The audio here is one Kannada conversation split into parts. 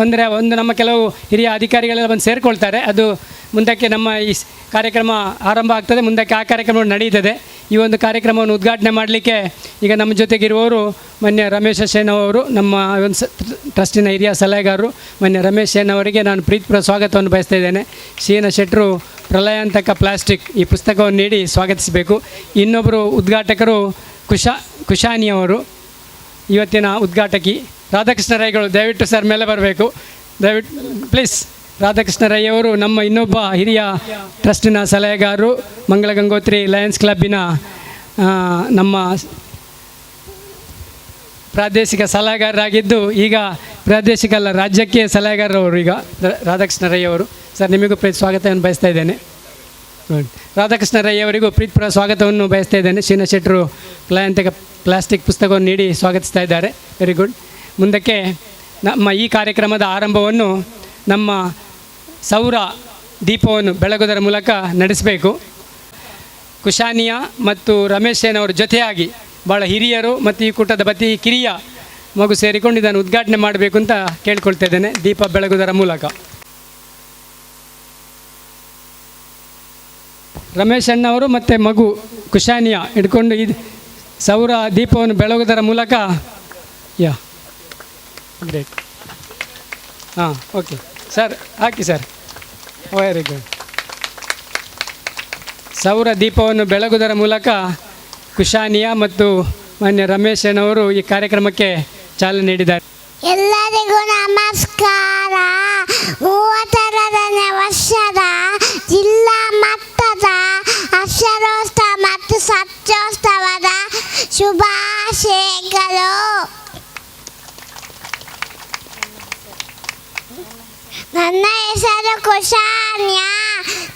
ಅಂದರೆ ಒಂದು ನಮ್ಮ ಕೆಲವು ಹಿರಿಯ ಅಧಿಕಾರಿಗಳೆಲ್ಲ ಬಂದು ಸೇರಿಕೊಳ್ತಾರೆ. ಅದು ಮುಂದಕ್ಕೆ ನಮ್ಮ ಈ ಕಾರ್ಯಕ್ರಮ ಆರಂಭ ಆಗ್ತದೆ, ಮುಂದಕ್ಕೆ ಆ ಕಾರ್ಯಕ್ರಮ ನಡೀತದೆ. ಈ ಒಂದು ಕಾರ್ಯಕ್ರಮವನ್ನು ಉದ್ಘಾಟನೆ ಮಾಡಲಿಕ್ಕೆ ಈಗ ನಮ್ಮ ಜೊತೆಗಿರುವವರು ಮಾನ್ಯ ರಮೇಶ ಸೇನ್ ಅವರು, ನಮ್ಮ ಒಂದು ಟ್ರಸ್ಟಿನ ಹಿರಿಯ ಸಲಹೆಗಾರರು ಮಾನ್ಯ ರಮೇಶ್ ಸೇನ್ ಅವರಿಗೆ ನಾನು ಪ್ರೀತಿಪೂರ್ವಕ ಸ್ವಾಗತವನ್ನು ಬಯಸ್ತಾ ಇದ್ದೇನೆ. ಸಿ.ಎನ್. ಶೆಟ್ಟರು ಪ್ರಳಯಾಂತಕ ಪ್ಲಾಸ್ಟಿಕ್ ಈ ಪುಸ್ತಕವನ್ನು ನೀಡಿ ಸ್ವಾಗತಿಸಬೇಕು. ಇನ್ನೊಬ್ಬರು ಉದ್ಘಾಟಕರು ಕುಶಾನಿಯವರು, ಇವತ್ತಿನ ಉದ್ಘಾಟಕಿ ರಾಧಾಕೃಷ್ಣ ರೈಗಳು. ದಯವಿಟ್ಟು ಸರ್ ಮೇಲೆ ಬರಬೇಕು, ದಯವಿಟ್ಟು ಪ್ಲೀಸ್. ರಾಧಾಕೃಷ್ಣ ರೈ ಅವರು ನಮ್ಮ ಇನ್ನೊಬ್ಬ ಹಿರಿಯ ಟ್ರಸ್ಟಿನ ಸಲಹೆಗಾರರು, ಮಂಗಳ ಗಂಗೋತ್ರಿ ಲಯನ್ಸ್ ಕ್ಲಬ್ಬಿನ ನಮ್ಮ ಪ್ರಾದೇಶಿಕ ಸಲಹೆಗಾರರಾಗಿದ್ದು ಈಗ ಪ್ರಾದೇಶಿಕ ಅಲ್ಲ ರಾಜ್ಯಕ್ಕೆ ಸಲಹೆಗಾರರವರು ಈಗ ರಾಧಾಕೃಷ್ಣ ರೈ ಅವರು. ಸರ್ ನಿಮಗೂ ಸ್ವಾಗತವನ್ನು ಬಯಸ್ತಾ ಇದ್ದೇನೆ. ರಾಧಾಕೃಷ್ಣ ರೈ ಅವರಿಗೂ ಪ್ರೀತಿಪೂರ್ವಕ ಸ್ವಾಗತವನ್ನು ಬಯಸ್ತಾ ಇದ್ದೇನೆ. ಸಿ.ಎನ್. ಶೆಟ್ಟರು ಪ್ರಳಯಾಂತಕ ಪ್ಲಾಸ್ಟಿಕ್ ಪುಸ್ತಕವನ್ನು ನೀಡಿ ಸ್ವಾಗತಿಸ್ತಾ ಇದ್ದಾರೆ. Very good. ಮುಂದಕ್ಕೆ ನಮ್ಮ ಈ ಕಾರ್ಯಕ್ರಮದ ಆರಂಭವನ್ನು ನಮ್ಮ ಸೌರ ದೀಪವನ್ನು ಬೆಳಗುವುದರ ಮೂಲಕ ನಡೆಸಬೇಕು. ಕುಶಾನಿಯಾ ಮತ್ತು ರಮೇಶ್ ಸೇನ್ ಅವರ ಜೊತೆಯಾಗಿ ಭಾಳ ಹಿರಿಯರು ಮತ್ತು ಈ ಕೂಟದ ಬತಿ ಕಿರಿಯ ಮಗು ಸೇರಿಕೊಂಡು ಇದನ್ನು ಉದ್ಘಾಟನೆ ಮಾಡಬೇಕು ಅಂತ ಕೇಳ್ಕೊಳ್ತಾ ಇದ್ದೇನೆ ದೀಪ ಬೆಳಗುವುದರ ಮೂಲಕ. ರಮೇಶ್ ಅಣ್ಣವರು ಮತ್ತು ಮಗು ಕುಶಾನಿಯಾ ಹಿಡ್ಕೊಂಡು ಇದು ಸೌರ ದೀಪವನ್ನು ಬೆಳಗುವುದರ ಮೂಲಕ ಗ್ರೇಟ್. ಹಾಂ, ಓಕೆ ಸರ್, ಹಾಕಿ ಸರ್. Very good. ಸೌರ ದೀಪವನ್ನು ಬೆಳಗುವುದರ ಮೂಲಕ ಕುಶಾನಿಯಾ ಮತ್ತು ಮಾನ್ಯ ರಮೇಶ್ ಅಣ್ಣವರು ಈ ಕಾರ್ಯಕ್ರಮಕ್ಕೆ ಚಾಲನೆ ನೀಡಿದ್ದಾರೆ. ಎಲ್ಲರಿಗೂ ನಮಸ್ಕಾರ. 32ನೇ ವರ್ಷದ ಜಿಲ್ಲಾ ಮಟ್ಟದ ಅಕ್ಷರೋತ್ಸವ ಮತ್ತು ಸತ್ಯೋತ್ಸವದ ಶುಭಾಶಯಗಳು. ನನ್ನ ಹೆಸರು ಕುಶಾನ್ಯಾ,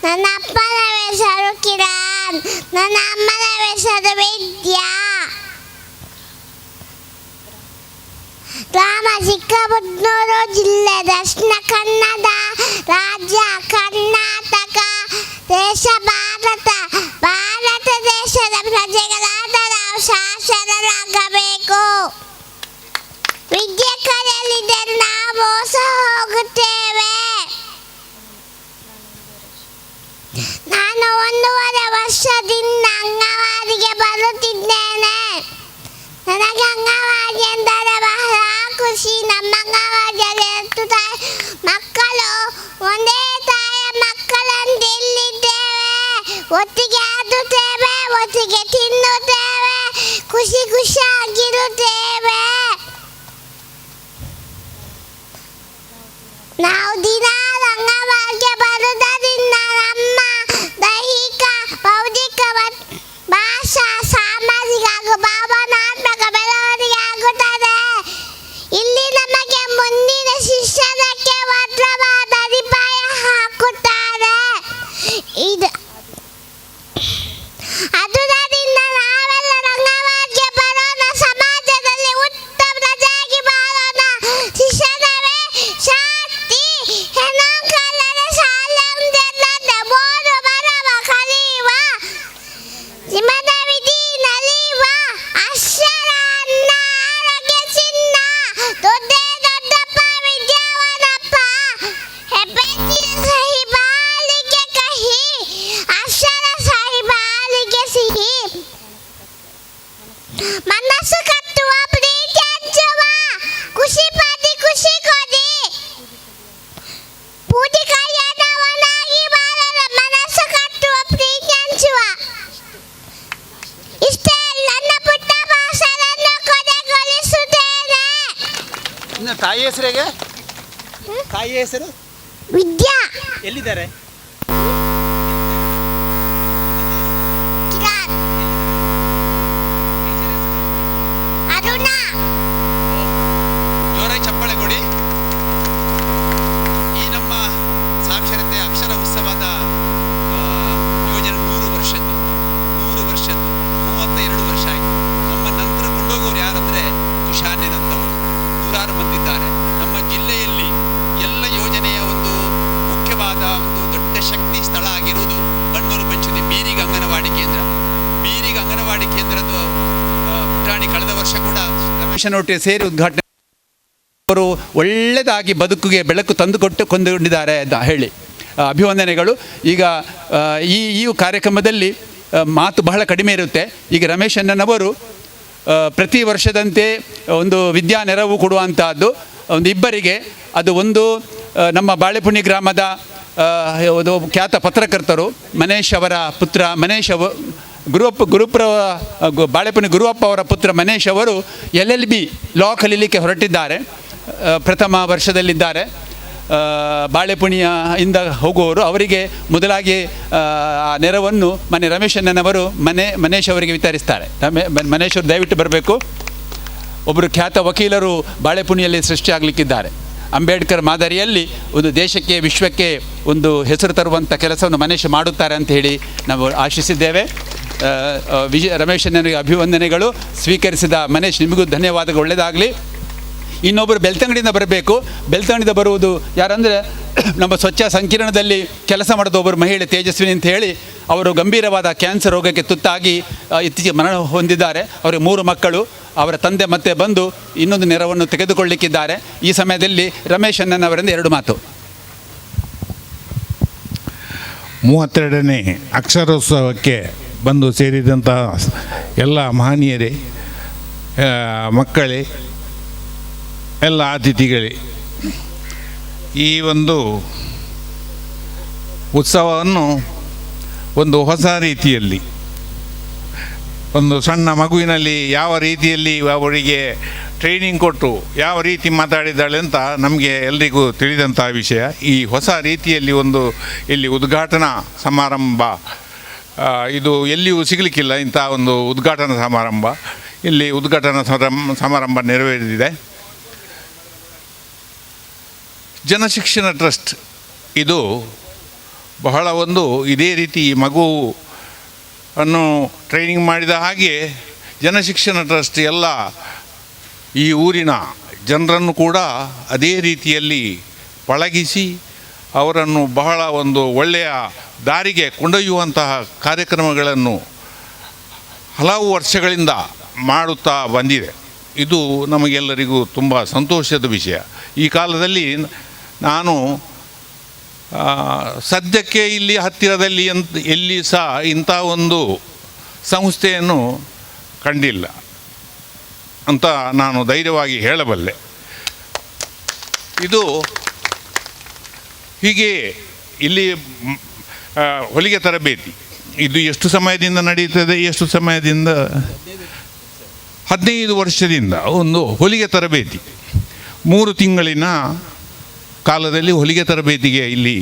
ನನ್ನ ಅಪ್ಪನ ಹೆಸರು ಕಿರಣ್, ನನ್ನ ಅಮ್ಮನ ಹೆಸರು ವಿದ್ಯಾ. ಗ್ರಾಮ ಚಿಕ್ಕಬುಡ್ನೂರು, ಜಿಲ್ಲೆ ದಕ್ಷಿಣ ಕನ್ನಡ, ರಾಜ್ಯ ಕರ್ನಾಟಕ, ದೇಶ ಭಾರತ. ಭಾರತ ದೇಶದ ಪ್ರಜೆಗಳಾದ ನಾವು ಶಾಸನರಾಗಬೇಕು. ವಿದ್ಯೆ ಕಲಿಯಲಿದ್ದರೆ ನಾವು ಮೋಸ ಹೋಗುತ್ತೇವೆ. ನಾನು 1.5 ವರ್ಷದಿಂದ ಅಂಗನವಾಡಿಗೆ ಬರುತ್ತಿದ್ದೇನೆ. ನನಗೆ ಅಂಗನವಾಡಿ ಎಂದರೆ ಬಹಳ ಖುಷಿ. ನಮ್ಮ ಅಂಗನವಾಡಿಯಲ್ಲಿ 10 ತಾಯಿ ಮಕ್ಕಳು ಒಂದೇ ತಾಯಿಯ ಮಕ್ಕಳಂತೆ ಇಲ್ಲಿದ್ದೇವೆ. ಒಟ್ಟಿಗೆ ಆಡುತ್ತೇವೆ, ಒಟ್ಟಿಗೆ ತಿನ್ನುತ್ತೇವೆ, ಖುಷಿಯಾಗಿರುತ್ತೇವೆ. ನಾವು ದಿನ ಅಂಗನವಾಡಿಗೆ ಬರುವುದರಿಂದ ನಮ್ಮ ದೈಹಿಕ, ಬೌದ್ಧಿಕ, ಭಾಷಾ, ಸಾಮಾಜಿಕ ಹಾಗೂ ಭಾವನಾತ್ಮಕ ಬೆಳವಣಿಗೆ ಆಗುತ್ತದೆ. ಇಲ್ಲಿ ನಮಗೆ ಮುಂದಿನ ಶಿಕ್ಷಣಕ್ಕೆ ಭದ್ರವಾದ ಅಡಿಪಾಯ ಹಾಕುತ್ತಾರೆ. ಆದುದರಿಂದ ನಾವೆಲ್ಲರೂ ಅಂಗನವಾಡಿಗೆ ಬರೋಣ, ಸಮಾಜದಲ್ಲಿ ಉತ್ತಮ ಪ್ರಜೆಯಾಗಿ ಬಾಳೋಣ. ಶಿಕ್ಷಣವೇ ಶಕ್ತಿ. ಹೆಣ್ಣುಮಕ್ಕಳನ್ನು ಶಾಲೆಯೊಂದರಲ್ಲಿ ಓದು ಬರವ ಕಲಿಯುವ, ಜೀವನ ವಿಧಿ ನಲಿಯುವ, ಅಕ್ಷರ ಅನ್ನ ಆರೋಗ್ಯ ಚಿನ್ನ, ದೊಡ್ಡಪ್ಪ ವಿದ್ಯಾವನಪ್ಪ, ಹೆಬ್ಬೆಟ್ಟಿನ ಸಹಿ ಬಾಲಿಗೆ ಕಹಿ, ಅಕ್ಷರ ಸಹಿ ಬಾಲಿಗೆ ಸಿಹಿ, ಮನಸ್ಸು ಕಟ್ಟುವ ಪ್ರೀತಿ ಹಂಚುವ, ಖುಷಿ ಪಡಿ ಖುಷಿ ಕೊಡಿ, ಪೂಜೆ ಕೈಯನ್ನವನಾಗಿ ಬಾಳದ, ಮನಸ್ಸು ಕಟ್ಟುವ ಪ್ರೀತಿ ಹಂಚುವ. ಇಷ್ಟೇ ನನ್ನ ಪುಟ್ಟ ಭಾಷಣವನ್ನು ಕೊನೆಗೊಳಿಸುತ್ತೇನೆ. ತಾಯಿ ಹೆಸರಿಗೆ? ತಾಯಿ ಹೆಸರು ವಿದ್ಯಾ. ಎಲ್ಲಿದ್ದಾರೆ? ಕಿರಣ್, ಅರುಣ. ಜೋರಾಗಿ ಚಪ್ಪಾಳೆ ಕೊಡಿ. ಈ ನಮ್ಮ ಸಾಕ್ಷರತೆ ಅಕ್ಷರ ಉತ್ಸವದ ಯೋಜನೆ 100 ವರ್ಷದ್ದು 32 ವರ್ಷ ಆಯಿತು. ನಮ್ಮ ನಂತರ ಕೊಂಡೋಗೋರು ಯಾರಂದರೆ ಕುಶಾನ್ಯನಂತವರು ನೂರಾರು ಮಂದಿ ಇದ್ದಾರೆ. ನಮ್ಮ ಜಿಲ್ಲೆಯಲ್ಲಿ ಎಲ್ಲ ಯೋಜನೆಯ ಒಂದು ಮುಖ್ಯವಾದ ಒಂದು ದೊಡ್ಡ ಶಕ್ತಿ ಸ್ಥಳ ಆಗಿರುವುದು ಬಣ್ಣೂರು ಪಂಚಾಯತಿ ಬೀರಿಗೆ ಅಂಗನವಾಡಿ ಕೇಂದ್ರ. ಬೀರಿಗೆ ಅಂಗನವಾಡಿ ಕೇಂದ್ರದ ಪುಟಾಣಿ ಕಳೆದ ವರ್ಷ ಕೂಡ ರಮೇಶನೊಟ್ಟಿಗೆ ಸೇರಿ ಉದ್ಘಾಟನೆ ಯಡಿಯೂರಪ್ಪರು ಒಳ್ಳೆಯದಾಗಿ ಬದುಕಿಗೆ ಬೆಳಕು ಕೊಂಡುಕೊಂಡಿದ್ದಾರೆ ಅಂತ ಹೇಳಿ ಅಭಿವಂದನೆಗಳು. ಈಗ ಈ ಕಾರ್ಯಕ್ರಮದಲ್ಲಿ ಮಾತು ಬಹಳ ಕಡಿಮೆ ಇರುತ್ತೆ. ಈಗ ರಮೇಶ್ ಅಣ್ಣನವರು ಪ್ರತಿ ವರ್ಷದಂತೆ ಒಂದು ವಿದ್ಯಾ ನೆರವು ಕೊಡುವಂತಹದ್ದು ಒಂದು ಇಬ್ಬರಿಗೆ, ಅದು ಒಂದು ನಮ್ಮ ಬಾಳೆಪುಣಿ ಗ್ರಾಮದ ಒಂದು ಖ್ಯಾತ ಪತ್ರಕರ್ತರು ಮನೇಶ್ ಅವರ ಪುತ್ರ ಮನೇಶ್ ಬಾಳೆಪುಣಿ ಗುರುವಪ್ಪ ಅವರ ಪುತ್ರ ಮನೇಶ್ ಅವರು LLB ಲಾ ಕಲೀಲಿಕ್ಕೆ ಹೊರಟಿದ್ದಾರೆ, ಪ್ರಥಮ ವರ್ಷದಲ್ಲಿದ್ದಾರೆ. ಬಾಳೆಪುಣಿಯ ಇಂದ ಹೋಗುವವರು ಅವರಿಗೆ ಮೊದಲಾಗಿ ಆ ನೆರವನ್ನು ಮನೆ ರಮೇಶ್ ಅಣ್ಣನವರು ಮನೇಶ್ ಅವರಿಗೆ ವಿತರಿಸ್ತಾರೆ. ಮನೇಶ್ ಅವರು ದಯವಿಟ್ಟು ಬರಬೇಕು. ಒಬ್ಬರು ಖ್ಯಾತ ವಕೀಲರು ಬಾಳೆಪುಣಿಯಲ್ಲಿ ಸೃಷ್ಟಿಯಾಗಲಿಕ್ಕಿದ್ದಾರೆ. ಅಂಬೇಡ್ಕರ್ ಮಾದರಿಯಲ್ಲಿ ಒಂದು ದೇಶಕ್ಕೆ ವಿಶ್ವಕ್ಕೆ ಒಂದು ಹೆಸರು ತರುವಂಥ ಕೆಲಸವನ್ನು ಮನೇಶ್ ಮಾಡುತ್ತಾರೆ ಅಂತ ಹೇಳಿ ನಾವು ಆಶಿಸಿದ್ದೇವೆ. ರಮೇಶ್ ಅಣ್ಣನಿಗೆ ಅಭಿವಂದನೆಗಳು. ಸ್ವೀಕರಿಸಿದ ಮನೇಶ್ ನಿಮಗೂ ಧನ್ಯವಾದಗಳು, ಒಳ್ಳೆಯದಾಗಲಿ. ಇನ್ನೊಬ್ಬರು ಬೆಳ್ತಂಗಡಿಯಿಂದ ಬರಬೇಕು. ಬೆಳ್ತಂಗಡಿಯಿಂದ ಬರುವುದು ಯಾರಂದರೆ ನಮ್ಮ ಸ್ವಚ್ಛ ಸಂಕೀರ್ಣದಲ್ಲಿ ಕೆಲಸ ಮಾಡಿದ ಒಬ್ಬರು ಮಹಿಳೆ ತೇಜಸ್ವಿನಿ ಅಂತ ಹೇಳಿ, ಅವರು ಗಂಭೀರವಾದ ಕ್ಯಾನ್ಸರ್ ರೋಗಕ್ಕೆ ತುತ್ತಾಗಿ ಇತ್ತೀಚೆಗೆ ಮರಣ ಹೊಂದಿದ್ದಾರೆ. ಅವರಿಗೆ 3 ಮಕ್ಕಳು. ಅವರ ತಂದೆ ಮತ್ತೆ ಬಂದು ಇನ್ನೊಂದು ನೆರವನ್ನು ತೆಗೆದುಕೊಳ್ಳಲಿಕ್ಕಿದ್ದಾರೆ. ಈ ಸಮಯದಲ್ಲಿ ರಮೇಶ್ ಅಣ್ಣನವರಿಂದ 2 ಮಾತು. 32ನೇ ಅಕ್ಷರೋತ್ಸವಕ್ಕೆ ಬಂದು ಸೇರಿದಂಥ ಎಲ್ಲ ಮಹನೀಯರೇ, ಮಕ್ಕಳೇ, ಎಲ್ಲ ಅತಿಥಿಗಳೇ, ಈ ಒಂದು ಉತ್ಸವವನ್ನು ಒಂದು ಹೊಸ ರೀತಿಯಲ್ಲಿ, ಒಂದು ಸಣ್ಣ ಮಗುವಿನಲ್ಲಿ ಯಾವ ರೀತಿಯಲ್ಲಿ ಅವರಿಗೆ ಟ್ರೈನಿಂಗ್ ಕೊಟ್ಟು ಯಾವ ರೀತಿ ಮಾತಾಡಿದ್ದಾಳೆ ಅಂತ ನಮಗೆ ಎಲ್ರಿಗೂ ತಿಳಿದಂಥ ವಿಷಯ. ಈ ಹೊಸ ರೀತಿಯಲ್ಲಿ ಒಂದು ಇಲ್ಲಿ ಉದ್ಘಾಟನಾ ಸಮಾರಂಭ, ಇದು ಎಲ್ಲಿಯೂ ಸಿಗಲಿಕ್ಕಿಲ್ಲ ಇಂಥ ಒಂದು ಉದ್ಘಾಟನಾ ಸಮಾರಂಭ. ಇಲ್ಲಿ ಉದ್ಘಾಟನಾ ಸಮಾರಂಭ ನೆರವೇರಿದೆ. ಜನಶಿಕ್ಷಣ ಟ್ರಸ್ಟ್ ಇದು ಬಹಳ ಒಂದು ಇದೇ ರೀತಿ ಮಗು ಅನ್ನು ಟ್ರೈನಿಂಗ್ ಮಾಡಿದ ಹಾಗೆ ಜನಶಿಕ್ಷಣ ಟ್ರಸ್ಟ್ ಎಲ್ಲ ಈ ಊರಿನ ಜನರನ್ನು ಕೂಡ ಅದೇ ರೀತಿಯಲ್ಲಿ ಪಳಗಿಸಿ ಅವರನ್ನು ಬಹಳ ಒಂದು ಒಳ್ಳೆಯ ದಾರಿಗೆ ಕೊಂಡೊಯ್ಯುವಂತಹ ಕಾರ್ಯಕ್ರಮಗಳನ್ನು ಹಲವು ವರ್ಷಗಳಿಂದ ಮಾಡುತ್ತಾ ಬಂದಿದೆ. ಇದು ನಮಗೆಲ್ಲರಿಗೂ ತುಂಬ ಸಂತೋಷದ ವಿಷಯ. ಈ ಕಾಲದಲ್ಲಿ ನಾನು ಸದ್ಯಕ್ಕೆ ಇಲ್ಲಿ ಹತ್ತಿರದಲ್ಲಿ ಎಲ್ಲಿ ಸಹ ಇಂಥ ಒಂದು ಸಂಸ್ಥೆಯನ್ನು ಕಂಡಿಲ್ಲ ಅಂತ ನಾನು ಧೈರ್ಯವಾಗಿ ಹೇಳಬಲ್ಲೆ. ಇದು ಹೀಗೆ ಇಲ್ಲಿ ಹೊಲಿಗೆ ತರಬೇತಿ ಇದು ಎಷ್ಟು ಸಮಯದಿಂದ ನಡೆಯುತ್ತದೆ? ಎಷ್ಟು ಸಮಯದಿಂದ? 15 ವರ್ಷದಿಂದ ಒಂದು ಹೊಲಿಗೆ ತರಬೇತಿ, 3 ತಿಂಗಳಿನ ಕಾಲದಲ್ಲಿ ಹೊಲಿಗೆ ತರಬೇತಿಗೆ ಇಲ್ಲಿ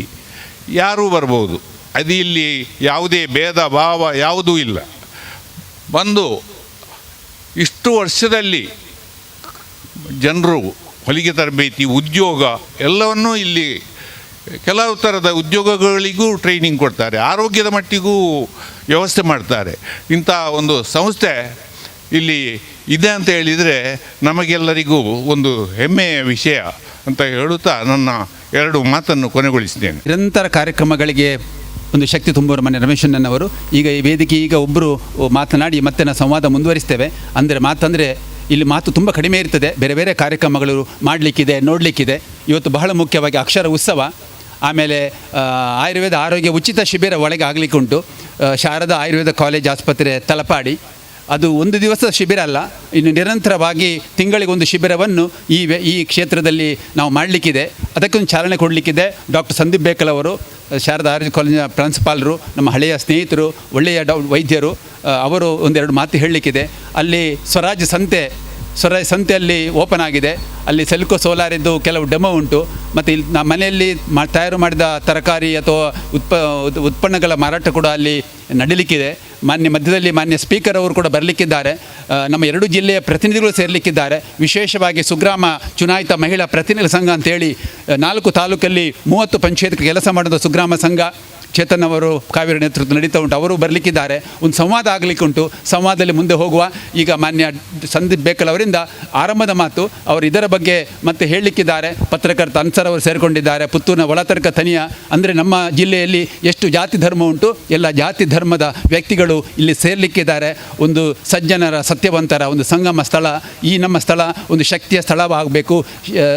ಯಾರೂ ಬರ್ಬೋದು. ಅದು ಇಲ್ಲಿ ಯಾವುದೇ ಭೇದ ಭಾವ ಯಾವುದೂ ಇಲ್ಲ. ಬಂದು ಇಷ್ಟು ವರ್ಷದಲ್ಲಿ ಜನರು ಹೊಲಿಗೆ ತರಬೇತಿ, ಉದ್ಯೋಗ ಎಲ್ಲವನ್ನೂ ಇಲ್ಲಿ ಕೆಲವು ಥರದ ಉದ್ಯೋಗಗಳಿಗೂ ಟ್ರೈನಿಂಗ್ ಕೊಡ್ತಾರೆ, ಆರೋಗ್ಯದ ಮಟ್ಟಿಗೂ ವ್ಯವಸ್ಥೆ ಮಾಡ್ತಾರೆ. ಇಂಥ ಒಂದು ಸಂಸ್ಥೆ ಇಲ್ಲಿ ಇದೆ ಅಂತ ಹೇಳಿದರೆ ನಮಗೆಲ್ಲರಿಗೂ ಒಂದು ಹೆಮ್ಮೆಯ ವಿಷಯ ಅಂತ ಹೇಳುತ್ತಾ ನನ್ನ 2 ಮಾತನ್ನು ಕೊನೆಗೊಳಿಸಿದ್ದೇನೆ. ನಿರಂತರ ಕಾರ್ಯಕ್ರಮಗಳಿಗೆ ಒಂದು ಶಕ್ತಿ ತುಂಬುವರು ಮನೆ ರಮೇಶ್ ಅಣ್ಣನವರು. ಈಗ ಈ ವೇದಿಕೆ ಈಗ ಒಬ್ಬರು ಮಾತನಾಡಿ ಮತ್ತೆ ನಾವು ಸಂವಾದ ಮುಂದುವರಿಸ್ತೇವೆ. ಮಾತಂದರೆ ಇಲ್ಲಿ ಮಾತು ತುಂಬ ಕಡಿಮೆ ಇರ್ತದೆ. ಬೇರೆ ಬೇರೆ ಕಾರ್ಯಕ್ರಮಗಳು ಮಾಡಲಿಕ್ಕಿದೆ, ನೋಡಲಿಕ್ಕಿದೆ. ಇವತ್ತು ಬಹಳ ಮುಖ್ಯವಾಗಿ ಅಕ್ಷರ ಉತ್ಸವ, ಆಮೇಲೆ ಆಯುರ್ವೇದ ಆರೋಗ್ಯ ಉಚಿತ ಶಿಬಿರ ಒಳಗೆ ಆಗಲಿಕ್ಕೆ ಉಂಟು. ಶಾರದಾ ಆಯುರ್ವೇದ ಕಾಲೇಜ್ ಆಸ್ಪತ್ರೆ ತಲಪಾಡಿ. ಅದು ಒಂದು ದಿವಸದ ಶಿಬಿರ ಅಲ್ಲ, ಇನ್ನು ನಿರಂತರವಾಗಿ ತಿಂಗಳಿಗೊಂದು ಶಿಬಿರವನ್ನು ಈ ಕ್ಷೇತ್ರದಲ್ಲಿ ನಾವು ಮಾಡಲಿಕ್ಕಿದೆ. ಅದಕ್ಕೊಂದು ಚಾಲನೆ ಕೊಡಲಿಕ್ಕಿದೆ. ಡಾಕ್ಟರ್ ಸಂದೀಪ್ ಬೇಕಲ್ ಅವರು ಶಾರದಾ ಆಯುರ್ವೇದ ಕಾಲೇಜಿನ ಪ್ರಾಂಶುಪಾಲರು, ನಮ್ಮ ಹಳೆಯ ಸ್ನೇಹಿತರು, ಒಳ್ಳೆಯ ವೈದ್ಯರು, ಅವರು 1-2 ಮಾತು ಹೇಳಲಿಕ್ಕಿದೆ. ಅಲ್ಲಿ ಸ್ವರಾಜ್ ಸಂತೆಯಲ್ಲಿ ಓಪನ್ ಆಗಿದೆ. ಅಲ್ಲಿ ಸೆಲ್ಕೋ ಸೋಲಾರಿದ್ದು ಕೆಲವು ಡೆಮೋ ಉಂಟು. ಮತ್ತು ಇಲ್ಲಿ ನಮ್ಮ ಮನೆಯಲ್ಲಿ ತಯಾರು ಮಾಡಿದ ತರಕಾರಿ ಅಥವಾ ಉತ್ಪನ್ನಗಳ ಮಾರಾಟ ಕೂಡ ಅಲ್ಲಿ ನಡೀಲಿಕ್ಕಿದೆ. ಮಧ್ಯದಲ್ಲಿ ಮಾನ್ಯ ಸ್ಪೀಕರ್ ಅವರು ಕೂಡ ಬರಲಿಕ್ಕಿದ್ದಾರೆ. ನಮ್ಮ 2 ಜಿಲ್ಲೆಯ ಪ್ರತಿನಿಧಿಗಳು ಸೇರಲಿಕ್ಕಿದ್ದಾರೆ. ವಿಶೇಷವಾಗಿ ಸುಗ್ರಾಮ ಚುನಾಯಿತ ಮಹಿಳಾ ಪ್ರತಿನಿಧಿ ಸಂಘ ಅಂತೇಳಿ 4 ತಾಲೂಕಲ್ಲಿ 30 ಪಂಚಾಯತ್ ಕೆಲಸ ಮಾಡಿದ ಸುಗ್ರಾಮ ಸಂಘ, ಚೇತನ್ ಅವರು ಕಾವೇರಿ ನೇತೃತ್ವ ನಡೀತಾ ಉಂಟು, ಅವರು ಬರಲಿಕ್ಕಿದ್ದಾರೆ. ಒಂದು ಸಂವಾದ ಆಗಲಿಕ್ಕೆ ಉಂಟು. ಸಂವಾದದಲ್ಲಿ ಮುಂದೆ ಹೋಗುವ. ಈಗ ಮಾನ್ಯ ಸಂದೀಪ್ ಬೇಕಲ್ ಅವರಿಂದ ಆರಂಭದ ಮಾತು. ಅವರು ಇದರ ಬಗ್ಗೆ ಮತ್ತೆ ಹೇಳಲಿಕ್ಕಿದ್ದಾರೆ. ಪತ್ರಕರ್ತ ಅನ್ಸರ್ ಅವರು ಸೇರಿಕೊಂಡಿದ್ದಾರೆ. ಪುತ್ತೂರಿನ ಒಳತರ್ಕ ತನಿಯ ಅಂದರೆ ನಮ್ಮ ಜಿಲ್ಲೆಯಲ್ಲಿ ಎಷ್ಟು ಜಾತಿ ಧರ್ಮ ಉಂಟು, ಎಲ್ಲ ಜಾತಿ ಧರ್ಮ ಧರ್ಮದ ವ್ಯಕ್ತಿಗಳು ಇಲ್ಲಿ ಸೇರಲಿಕ್ಕಿದ್ದಾರೆ. ಒಂದು ಸಜ್ಜನರ ಸತ್ಯವಂತರ ಒಂದು ಸಂಗಮ ಸ್ಥಳ. ಈ ನಮ್ಮ ಸ್ಥಳ ಒಂದು ಶಕ್ತಿಯ ಸ್ಥಳವಾಗಬೇಕು,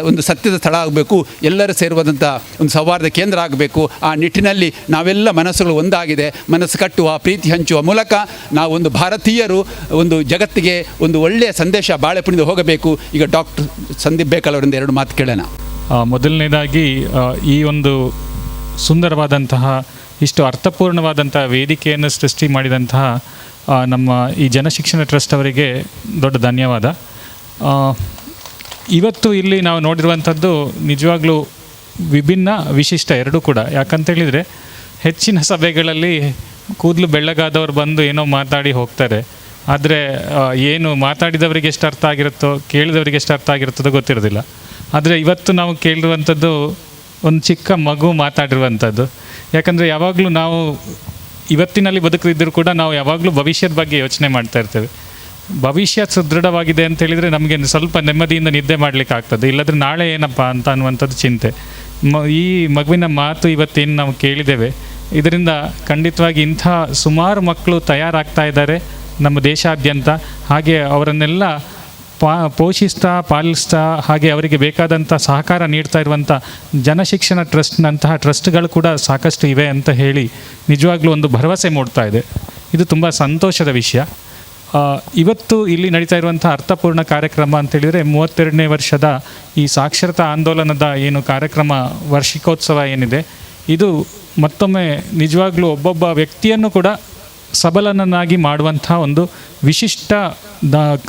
ಒಂದು ಸತ್ಯದ ಸ್ಥಳ ಆಗಬೇಕು, ಎಲ್ಲರೂ ಸೇರುವಂಥ ಒಂದು ಸೌಹಾರ್ದ ಕೇಂದ್ರ ಆಗಬೇಕು. ಆ ನಿಟ್ಟಿನಲ್ಲಿ ನಾವೆಲ್ಲ ಮನಸ್ಸುಗಳು ಒಂದಾಗಿದೆ. ಮನಸ್ಸು ಕಟ್ಟುವ, ಪ್ರೀತಿ ಹಂಚುವ ಮೂಲಕ ನಾವು ಒಂದು ಭಾರತೀಯರು ಒಂದು ಜಗತ್ತಿಗೆ ಒಂದು ಒಳ್ಳೆಯ ಸಂದೇಶ ಬಾಳೆ ಪುಣಿದು ಹೋಗಬೇಕು. ಈಗ ಡಾಕ್ಟರ್ ಸಂದೀಪ್ ಬೇಕಲ್ ಅವರಿಂದ 2 ಮಾತು ಕೇಳೋಣ. ಮೊದಲನೇದಾಗಿ ಈ ಒಂದು ಸುಂದರವಾದಂತಹ ಇಷ್ಟು ಅರ್ಥಪೂರ್ಣವಾದಂತಹ ವೇದಿಕೆಯನ್ನು ಸೃಷ್ಟಿ ಮಾಡಿದಂತಹ ನಮ್ಮ ಈ ಜನಶಿಕ್ಷಣ ಟ್ರಸ್ಟ್ ಅವರಿಗೆ ದೊಡ್ಡ ಧನ್ಯವಾದ. ಇವತ್ತು ಇಲ್ಲಿ ನಾವು ನೋಡಿರುವಂಥದ್ದು ನಿಜವಾಗ್ಲೂ ವಿಭಿನ್ನ, ವಿಶಿಷ್ಟ ಎರಡೂ ಕೂಡ. ಯಾಕಂತೇಳಿದರೆ ಹೆಚ್ಚಿನ ಸಭೆಗಳಲ್ಲಿ ಕೂದಲು ಬೆಳ್ಳಗಾದವರು ಬಂದು ಏನೋ ಮಾತಾಡಿ ಹೋಗ್ತಾರೆ. ಆದರೆ ಏನು ಮಾತಾಡಿದವರಿಗೆ ಎಷ್ಟು ಅರ್ಥ ಆಗಿರುತ್ತೋ, ಕೇಳಿದವರಿಗೆ ಎಷ್ಟು ಅರ್ಥ ಆಗಿರುತ್ತದೋ ಗೊತ್ತಿರೋದಿಲ್ಲ. ಆದರೆ ಇವತ್ತು ನಾವು ಕೇಳಿರುವಂಥದ್ದು ಒಂದು ಚಿಕ್ಕ ಮಗು ಮಾತಾಡಿರುವಂಥದ್ದು. ಯಾಕಂದರೆ ಯಾವಾಗಲೂ ನಾವು ಇವತ್ತಿನಲ್ಲಿ ಬದುಕಿದ್ದರೂ ಕೂಡ ನಾವು ಯಾವಾಗಲೂ ಭವಿಷ್ಯದ ಬಗ್ಗೆ ಯೋಚನೆ ಮಾಡ್ತಾ ಇರ್ತೇವೆ. ಭವಿಷ್ಯ ಸುದೃಢವಾಗಿದೆ ಅಂತ ಹೇಳಿದರೆ ನಮಗೆ ಸ್ವಲ್ಪ ನೆಮ್ಮದಿಯಿಂದ ನಿದ್ದೆ ಮಾಡಲಿಕ್ಕೆ ಆಗ್ತದೆ. ಇಲ್ಲದ್ರೆ ನಾಳೆ ಏನಪ್ಪ ಅಂತ ಅನ್ನುವಂಥದ್ದು ಚಿಂತೆ. ಈ ಮಗುವಿನ ಮಾತು ಇವತ್ತೇನು ನಾವು ಕೇಳಿದ್ದೇವೆ, ಇದರಿಂದ ಖಂಡಿತವಾಗಿ ಇಂಥ ಸುಮಾರು ಮಕ್ಕಳು ತಯಾರಾಗ್ತಾ ಇದ್ದಾರೆ ನಮ್ಮ ದೇಶಾದ್ಯಂತ. ಹಾಗೆ ಅವರನ್ನೆಲ್ಲ ಪೋಷಿಸ್ತಾ, ಪಾಲಿಸ್ತಾ, ಹಾಗೆ ಅವರಿಗೆ ಬೇಕಾದಂಥ ಸಹಕಾರ ನೀಡ್ತಾ ಇರುವಂಥ ಜನಶಿಕ್ಷಣ ಟ್ರಸ್ಟ್ನಂತಹ ಟ್ರಸ್ಟ್ಗಳು ಕೂಡ ಸಾಕಷ್ಟು ಇವೆ ಅಂತ ಹೇಳಿ ನಿಜವಾಗ್ಲೂ ಒಂದು ಭರವಸೆ ಮೂಡ್ತಾ ಇದೆ. ಇದು ತುಂಬ ಸಂತೋಷದ ವಿಷಯ. ಇವತ್ತು ಇಲ್ಲಿ ನಡೀತಾ ಇರುವಂಥ ಅರ್ಥಪೂರ್ಣ ಕಾರ್ಯಕ್ರಮ ಅಂತೇಳಿದರೆ 32ನೇ ವರ್ಷದ ಈ ಸಾಕ್ಷರತಾ ಆಂದೋಲನದ ಏನು ಕಾರ್ಯಕ್ರಮ ವಾರ್ಷಿಕೋತ್ಸವ ಏನಿದೆ, ಇದು ಮತ್ತೊಮ್ಮೆ ನಿಜವಾಗ್ಲೂ ಒಬ್ಬೊಬ್ಬ ವ್ಯಕ್ತಿಯನ್ನು ಕೂಡ ಸಬಲನನ್ನಾಗಿ ಮಾಡುವಂಥ ಒಂದು ವಿಶಿಷ್ಟ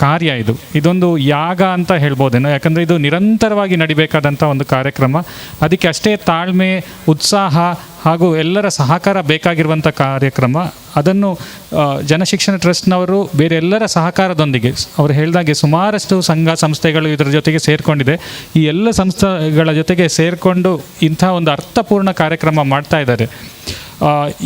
ಕಾರ್ಯ ಇದು. ಇದೊಂದು ಯಾಗ ಅಂತ ಹೇಳ್ಬೋದೇನೋ. ಯಾಕಂದರೆ ಇದು ನಿರಂತರವಾಗಿ ನಡಿಬೇಕಾದಂಥ ಒಂದು ಕಾರ್ಯಕ್ರಮ. ಅದಕ್ಕೆ ಅಷ್ಟೇ ತಾಳ್ಮೆ, ಉತ್ಸಾಹ ಹಾಗೂ ಎಲ್ಲರ ಸಹಕಾರ ಬೇಕಾಗಿರುವಂಥ ಕಾರ್ಯಕ್ರಮ. ಅದನ್ನು ಜನಶಿಕ್ಷಣ ಟ್ರಸ್ಟ್ನವರು ಬೇರೆ ಎಲ್ಲರ ಸಹಕಾರದೊಂದಿಗೆ, ಅವರು ಹೇಳಿದಾಗೆ ಸುಮಾರಷ್ಟು ಸಂಘ ಸಂಸ್ಥೆಗಳು ಇದರ ಜೊತೆಗೆ ಸೇರಿಕೊಂಡಿದೆ. ಈ ಎಲ್ಲ ಸಂಸ್ಥೆಗಳ ಜೊತೆಗೆ ಸೇರಿಕೊಂಡು ಇಂಥ ಒಂದು ಅರ್ಥಪೂರ್ಣ ಕಾರ್ಯಕ್ರಮ ಮಾಡ್ತಾ ಇದ್ದಾರೆ.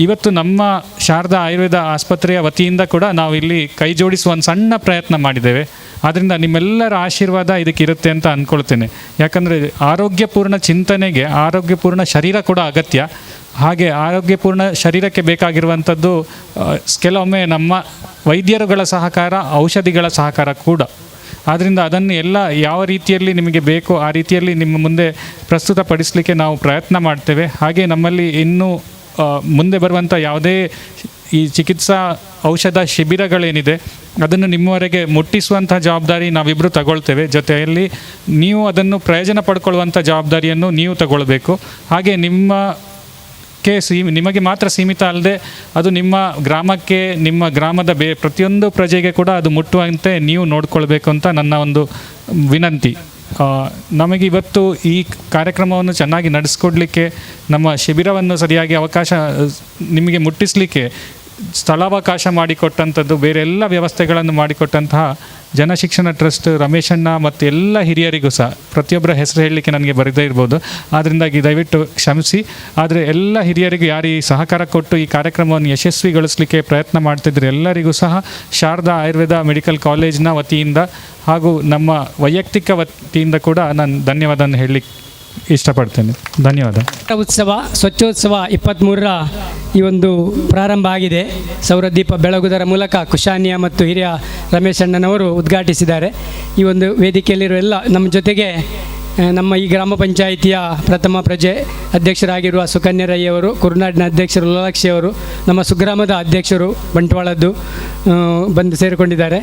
ಇವತ್ತು ನಮ್ಮ ಶಾರದಾ ಆಯುರ್ವೇದ ಆಸ್ಪತ್ರೆಯ ವತಿಯಿಂದ ಕೂಡ ನಾವು ಇಲ್ಲಿ ಕೈ ಜೋಡಿಸುವ ಒಂದು ಸಣ್ಣ ಪ್ರಯತ್ನ ಮಾಡಿದ್ದೇವೆ. ಆದ್ದರಿಂದ ನಿಮ್ಮೆಲ್ಲರ ಆಶೀರ್ವಾದ ಇದಕ್ಕಿರುತ್ತೆ ಅಂತ ಅಂದ್ಕೊಳ್ತೇನೆ. ಯಾಕಂದರೆ ಆರೋಗ್ಯಪೂರ್ಣ ಚಿಂತನೆಗೆ ಆರೋಗ್ಯಪೂರ್ಣ ಶರೀರ ಕೂಡ ಅಗತ್ಯ. ಹಾಗೆ ಆರೋಗ್ಯಪೂರ್ಣ ಶರೀರಕ್ಕೆ ಬೇಕಾಗಿರುವಂಥದ್ದು ಕೆಲವೊಮ್ಮೆ ನಮ್ಮ ವೈದ್ಯರುಗಳ ಸಹಕಾರ, ಔಷಧಿಗಳ ಸಹಕಾರ ಕೂಡ. ಆದ್ದರಿಂದ ಅದನ್ನು ಎಲ್ಲ ಯಾವ ರೀತಿಯಲ್ಲಿ ನಿಮಗೆ ಬೇಕೋ ಆ ರೀತಿಯಲ್ಲಿ ನಿಮ್ಮ ಮುಂದೆ ಪ್ರಸ್ತುತಪಡಿಸಲಿಕ್ಕೆ ನಾವು ಪ್ರಯತ್ನ ಮಾಡ್ತೇವೆ. ಹಾಗೆ ನಮ್ಮಲ್ಲಿ ಇನ್ನೂ ಮುಂದೆ ಬರುವಂಥ ಯಾವುದೇ ಈ ಚಿಕಿತ್ಸಾ ಔಷಧ ಶಿಬಿರಗಳೇನಿದೆ ಅದನ್ನು ನಿಮ್ಮವರೆಗೆ ಮುಟ್ಟಿಸುವಂಥ ಜವಾಬ್ದಾರಿ ನಾವಿಬ್ಬರು ತಗೊಳ್ತೇವೆ. ಜೊತೆಯಲ್ಲಿ ನೀವು ಅದನ್ನು ಪ್ರಯೋಜನ ಪಡ್ಕೊಳ್ಳುವಂಥ ಜವಾಬ್ದಾರಿಯನ್ನು ನೀವು ತಗೊಳ್ಬೇಕು. ಹಾಗೆ ನಿಮಗೆ ಮಾತ್ರ ಸೀಮಿತ ಅಲ್ಲದೆ ಅದು ನಿಮ್ಮ ಗ್ರಾಮಕ್ಕೆ, ನಿಮ್ಮ ಗ್ರಾಮದ ಪ್ರತಿಯೊಂದು ಪ್ರಜೆಗೆ ಕೂಡ ಅದು ಮುಟ್ಟುವಂತೆ ನೀವು ನೋಡ್ಕೊಳ್ಬೇಕು ಅಂತ ನನ್ನ ಒಂದು ವಿನಂತಿ. ನಮಗೆ ಇವತ್ತು ಈ ಕಾರ್ಯಕ್ರಮವನ್ನು ಚೆನ್ನಾಗಿ ನಡೆಸ್ಕೊಡ್ಲಿಕ್ಕೆ, ನಮ್ಮ ಶಿಬಿರವನ್ನು ಸರಿಯಾಗಿ ನಿಮಗೆ ಮುಟ್ಟಿಸಲಿಕ್ಕೆ ಸ್ಥಳಾವಕಾಶ ಮಾಡಿಕೊಟ್ಟಂಥದ್ದು, ಬೇರೆ ಎಲ್ಲ ವ್ಯವಸ್ಥೆಗಳನ್ನು ಮಾಡಿಕೊಟ್ಟಂತಹ ಜನಶಿಕ್ಷಣ ಟ್ರಸ್ಟ್ ರಮೇಶಣ್ಣ ಮತ್ತು ಎಲ್ಲ ಹಿರಿಯರಿಗೂ ಸಹ ಪ್ರತಿಯೊಬ್ಬರ ಹೆಸರು ಹೇಳಲಿಕ್ಕೆ ನನಗೆ ಬರದೇ ಇರ್ಬೋದು. ಆದ್ದರಿಂದಾಗಿ ದಯವಿಟ್ಟು ಕ್ಷಮಿಸಿ. ಆದರೆ ಎಲ್ಲ ಹಿರಿಯರಿಗೂ ಯಾರು ಈ ಸಹಕಾರ ಕೊಟ್ಟು ಈ ಕಾರ್ಯಕ್ರಮವನ್ನು ಯಶಸ್ವಿಗೊಳಿಸಲಿಕ್ಕೆ ಪ್ರಯತ್ನ ಮಾಡ್ತಿದ್ರು ಎಲ್ಲರಿಗೂ ಸಹ ಶಾರದಾ ಆಯುರ್ವೇದ ಮೆಡಿಕಲ್ ಕಾಲೇಜಿನ ವತಿಯಿಂದ ಹಾಗೂ ನಮ್ಮ ವೈಯಕ್ತಿಕ ವತಿಯಿಂದ ಕೂಡ ನಾನು ಧನ್ಯವಾದವನ್ನು ಹೇಳಲಿಕ್ಕೆ ಇಷ್ಟಪಡ್ತೇನೆ. ಧನ್ಯವಾದ. ಉತ್ಸವ ಸ್ವಚ್ಛೋತ್ಸವ 23ರ ಈ ಒಂದು ಪ್ರಾರಂಭ ಆಗಿದೆ. ಸೌರದೀಪ ಬೆಳಗುವುದರ ಮೂಲಕ ಕುಶಾನ್ಯ ಮತ್ತು ಹಿರಿಯ ರಮೇಶ್ ಅಣ್ಣನವರು ಉದ್ಘಾಟಿಸಿದ್ದಾರೆ. ಈ ಒಂದು ವೇದಿಕೆಯಲ್ಲಿರುವ ಎಲ್ಲ ನಮ್ಮ ಜೊತೆಗೆ ನಮ್ಮ ಈ ಗ್ರಾಮ ಪಂಚಾಯಿತಿಯ ಪ್ರಥಮ ಪ್ರಜೆ ಅಧ್ಯಕ್ಷರಾಗಿರುವ ಸುಕನ್ಯ ರೈ ಅವರು, ಕುರುನಾಡಿನ ಅಧ್ಯಕ್ಷರು ಲಲಾಕ್ಷಿ ಅವರು, ನಮ್ಮ ಸುಗ್ರಾಮದ ಅಧ್ಯಕ್ಷರು ಬಂಟ್ವಾಳದ್ದು ಬಂದು ಸೇರಿಕೊಂಡಿದ್ದಾರೆ.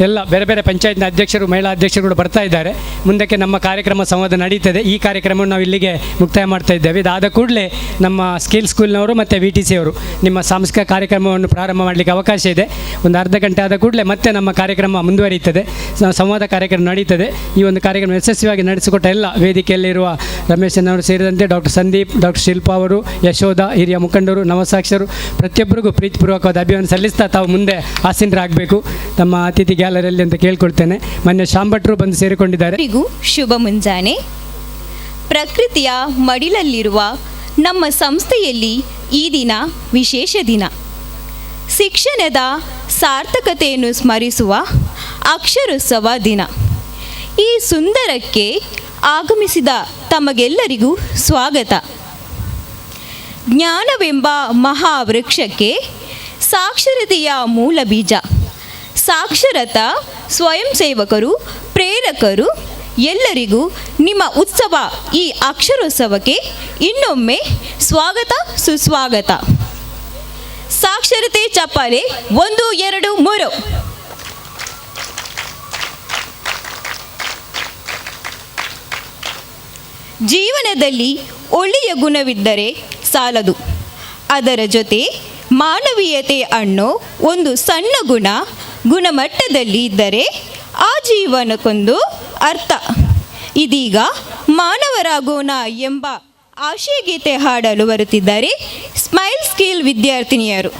ಎಲ್ಲ ಬೇರೆ ಬೇರೆ ಪಂಚಾಯತ್ನ ಅಧ್ಯಕ್ಷರು, ಮಹಿಳಾ ಅಧ್ಯಕ್ಷರು ಕೂಡ ಬರ್ತಾ ಇದ್ದಾರೆ. ಮುಂದಕ್ಕೆ ನಮ್ಮ ಕಾರ್ಯಕ್ರಮ ಸಂವಾದ ನಡೀತದೆ. ಈ ಕಾರ್ಯಕ್ರಮವನ್ನು ನಾವು ಇಲ್ಲಿಗೆ ಮುಕ್ತಾಯ ಮಾಡ್ತಾ ಇದ್ದೇವೆ. ಇದಾದ ಕೂಡಲೇ ನಮ್ಮ ಸ್ಕಿಲ್ ಸ್ಕೂಲ್ನವರು ಮತ್ತು VTC ಅವರು ನಿಮ್ಮ ಸಾಂಸ್ಕೃತಿಕ ಕಾರ್ಯಕ್ರಮವನ್ನು ಪ್ರಾರಂಭ ಮಾಡಲಿಕ್ಕೆ ಅವಕಾಶ ಇದೆ. ಒಂದು ಅರ್ಧ ಗಂಟೆ ಆದ ಕೂಡಲೇ ಮತ್ತೆ ನಮ್ಮ ಕಾರ್ಯಕ್ರಮ ಮುಂದುವರಿಯುತ್ತದೆ, ಸಂವಾದ ಕಾರ್ಯಕ್ರಮ ನಡೀತದೆ. ಈ ಒಂದು ಕಾರ್ಯಕ್ರಮ ಯಶಸ್ವಿಯಾಗಿ ನಡೆಸಿಕೊಟ್ಟ ಎಲ್ಲ ವೇದಿಕೆಯಲ್ಲಿರುವ ರಮೇಶನವರು ಸೇರಿದಂತೆ ಡಾಕ್ಟರ್ ಸಂದೀಪ್, ಡಾಕ್ಟರ್ ಶಿಲ್ಪಾ ಅವರು, ಯಶೋಧ, ಹಿರಿಯ ಮುಖಂಡರು, ನವಸಾಕ್ಷರು ಪ್ರತಿಯೊಬ್ಬರಿಗೂ ಪ್ರೀತಿಪೂರ್ವಕವಾದ ಅಭಿನಂದನೆ ಸಲ್ಲಿಸ್ತಾ ತಾವು ಮುಂದೆ ಆಸೀನರಾಗಬೇಕು ನಮ್ಮ ಅತಿಥಿ ಗ್ಯಾಲರಿಯಲ್ಲಿ ಅಂತ ಕೇಳ್ಕೊಳ್ತೇನೆ. ಮೊನ್ನೆ ಶಾಂಭಟ್ರು ಬಂದು ಸೇರಿಕೊಂಡಿದ್ದಾರೆ. ಶುಭ ಮುಂಜಾನೆ. ಪ್ರಕೃತಿಯ ಮಡಿಲಲ್ಲಿರುವ ನಮ್ಮ ಸಂಸ್ಥೆಯಲ್ಲಿ ಈ ದಿನ ವಿಶೇಷ ದಿನ. ಶಿಕ್ಷಣದ ಸಾರ್ಥಕತೆಯನ್ನು ಸ್ಮರಿಸುವ ಅಕ್ಷರೋತ್ಸವ ದಿನ. ಈ ಸುಂದರಕ್ಕೆ ಆಗಮಿಸಿದ ತಮಗೆಲ್ಲರಿಗೂ ಸ್ವಾಗತ. ಜ್ಞಾನವೆಂಬ ಮಹಾವೃಕ್ಷಕ್ಕೆ ಸಾಕ್ಷರತೆಯ ಮೂಲ ಬೀಜ. ಸಾಕ್ಷರತಾ ಸ್ವಯಂ ಸೇವಕರು, ಪ್ರೇರಕರು ಎಲ್ಲರಿಗೂ ನಿಮ್ಮ ಉತ್ಸವ ಈ ಅಕ್ಷರೋತ್ಸವಕ್ಕೆ ಇನ್ನೊಮ್ಮೆ ಸ್ವಾಗತ ಸುಸ್ವಾಗತ. ಸಾಕ್ಷರತೆ ಚಪ್ಪಾಳೆ 1 2 3. ಜೀವನದಲ್ಲಿ ಒಳ್ಳೆಯ ಗುಣವಿದ್ದರೆ ಸಾಲದು, ಅದರ ಜೊತೆ ಮಾನವೀಯತೆ ಅನ್ನೋ ಒಂದು ಸಣ್ಣ ಗುಣಮಟ್ಟದಲ್ಲಿ ಇದ್ದರೆ ಆ ಜೀವನಕ್ಕೊಂದು ಅರ್ಥ. ಇದೀಗ ಮಾನವರಾಗೋಣ ಎಂಬ ಆಶಯಗೀತೆ ಹಾಡಲು ಬರುತ್ತಿದ್ದಾರೆ ಸ್ಮೈಲ್ ಸ್ಕಿಲ್ ವಿದ್ಯಾರ್ಥಿನಿಯರು.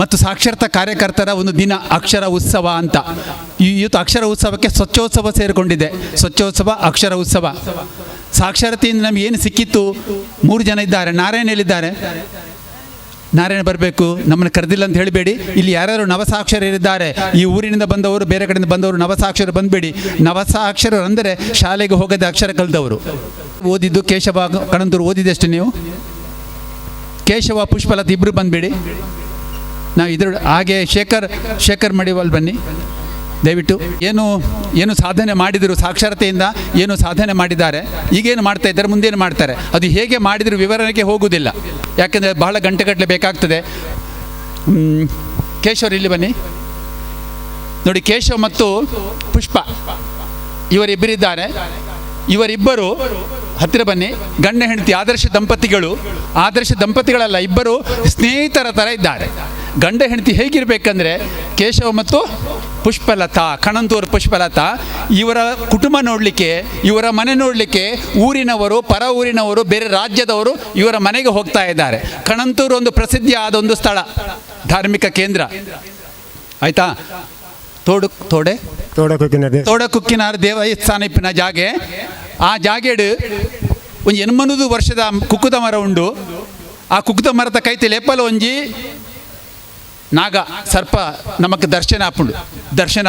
ಮತ್ತು ಸಾಕ್ಷರತಾ ಕಾರ್ಯಕರ್ತರ ಒಂದು ದಿನ ಅಕ್ಷರ ಉತ್ಸವ ಅಂತ. ಇವತ್ತು ಅಕ್ಷರ ಉತ್ಸವಕ್ಕೆ ಸ್ವಚ್ಛೋತ್ಸವ ಸೇರಿಕೊಂಡಿದೆ. ಸ್ವಚ್ಛೋತ್ಸವ, ಅಕ್ಷರ ಉತ್ಸವ. ಸಾಕ್ಷರತೆಯಿಂದ ನಮ್ಗೆ ಏನು ಸಿಕ್ಕಿತ್ತು? 3 ಜನ ಇದ್ದಾರೆ. ನಾರಾಯಣ ಹೇಳಿದ್ದಾರೆ, ನಾರಾಯಣ ಬರಬೇಕು, ನಮ್ಮನ್ನು ಕರೆದಿಲ್ಲ ಅಂತ ಹೇಳಬೇಡಿ. ಇಲ್ಲಿ ಯಾರ್ಯಾರು ನವಸಾಕ್ಷರರಿದ್ದಾರೆ, ಈ ಊರಿನಿಂದ ಬಂದವರು, ಬೇರೆ ಕಡೆಯಿಂದ ಬಂದವರು ನವಸಾಕ್ಷರ ಬಂದುಬೇಡಿ. ನವಸಾಕ್ಷರರು ಅಂದರೆ ಶಾಲೆಗೆ ಹೋಗದೆ ಅಕ್ಷರ ಕಲಿತವರು. ಓದಿದ್ದು ಕೇಶವ ಕಣಂತೂರು ಓದಿದಷ್ಟು ನೀವು. ಕೇಶವ ಪುಷ್ಪಲತಾ ಇಬ್ಬರು ಬಂದುಬೇಡಿ. ನಾವು ಇದ್ರ ಹಾಗೆ ಶೇಖರ್ ಮಡಿವಾಲ್ ಬನ್ನಿ ದಯವಿಟ್ಟು. ಏನು ಸಾಧನೆ ಮಾಡಿದರು ಸಾಕ್ಷರತೆಯಿಂದ, ಏನು ಸಾಧನೆ ಮಾಡಿದ್ದಾರೆ, ಈಗೇನು ಮಾಡ್ತಾ ಇದ್ದಾರೆ, ಮುಂದೇನು ಮಾಡ್ತಾರೆ, ಅದು ಹೇಗೆ ಮಾಡಿದರೂ ವಿವರಣೆಗೆ ಹೋಗುವುದಿಲ್ಲ, ಯಾಕೆಂದರೆ ಬಹಳ ಗಂಟೆಗಟ್ಟಲೆ ಬೇಕಾಗ್ತದೆ. ಕೇಶವ್ ಇಲ್ಲಿ ಬನ್ನಿ ನೋಡಿ. ಕೇಶವ್ ಮತ್ತು ಪುಷ್ಪ ಇವರಿಬ್ಬರಿದ್ದಾರೆ. ಇವರಿಬ್ಬರು ಹತ್ತಿರ ಬನ್ನಿ. ಗಂಡ ಹೆಂಡತಿ ಆದರ್ಶ ದಂಪತಿಗಳಲ್ಲ, ಇಬ್ಬರು ಸ್ನೇಹಿತರ ಥರ ಇದ್ದಾರೆ. ಗಂಡ ಹೆಂಡತಿ ಹೇಗಿರಬೇಕಂದ್ರೆ, ಕೇಶವ ಮತ್ತು ಪುಷ್ಪಲತಾ, ಕಣಂತೂರು ಪುಷ್ಪಲತಾ, ಇವರ ಕುಟುಂಬ ನೋಡಲಿಕ್ಕೆ, ಇವರ ಮನೆ ನೋಡಲಿಕ್ಕೆ ಊರಿನವರು, ಪರ ಊರಿನವರು, ಬೇರೆ ರಾಜ್ಯದವರು ಇವರ ಮನೆಗೆ ಹೋಗ್ತಾ ಇದ್ದಾರೆ. ಕಣಂತೂರು ಒಂದು ಪ್ರಸಿದ್ಧಿಯಾದ ಒಂದು ಸ್ಥಳ, ಧಾರ್ಮಿಕ ಕೇಂದ್ರ ಆಯಿತಾ. ತೋಡಕುಕ್ಕಿನಾರ ದೇವಸ್ಥಾನ ಇಪ್ಪಿನ ಜಾಗೆ. ಆ ಜಾಗೆಡು ಒಂದು 80 ವರ್ಷದ ಕುಕ್ಕುದ ಮರ ಉಂಡು. ಆ ಕುಕ್ಕುದ ಮರದ ಕೈತಿ ಲೆಪ್ಪಲು ಒಂಜಿ ನಾಗ ಸರ್ಪ ನಮಕ್ ದರ್ಶನ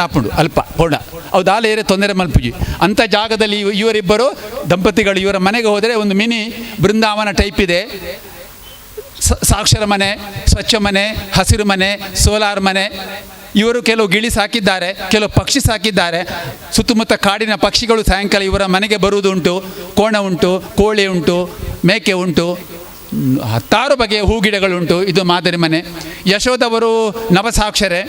ಆಪುಂಡು ಅಲ್ಪ ಪೋಡ ಅವ್ದಾಲ ಏರೆ ತೊಂದರೆ ಮಲ್ಪುಜಿ ಅಂಥ ಜಾಗದಲ್ಲಿ ಇವರಿಬ್ಬರು ದಂಪತಿಗಳು ಇವರ ಮನೆಗೆ ಹೋದರೆ ಒಂದು ಮಿನಿ ಬೃಂದಾವನ ಟೈಪ್ ಇದೆ. ಸಾಕ್ಷರ ಮನೆ, ಸ್ವಚ್ಛ ಮನೆ, ಹಸಿರು ಮನೆ, ಸೋಲಾರ್ ಮನೆ. ಇವರು ಕೆಲವು ಗಿಳಿ ಸಾಕಿದ್ದಾರೆ, ಕೆಲವು ಪಕ್ಷಿ ಸಾಕಿದ್ದಾರೆ. ಸುತ್ತಮುತ್ತ ಕಾಡಿನ ಪಕ್ಷಿಗಳು ಸಾಯಂಕಾಲ ಇವರ ಮನೆಗೆ ಬರುವುದುಂಟು. ಕೋಣ ಉಂಟು, ಕೋಳಿ ಉಂಟು, ಮೇಕೆ ಉಂಟು, 10 ಬಗೆಯ ಹೂ ಗಿಡಗಳುಂಟು. ಇದು ಮಾದರಿ ಮನೆ. ಯಶೋದವರು ನವಸಾಕ್ಷರೆ,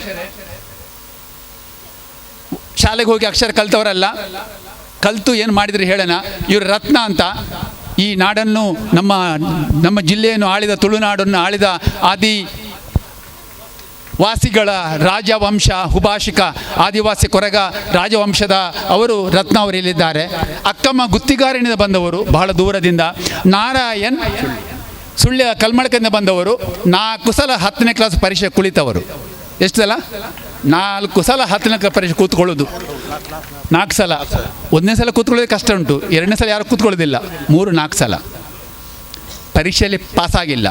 ಶಾಲೆಗೆ ಹೋಗಿ ಅಕ್ಷರ ಕಲ್ತವರಲ್ಲ. ಕಲಿತು ಏನು ಮಾಡಿದರೆ ಹೇಳೋಣ. ಇವರು ರತ್ನ ಅಂತ. ಈ ನಾಡನ್ನು, ನಮ್ಮ ಜಿಲ್ಲೆಯನ್ನು ಆಳಿದ, ತುಳುನಾಡನ್ನು ಆಳಿದ ಆದಿವಾಸಿಗಳ ರಾಜವಂಶ, ಹುಭಾಷಿಕ ಆದಿವಾಸಿ ಕೊರಗ ರಾಜವಂಶದ ಅವರು ರತ್ನ ಅವರಿಲ್ಲಿದ್ದಾರೆ. ಅಕ್ಕಮ್ಮ ಗುತ್ತಿಗಾರಿನಿಂದ ಬಂದವರು, ಬಹಳ ದೂರದಿಂದ. ನಾರಾಯಣ್ ಸುಳ್ಯ ಕಲ್ಮಳಕದಿಂದ ಬಂದವರು. 4 ಸಲ 10ನೇ ಕ್ಲಾಸ್ ಪರೀಕ್ಷೆ ಕುಳಿತವರು. ಎಷ್ಟು ಸಲ? 4 ಸಲ 10ನೇ ಕ್ಲಾಸ್ ಪರೀಕ್ಷೆ ಕೂತ್ಕೊಳ್ಳೋದು. 4 ಸಲ. 1ನೇ ಸಲ ಕೂತ್ಕೊಳ್ಳೋದು ಕಷ್ಟ ಉಂಟು, 2ನೇ ಸಲ ಯಾರು ಕೂತ್ಕೊಳ್ಳೋದಿಲ್ಲ. 3-4 ಸಲ ಪರೀಕ್ಷೆಯಲ್ಲಿ ಪಾಸಾಗಿಲ್ಲ,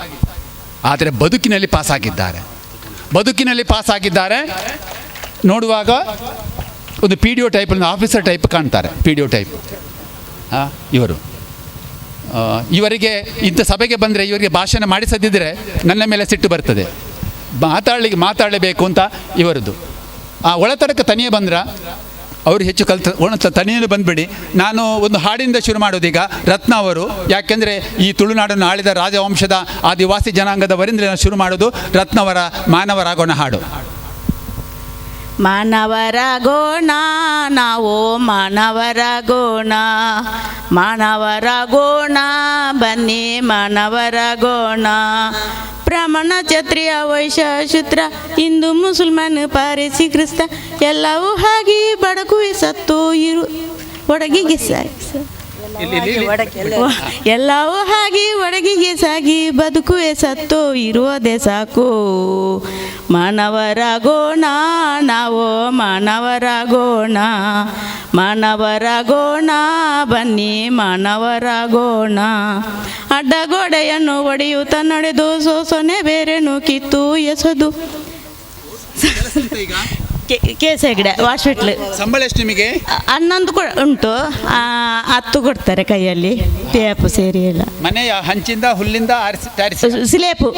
ಆದರೆ ಬದುಕಿನಲ್ಲಿ ಪಾಸಾಗಿದ್ದಾರೆ. ನೋಡುವಾಗ ಒಂದು PDO ಟೈಪ್, ಒಂದು ಆಫೀಸರ್ ಟೈಪ್ ಕಾಣ್ತಾರೆ. PDO ಟೈಪ್ ಇವರಿಗೆ ಇಂಥ ಸಭೆಗೆ ಬಂದರೆ, ಇವರಿಗೆ ಭಾಷಣ ಮಾಡಿಸದಿದ್ದರೆ ನನ್ನ ಮೇಲೆ ಸಿಟ್ಟು ಬರ್ತದೆ. ಮಾತಾಡಲೇಬೇಕು ಅಂತ ಇವರದ್ದು. ಒಳತಡಕ ತನಿಯೇ ಬಂದ್ರ, ಅವರು ಹೆಚ್ಚು ತನಿಯನ್ನು ಬಂದುಬಿಡಿ. ನಾನು ಒಂದು ಹಾಡಿಂದ ಶುರು ಮಾಡೋದೀಗ. ರತ್ನ ಅವರು, ಯಾಕೆಂದರೆ ಈ ತುಳುನಾಡನ್ನು ಆಳಿದ ರಾಜವಂಶದ ಆದಿವಾಸಿ ಜನಾಂಗದವರಿಂದ ನಾನು ಶುರು ಮಾಡೋದು ರತ್ನವರ ಮಾನವರಾಗೋಣ ಹಾಡು. ಮಾನವರಾಗೋಣ ನಾವು, ಮಾನವರಾಗೋಣ ಬನ್ನಿ ಮಾನವರಾಗೋಣ. ಬ್ರಾಹ್ಮಣ, ಕ್ಷತ್ರಿಯ, ವೈಶ್ಯ, ಶೂದ್ರ, ಹಿಂದೂ, ಮುಸಲ್ಮಾನ್, ಪಾರಸಿ, ಕ್ರಿಸ್ತ ಎಲ್ಲವೂ ಹಾಗೆ ಬಡಕುವೆ ಸತ್ತು ಇರು ಒಡಗಿಗೆ ಎಲ್ಲವೂ ಹಾಗೆ ಒಡಗಿಗೆ ಸಾಗಿ ಬದುಕುವೆ ಸತ್ತು ಇರುವುದೇ ಸಾಕು. ಮಾನವರಾಗೋಣ ನಾವು, ಮಾನವರಾಗೋಣ ಬನ್ನಿ ಮಾನವರಾಗೋಣ. ಅಡ್ಡಗೋಡೆಯನ್ನು ಒಡೆಯುತ್ತ ನಡೆದು ಸೋಸನೆ ಬೇರೆನು ಕಿತ್ತು ಎಸೆದು. KS Hegde hospital. ಸಂಬಳ ಎಷ್ಟು ನಿಮಗೆ? 11 ಉಂಟು, 10 ಕೊಡ್ತಾರೆ ಕೈಯಲ್ಲಿ. PF ಸೇರಿ ಎಲ್ಲ. ಮನೆಯ ಹಂಚಿಂದ ಹುಲ್ಲಿಂದ ಸ್ಲೇಪು.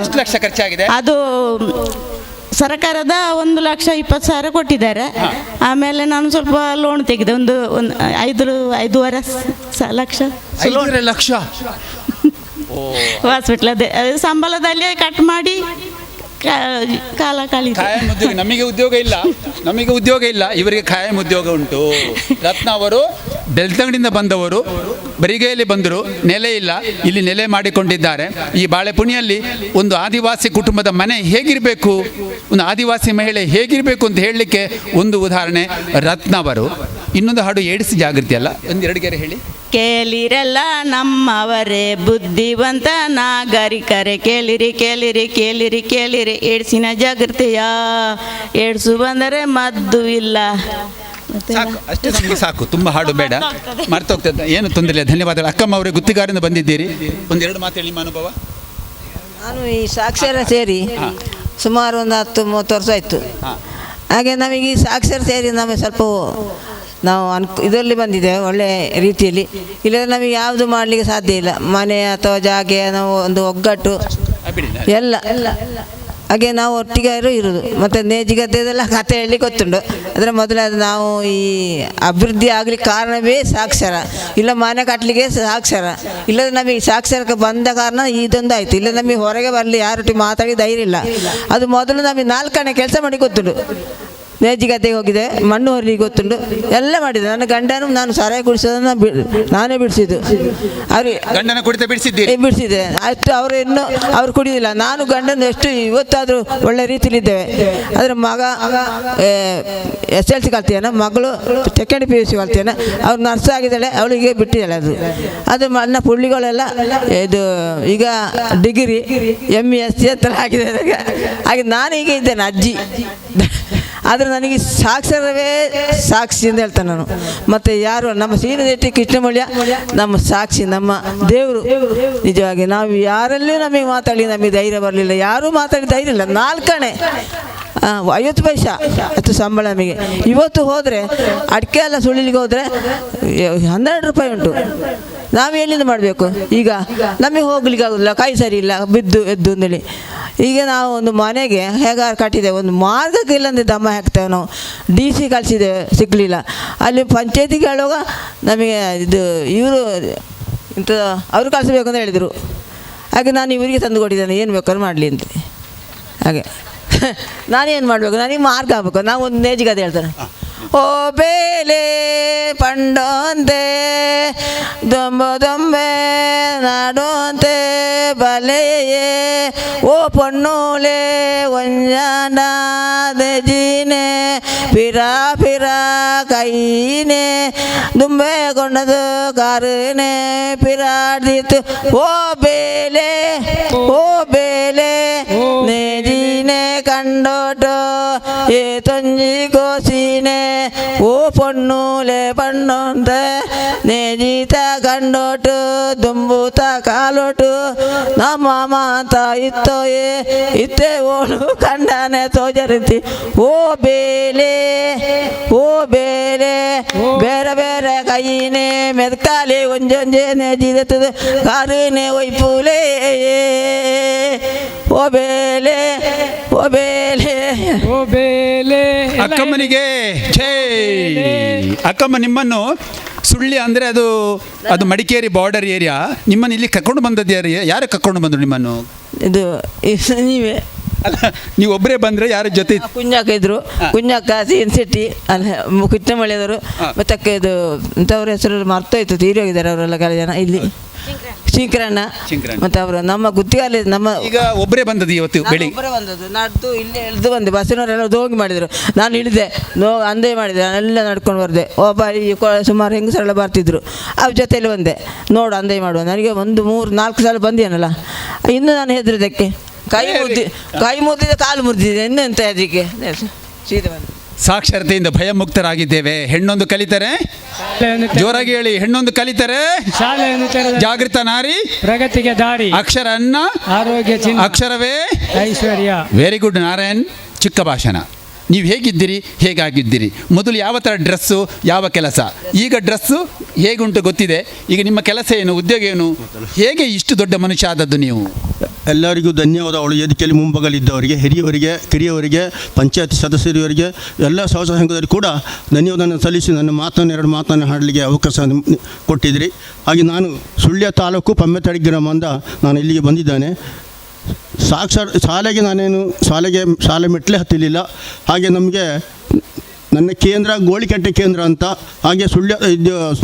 ಎಷ್ಟು ಲಕ್ಷ ಖರ್ಚಾಗಿದೆ? ಅದು ಸರ್ಕಾರದ 1,20,000 ಕೊಟ್ಟಿದ್ದಾರೆ. ಆಮೇಲೆ ನಾನು ಸ್ವಲ್ಪ ಲೋನ್ ತೆಗೆದೆ, ಒಂದು 5.5 ಲಕ್ಷ. 5 ಲಕ್ಷ ಹಾಸ್ಪಿಟ್ಲ್ ಅದೇ ಸಂಬಳದಲ್ಲಿ ಕಟ್ ಮಾಡಿ ಕಾಲ ಕಳಿ. ಖಾಯಂ ಉದ್ಯೋಗ. ನಮಗೆ ಉದ್ಯೋಗ ಇಲ್ಲ, ಇವರಿಗೆ ಖಾಯಂ ಉದ್ಯೋಗ ಉಂಟು. ರತ್ನ ಅವರು ಬೆಳ್ತಂಗಡಿಯಿಂದ ಬಂದವರು, ಬರಿಗೈಯಲ್ಲಿ ಬಂದರು, ನೆಲೆ ಇಲ್ಲ, ಇಲ್ಲಿ ನೆಲೆ ಮಾಡಿಕೊಂಡಿದ್ದಾರೆ. ಈ ಬಾಳೆಪುಣಿಯಲ್ಲಿ ಒಂದು ಆದಿವಾಸಿ ಕುಟುಂಬದ ಮನೆ ಹೇಗಿರಬೇಕು, ಒಂದು ಆದಿವಾಸಿ ಮಹಿಳೆ ಹೇಗಿರಬೇಕು ಅಂತ ಹೇಳಲಿಕ್ಕೆ ಒಂದು ಉದಾಹರಣೆ ರತ್ನವರು. ಇನ್ನೊಂದು ಹಾಡು ಏಡ್ಸ್ ಜಾಗೃತಿ ಅಲ್ಲ, 1-2 ಗೆರೆ ಹೇಳಿ. ಕೇಳಿರಲ್ಲ ನಮ್ಮವರೇ ಬುದ್ಧಿವಂತ ನಾಗರಿಕರೇ, ಕೇಳಿರಿ ಏಡ್ಸಿನ ಜಾಗೃತಿಯ. ಏಡ್ಸು ಬಂದರೆ ಮದ್ದು ಇಲ್ಲ. ಅಷ್ಟೇ ನಮಗೆ ಸಾಕು, ತುಂಬ ಹಾಡು ಬೇಡ, ಮರ್ತೋಗ್ತದೆ. ಏನು ತೊಂದರೆ ಇಲ್ಲ. ಧನ್ಯವಾದಗಳು. ಅಕ್ಕಮ್ಮ ಅವರೇ, ಗುತ್ತಿಗಾರಿಂದ ಬಂದಿದ್ದೀರಿ, 1-2 ಮಾತು ಹೇಳಿ ನಿಮ್ಮ ಅನುಭವ. ನಾನು ಈ ಸಾಕ್ಷರ ಸೇರಿ ಸುಮಾರು ಒಂದು 10-30 ವರ್ಷ ಆಯಿತು. ಹಾಗೆ ನಮಗೆ ಈ ಸಾಕ್ಷರ ಸೇರಿ ನಮಗೆ ಸ್ವಲ್ಪ ನಾವು ಇದರಲ್ಲಿ ಬಂದಿದ್ದೇವೆ ಒಳ್ಳೆ ರೀತಿಯಲ್ಲಿ. ಇಲ್ಲದ್ರೆ ನಮಗೆ ಯಾವುದು ಮಾಡಲಿಕ್ಕೆ ಸಾಧ್ಯ ಇಲ್ಲ. ಮನೆ ಅಥವಾ ಜಾಗೆ ನಾವು ಒಂದು ಒಗ್ಗಟ್ಟು ಎಲ್ಲ ಹಾಗೆ ನಾವು ಒಟ್ಟಿಗೆ ಇರೋದು. ಮತ್ತು ನೇಜಿಗದ್ದೆದೆಲ್ಲ ಕಥೆ ಹೇಳಿ ಗೊತ್ತುಂಟು. ಅದರ ಮೊದಲಾದ ನಾವು ಈ ಅಭಿವೃದ್ಧಿ ಆಗಲಿಕ್ಕೆ ಕಾರಣವೇ ಸಾಕ್ಷರ. ಇಲ್ಲ ಮನೆ ಕಟ್ಟಲಿಕ್ಕೆ ಸಾಕ್ಷರ. ಇಲ್ಲದ್ರೆ ನಮಗೆ ಸಾಕ್ಷರಕ್ಕೆ ಬಂದ ಕಾರಣ ಇದೊಂದು ಆಯಿತು. ಇಲ್ಲ ನಮಗೆ ಹೊರಗೆ ಬರಲಿ, ಯಾರೊಟ್ಟಿಗೆ ಮಾತಾಡಿ ಧೈರ್ಯ ಇಲ್ಲ. ಅದು ಮೊದಲು ನಮಗೆ 4 ಕೆಲಸ ಮಾಡಿ ಗೊತ್ತುಂಟು. ನೇಜಿಗದ್ದೆಗೆ ಹೋಗಿದೆ, ಮಣ್ಣು ಹೊರಲಿಗೆ ಗೊತ್ತುಂಟು, ಎಲ್ಲ ಮಾಡಿದೆ. ನನ್ನ ಗಂಡನು ನಾನು ಸಾರಾಯಿ ಕುಡಿಸೋದನ್ನು ನಾನೇ ಬಿಡಿಸಿದ್ದು. ಅವ್ರಿಗೆ ಗಂಡನ ಕುಡಿತ ಬಿಡಿಸಿದೆ ಆಯಿತು. ಅವರು ಇನ್ನೂ ಅವ್ರು ಕುಡಿಯೋದಿಲ್ಲ. ನಾನು ಗಂಡನ ಎಷ್ಟು ಇವತ್ತಾದರೂ ಒಳ್ಳೆ ರೀತಿಯಲ್ಲಿದ್ದೇವೆ. ಅದರ ಮಗ SLC ಕಲ್ತಿಯಾನ, ಮಗಳು 2nd PUC ಕಲ್ತಿಯಾನ. ಅವ್ರು ನರ್ಸ್ ಆಗಿದ್ದಾಳೆ, ಅವಳಿಗೆ ಬಿಟ್ಟಿದ್ದಾಳೆ. ಅದು ನನ್ನ ಪುಳ್ಳಿಗಳೆಲ್ಲ ಇದು ಈಗ ಡಿಗ್ರಿ MSc ಅಂತ ಆಗಿದೆ. ಹಾಗೆ ನಾನು ಈಗ ಇದ್ದೇನೆ ಅಜ್ಜಿ. ಆದರೆ ನನಗೆ ಸಾಕ್ಷರವೇ ಸಾಕ್ಷಿ ಅಂತ ಹೇಳ್ತೇನೆ ನಾನು. ಮತ್ತು ಯಾರು ನಮ್ಮ ಶ್ರೀನಿಧಿ ಕೃಷ್ಣಮೂಲ್ಯ ನಮ್ಮ ಸಾಕ್ಷಿ, ನಮ್ಮ ದೇವರು. ನಿಜವಾಗಿ ನಾವು ಯಾರಲ್ಲೂ ನಮಗೆ ಮಾತಾಡಿ ನಮಗೆ ಧೈರ್ಯ ಬರಲಿಲ್ಲ. ಯಾರೂ ಮಾತಾಡಿ ಧೈರ್ಯ ಇಲ್ಲ. 4 50 ಪೈಸೆ ಅದು ಸಂಬಳ ನಮಗೆ. ಇವತ್ತು ಹೋದರೆ ಅಡಿಕೆ ಎಲ್ಲ ಸುಳಿಲಿಕ್ಕೆ ಹೋದರೆ 12 ರೂಪಾಯಿ ಉಂಟು. ನಾವು ಎಲ್ಲಿಂದ ಮಾಡಬೇಕು? ಈಗ ನಮಗೆ ಹೋಗ್ಲಿಕ್ಕೆ ಆಗೋದಿಲ್ಲ, ಕೈ ಸರಿ ಇಲ್ಲ, ಬಿದ್ದು ಎದ್ದು ಅಂದೇಳಿ. ಈಗ ನಾವು ಒಂದು ಮನೆಗೆ ಹೇಗಾರು ಕಟ್ಟಿದ್ದೇವೆ, ಒಂದು ಮಾರ್ಗಕ್ಕೆ ಇಲ್ಲಂದ್ರೆ ದಮ್ಮ ಹಾಕ್ತೇವೆ ನಾವು. DC ಕಳಿಸಿದ್ದೇವೆ, ಸಿಗಲಿಲ್ಲ. ಅಲ್ಲಿ ಪಂಚಾಯತಿಗೆ ಹೇಳುವಾಗ ನಮಗೆ ಇದು ಇವರು ಇಂಥ ಅವರು ಕಳಿಸ್ಬೇಕು ಅಂತ ಹೇಳಿದರು. ಹಾಗೆ ನಾನು ಇವರಿಗೆ ತಂದು ಕೊಟ್ಟಿದ್ದೇನೆ, ಏನು ಬೇಕಾದ್ರೂ ಮಾಡಲಿ ಅಂತ. ಹಾಗೆ ನಾನೇನು ಮಾಡಬೇಕು? ನನಗೆ ಮಾರ್ಗ ಆಗಬೇಕು. ನಾವು ಒಂದು ನೇಜಿಗೆ ಅದು ಹೇಳ್ತೇನೆ. ಓ ಬೇಲೆ ಪಂಡೋಂತೆ ದೊಂಬೆ ನಾಡೋಂತೆ ಬಲೆಯೇ ಓ ಪೊನ್ನೋಲೆ ಒಂಜಾನೆ ಪಿರಾ ಪಿರಾ ಕೈನೆ ದುಂಬೆ ಕೊಂಡದು ಕಾರನೆ ಪಿರಾಡಿತು ಓ ಬೇಲೆ ನೇಜಿನೆ ಕಂಡೋಟೋ ಏ ತೊಂಜಿ ಕೋಸಿನೆ ಓ ಪೊನ್ನೂಲೆ ಪಣ್ಣೊಂದೆ ನೇಜಿತ ಕಂಡೋಟು ದುಂಬುತ ಕಾಲೋಟು ನಮ್ಮ ಮಾತ ಇತ್ತೋಯೇ ಇತ್ತೆ ಓಳು ಕಂಡನೆ ತೋಜರಿಂತಿ ಓ ಬೇಲೆ ಬೇರೆ ಬೇರೆ ಕೈನೇ ಮೆದ್ಕಾಲಿ ಒಂಜೊಂಜೆ ನೇಜಿದತ್ತದು ಕಾರುನೆ ಒಯ್ಪೂಲೆ ಓ ಬೇಲೆ ಅಕ್ಕಮ್ಮನಿಗೆ ಛೇ. ಅಕ್ಕಮ್ಮ ನಿಮ್ಮನ್ನು ಸುಳ್ಳಿ ಅಂದರೆ ಅದು ಮಡಿಕೇರಿ ಬಾರ್ಡರ್ ಏರಿಯಾ. ನಿಮ್ಮನ್ನು ಇಲ್ಲಿ ಕರ್ಕೊಂಡು ಬಂದದ್ದು ಯಾರು ಕರ್ಕೊಂಡು ಬಂದರು ನಿಮ್ಮನ್ನು? ಇದು ನೀವೇ ಅಲ್ಲ, ನೀವು ಒಬ್ಬರೇ ಬಂದರೆ ಯಾರ ಜೊತೆ? ಕುಂಜಾಕ ಇದ್ರು, ಕುಂಜಾಕ ಸೀನ್ಸಿಟ್ಟಿ ಅಲ್ಲ ಕಿಟ್ಟಮಳೆಯವರು, ಮತ್ತೆ ಇದು ಇಂಥವ್ರ ಹೆಸರು ಮರ್ತೋಯ್ತು, ತೀರೋಗಿದ್ದಾರೆ ಅವರೆಲ್ಲ ಕೆಲ ಜನ. ಇಲ್ಲಿ ಶಂಕರಣ್ಣ ಮತ್ತು ಅವರು ನಮ್ಮ ಗುತ್ತಿಗಾಲಿ ನಮ್ಮ. ಈಗ ಒಬ್ಬರೇ ಬಂದದ್ದು ಇವತ್ತು ಬೆಳಿಗ್ಗೆ? ಒಬ್ಬರೇ ಬಂದದ್ದು. ನಡ್ದು ಇಲ್ಲೇ ಇಳಿದು ಬಂದೆ. ಬಸ್ಸಿನವರೆಲ್ಲ ದೋಗಿ ಮಾಡಿದರು, ನಾನು ಇಳಿದೆ, ಅಂದೇ ಮಾಡಿದೆ, ನಾನೆಲ್ಲ ನಡ್ಕೊಂಡು ಬರ್ದೆ. ಒಬ್ಬ ಸುಮಾರು ಹೆಂಗಸರೆಲ್ಲ ಬರ್ತಿದ್ರು, ಅವ್ರ ಜೊತೆಯಲ್ಲಿ ಬಂದೆ. ನೋಡು ಅಂದೇ ಮಾಡುವ. ನನಗೆ 3-4 ಸಲ ಬಂದೇನಲ್ಲ, ಇನ್ನು ನಾನು ಹೆದರಿದ್ದಕ್ಕೆ ಕೈ ಮುರಿದಿದೆ, ಕಾಲು ಮುರಿದಿದೆ, ಇನ್ನೆಂತ ಅದಕ್ಕೆ ಸೀದಾ ಬಂದೆ. ಸಾಕ್ಷರತೆಯಿಂದ ಭಯಮುಕ್ತರಾಗಿದ್ದೇವೆ. ಹೆಣ್ಣೊಂದು ಕಲಿತರೆ, ಜೋರಾಗಿ ಹೇಳಿ, ಹೆಣ್ಣೊಂದು ಕಲಿತರೆ ಜಾಗೃತ ನಾರಿ ಪ್ರಗತಿಗೆ ದಾರಿ. ಅಕ್ಷರ ಅನ್ನ ಆರೋಗ್ಯ ಅಕ್ಷರವೇ ಐಶ್ವರ್ಯ. Very good Narayan. ಚಿಕ್ಕ ಭಾಷಣ. ನೀವು ಹೇಗಿದ್ದೀರಿ, ಹೇಗಾಗಿದ್ದೀರಿ? ಮೊದಲು ಯಾವ ಥರ ಡ್ರೆಸ್ಸು, ಯಾವ ಕೆಲಸ? ಈಗ ಡ್ರೆಸ್ಸು ಹೇಗುಂಟು ಗೊತ್ತಿದೆ. ಈಗ ನಿಮ್ಮ ಕೆಲಸ ಏನು, ಉದ್ಯೋಗ ಏನು, ಹೇಗೆ ಇಷ್ಟು ದೊಡ್ಡ ಮನುಷ್ಯ ಆದದ್ದು ನೀವು? ಎಲ್ಲರಿಗೂ ಧನ್ಯವಾದ. ಅವಳು ವೇದಿಕೆಯಲ್ಲಿ ಮುಂಭಾಗಲಿದ್ದವರಿಗೆ, ಹಿರಿಯವರಿಗೆ, ಕಿರಿಯವರಿಗೆ, ಪಂಚಾಯತ್ ಸದಸ್ಯರಿಗೆ, ಎಲ್ಲ ಸಹೋದರ ಸಂಘದವರಿಗೆ ಕೂಡ ಧನ್ಯವಾದವನ್ನು ಸಲ್ಲಿಸಿ ನನ್ನ ಎರಡು ಮಾತನ್ನು ಹಾಡಲಿಕ್ಕೆ ಅವಕಾಶ ಕೊಟ್ಟಿದ್ರಿ. ಹಾಗೆ ನಾನು ಸುಳ್ಯ ತಾಲೂಕು ಪಮ್ಮೆತಡಿ ಗ್ರಾಮದಿಂದ ನಾನು ಇಲ್ಲಿಗೆ ಬಂದಿದ್ದೇನೆ. ಶಾಲೆಗೆ ಶಾಲೆ ಮೆಟ್ಲೆ ಹತ್ತಲಿಲ್ಲ. ಹಾಗೆ ನಮಗೆ ನನ್ನ ಕೇಂದ್ರ ಗೋಳಿಕಟ್ಟೆ ಕೇಂದ್ರ ಅಂತ, ಹಾಗೆ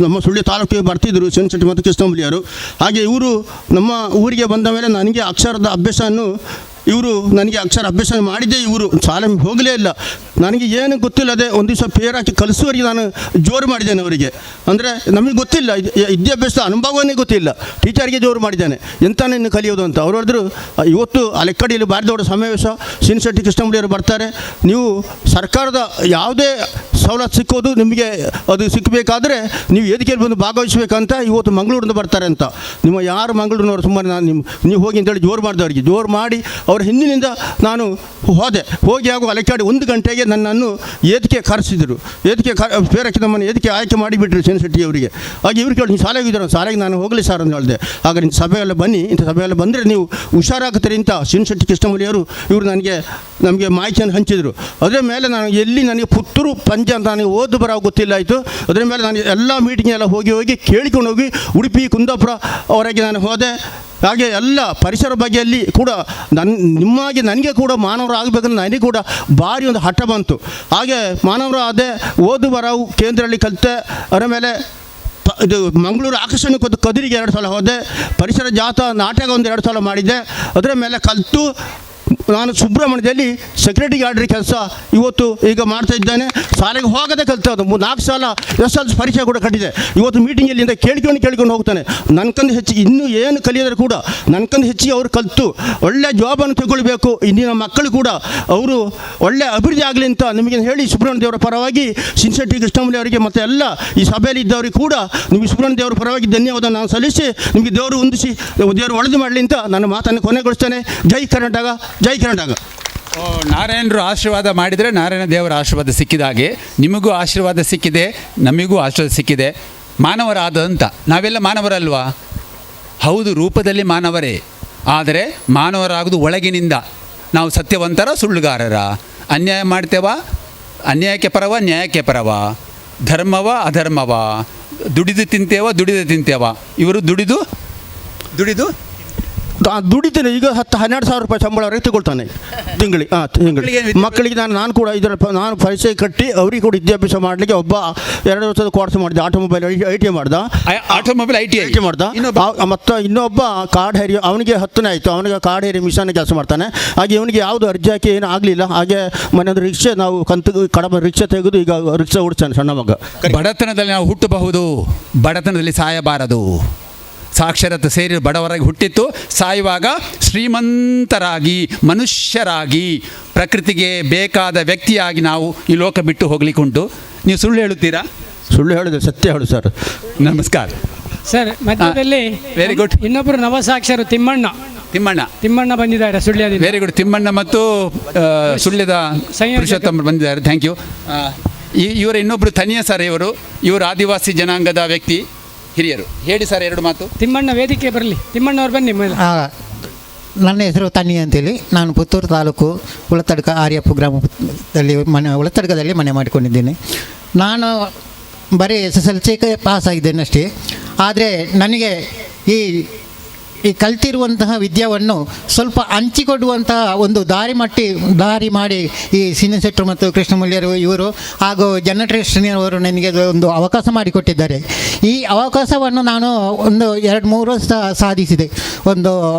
ನಮ್ಮ ಸುಳ್ಯ ತಾಲೂಕಿಗೆ ಬರ್ತಿದ್ದರು ಶೆಣಶೆಟ್ಟಿ ಮತ್ತು ಕೃಷ್ಣಂಬಲಿಯವರು. ಹಾಗೆ ಇವರು ನಮ್ಮ ಊರಿಗೆ ಬಂದ ಮೇಲೆ ನನಗೆ ಅಕ್ಷರದ ಅಭ್ಯಾಸ ಮಾಡಿದ್ದೆ. ಇವರು ಶಾಲೆ ಹೋಗಲೇ ಇಲ್ಲ. ನನಗೆ ಏನು ಗೊತ್ತಿಲ್ಲದೆ ಒಂದು ದಿವಸ ಪೇರ್ ಹಾಕಿ ಕಲಿಸುವವರಿಗೆ ನಾನು ಜೋರು ಮಾಡಿದ್ದೇನೆ ಅವರಿಗೆ. ಅಂದರೆ ನಮಗೆ ಗೊತ್ತಿಲ್ಲ, ವಿದ್ಯಾಭ್ಯಾಸದ ಅನುಭವವೇ ಗೊತ್ತಿಲ್ಲ. ಟೀಚರ್ಗೆ ಜೋರು ಮಾಡಿದ್ದೇನೆ, ಎಂತ ಇನ್ನು ಕಲಿಯೋದು ಅಂತ. ಅವರು ಹೇಳಿದ್ರು, ಇವತ್ತು ಅಲೆಕ್ಕಡಿಯಲ್ಲಿ ಭಾರಿ ದೊಡ್ಡ ಸಮಾವೇಶ, ಶೆಣಶೆಟ್ಟಿ ಕೃಷ್ಣಂಬಲಿಯವರು ಬರ್ತಾರೆ, ನೀವು ಸರ್ಕಾರದ ಯಾವುದೇ ಸವಲತ್ತು ಸಿಕ್ಕೋದು ನಿಮಗೆ ಅದು ಸಿಕ್ಕಬೇಕಾದ್ರೆ ನೀವು ವೇದಿಕೆಯಲ್ಲಿ ಬಂದು ಭಾಗವಹಿಸಬೇಕಂತ ಇವತ್ತು ಮಂಗಳೂರಿಂದ ಬರ್ತಾರೆ ಅಂತ. ನಿಮ್ಮ ಯಾರು ಮಂಗಳೂರಿನವರು ಸುಮ್ಮನೆ ನೀವು ಹೋಗಿ ಅಂತೇಳಿ ಜೋರು ಮಾಡಿದವರಿಗೆ ಜೋರು ಮಾಡಿ ಅವರ ಹಿಂದಿನಿಂದ ನಾನು ಹೋಗಿ ಹಾಗೂ ಅಲೆಕ್ಕಾಡಿ 1 ಗಂಟೆಗೆ ನನ್ನನ್ನು ವೇದಿಕೆ ಕರೆಸಿದರು. ಪೇರಕ್ಕೆ ನಮ್ಮನ್ನು ವೇದಿಕೆ ಆಯ್ಕೆ ಮಾಡಿಬಿಟ್ರು ಶೆಣಶೆಟ್ಟಿ ಅವರಿಗೆ. ಹಾಗೆ ಇವ್ರು ಕೇಳಿ, ನೀವು ಶಾಲೆಗೆ ಇದ್ದಾರೆ? ಶಾಲೆಗೆ ನಾನು ಹೋಗಲಿ ಸರ್ ಅಂತ ಹೇಳಿದೆ. ಆಗ ಇಂಥ ಸಭೆಯೆಲ್ಲ ಬನ್ನಿ, ಇಂಥ ಸಭೆಯೆಲ್ಲ ಬಂದರೆ ನೀವು ಹುಷಾರಾಗ್ತೀರಿ ಅಂತ ಶೆಣಶೆಟ್ಟಿ ಕೃಷ್ಣಮೂಲಿಯವರು ಇವರು ನಮಗೆ ಮಾಹಿತಿಯನ್ನು ಹಂಚಿದರು. ಅದರ ಮೇಲೆ ನನಗೆ ಪುತ್ತೂರು ಪಂಜ ಅಂತ ನನಗೆ ಓದು ಬರೋ ಗೊತ್ತಿಲ್ಲ ಆಯಿತು. ಅದರ ಮೇಲೆ ನಾನು ಎಲ್ಲ ಮೀಟಿಂಗೆಲ್ಲ ಹೋಗಿ ಕೇಳಿಕೊಂಡು ಹೋಗಿ ಉಡುಪಿ ಕುಂದಾಪುರ ಅವರೆಗೆ ನಾನು ಹೋದೆ. ಹಾಗೆ ಎಲ್ಲ ಪರಿಸರ ಬಗ್ಗೆಯಲ್ಲಿ ಕೂಡ ನಿಮ್ಮಾಗಿ ನನಗೆ ಕೂಡ ಮಾನವರು ಆಗಬೇಕಂದ್ರೆ ನನಗೆ ಕೂಡ ಭಾರಿ ಒಂದು ಹಠ ಬಂತು. ಹಾಗೆ ಮಾನವರು ಆದೆ, ಓದು ಬರವು ಕೇಂದ್ರದಲ್ಲಿ ಕಲಿತೆ. ಅದರ ಮೇಲೆ ಇದು ಮಂಗಳೂರು ಆಕರ್ಷಣೆ ಕದಿರಿಗೆ 2 ಸಲ ಹೋದೆ. ಪರಿಸರ ಜಾಥಾ ನಾಟಕ 2 ಸಲ ಮಾಡಿದ್ದೆ. ಅದರ ಮೇಲೆ ಕಲಿತು ನಾನು ಸುಬ್ರಹ್ಮಣ್ಯದಲ್ಲಿ ಸೆಕ್ಯೂರಿಟಿ ಗಾರ್ಡ್ರಿ ಕೆಲಸ ಇವತ್ತು ಈಗ ಮಾಡ್ತಾ ಇದ್ದೇನೆ. ಶಾಲೆಗೆ ಹೋಗದೆ ಕಲಿತದ್ದು 4 ಸಲ SSLC ಪರೀಕ್ಷೆ ಕೂಡ ಕಟ್ಟಿದೆ. ಇವತ್ತು ಮೀಟಿಂಗಲ್ಲಿಂದ ಕೇಳ್ಕೊಂಡು ಹೋಗ್ತಾನೆ. ನನ್ಕಂದು ಹೆಚ್ಚಿಗೆ ಇನ್ನೂ ಏನು ಕಲಿಯೋದ್ರೆ ಕೂಡ ನನ್ಕಂದು ಹೆಚ್ಚಿಗೆ ಅವರು ಕಲಿತು ಒಳ್ಳೆ ಜಾಬನ್ನು ತಗೊಳ್ಬೇಕು. ಇಂದಿನ ಮಕ್ಕಳು ಕೂಡ ಅವರು ಒಳ್ಳೆ ಅಭಿವೃದ್ಧಿ ಆಗಲಿ ಅಂತ ನಿಮಗೆ ಹೇಳಿ ಸುಬ್ರಹ್ಮಣ್ಯ ದೇವರ ಪರವಾಗಿ ಶೆಣಶೆಟ್ಟಿ ಕೃಷ್ಣಮೂಲಿ ಅವರಿಗೆ ಮತ್ತು ಎಲ್ಲ ಈ ಸಭೆಯಲ್ಲಿ ಇದ್ದವರಿಗೆ ಕೂಡ ನಿಮಗೆ ಸುಬ್ರಹ್ಮಣ್ಯ ದೇವರ ಪರವಾಗಿ ಧನ್ಯವಾದ ನಾನು ಸಲ್ಲಿಸಿ ನಿಮಗೆ ದೇವರು ಒಳ್ಳೆದು ಮಾಡಲಿ ಅಂತ ನನ್ನ ಮಾತನ್ನು ಕೊನೆಗೊಳಿಸ್ತೇನೆ. ಜೈ ಕರ್ನಾಟಕ, ಜೈ ಕರ್ನಾಟಕ. ನಾರಾಯಣರು ಆಶೀರ್ವಾದ ಮಾಡಿದರೆ ನಾರಾಯಣ ದೇವರ ಆಶೀರ್ವಾದ ಸಿಕ್ಕಿದ ಹಾಗೆ ನಿಮಗೂ ಆಶೀರ್ವಾದ ಸಿಕ್ಕಿದೆ, ನಮಗೂ ಆಶೀರ್ವಾದ ಸಿಕ್ಕಿದೆ. ಮಾನವರಾದಂಥ ನಾವೆಲ್ಲ ಮಾನವರಲ್ವಾ? ಹೌದು, ರೂಪದಲ್ಲಿ ಮಾನವರೇ, ಆದರೆ ಮಾನವರಾಗೋದು ಒಳಗಿನಿಂದ. ನಾವು ಸತ್ಯವಂತರ ಸುಳ್ಳುಗಾರರ, ಅನ್ಯಾಯ ಮಾಡ್ತೇವಾ, ಅನ್ಯಾಯಕ್ಕೆ ಪರವ ನ್ಯಾಯಕ್ಕೆ ಪರವ, ಧರ್ಮವ ಅಧರ್ಮವ, ದುಡಿದು ತಿಂತೇವ. ಇವರು ದುಡಿದು ದುಡಿತೇನೆ. ಈಗ 10-12 ಸಾವಿರ ರೂಪಾಯಿ ಸಂಬಳವರೆಗೆ ತಗೊಳ್ತಾನೆ ತಿಂಗಳಿಗೆ. ಮಕ್ಕಳಿಗೆ ನಾನು ಕೂಡ ನಾನು ಪೈಸೆ ಕಟ್ಟಿ ಅವರಿಗೆ ಕೂಡ ವಿದ್ಯಾಭ್ಯಾಸ ಮಾಡಲಿಕ್ಕೆ ಒಬ್ಬ 2 ವರ್ಷದ ಕೋರ್ಸ್ ಮಾಡಿದೆ, ಆಟೋಮೊಬೈಲ್ ITI ಮಾಡ್ದ. ಮತ್ತು ಇನ್ನೊಬ್ಬ ಕಾರ್ಡ್ ಹೇರಿ, ಅವನಿಗೆ 10ನೇ ಆಯಿತು, ಅವನಿಗೆ ಕಾರ್ಡ್ ಹೇರಿ ಮಿಷನ್ ಕೆಲಸ ಮಾಡ್ತಾನೆ. ಹಾಗೆ ಇವನಿಗೆ ಯಾವುದು ಅರ್ಜಿ ಹಾಕಿ ಏನು ಆಗಲಿಲ್ಲ. ಹಾಗೆ ಮನೆಯೊಂದು ರಿಕ್ಷೆ ನಾವು ಕಡಬ ರಿಕ್ಷೆ ತೆಗೆದು ಈಗ ರಿಕ್ಷೆ ಓಡಿಸ್ತಾನೆ ಸಣ್ಣ ಮಗ. ಬಡತನದಲ್ಲಿ ನಾವು ಹುಟ್ಟಬಹುದು, ಬಡತನದಲ್ಲಿ ಸಾಯಬಾರದು. ಸಾಕ್ಷರತೆ ಸೇರಿ ಬಡವರಾಗಿ ಹುಟ್ಟಿತ್ತು, ಸಾಯುವಾಗ ಶ್ರೀಮಂತರಾಗಿ ಮನುಷ್ಯರಾಗಿ ಪ್ರಕೃತಿಗೆ ಬೇಕಾದ ವ್ಯಕ್ತಿಯಾಗಿ ನಾವು ಈ ಲೋಕ ಬಿಟ್ಟು ಹೋಗ್ಲಿಕ್ಕುಂಟು. ನೀವು ಸುಳ್ಳು ಹೇಳುತ್ತೀರಾ? ಸುಳ್ಳು ಹೇಳಿದೆ, ಸತ್ಯ ಹೇಳು ಸರ್. ನಮಸ್ಕಾರ ಸರ್. ಮಧ್ಯದಲ್ಲಿ ವೆರಿ ಗುಡ್. ಇನ್ನೊಬ್ಬರು ನವಸಾಕ್ಷರು ತಿಮ್ಮಣ್ಣ ಬಂದಿದ್ದಾರೆ ಸುಳ್ಯದಿಂದ. Very good. ತಿಮ್ಮಣ್ಣ ಮತ್ತು ಸುಳ್ಯದ ಪುರುಷೋತ್ತಮ ಬಂದಿದ್ದಾರೆ. Thank you. ಇವರ ಇನ್ನೊಬ್ಬರು ತನಿಯ ಸರ್, ಇವರು ಆದಿವಾಸಿ ಜನಾಂಗದ ವ್ಯಕ್ತಿ, ಹಿರಿಯರು. ಹೇಳಿ ಸರ್ 2 ಮಾತು. ತಿಮ್ಮಣ್ಣ ವೇದಿಕೆ ಬರಲಿ. ತಿಮ್ಮಣ್ಣವ್ರು ಬನ್ನಿ. ನನ್ನ ಹೆಸರು ತನ್ನಿ ಅಂತೇಳಿ, ನಾನು ಪುತ್ತೂರು ತಾಲೂಕು ಉಳತಡ್ಕ ಆರ್ಯಪ್ಪು ಗ್ರಾಮದಲ್ಲಿ ಉಳತಡ್ಕದಲ್ಲಿ ಮನೆ ಮಾಡಿಕೊಂಡಿದ್ದೇನೆ. ನಾನು ಬರೀ SSLC ಪಾಸ್ ಆಗಿದ್ದೇನೆ ಅಷ್ಟೇ. ಆದರೆ ನನಗೆ ಈ ಕಲ್ತಿರುವಂತಹ ವಿದ್ಯಾವನ್ನು ಸ್ವಲ್ಪ ಹಂಚಿಕೊಡುವಂತಹ ಒಂದು ದಾರಿ ಮಾಡಿ ಈ ಸಿನಿಶೆಟ್ಟರು ಮತ್ತು ಕೃಷ್ಣಮೂಲ್ಯರು ಇವರು ಹಾಗೂ ಜನರೇಶ್ವರವರು ನನಗೆ ಒಂದು ಅವಕಾಶ ಮಾಡಿಕೊಟ್ಟಿದ್ದಾರೆ. ಈ ಅವಕಾಶವನ್ನು ನಾನು ಒಂದು 2-3 ವರ್ಷ ಸಾಧಿಸಿದೆ. ಒಂದು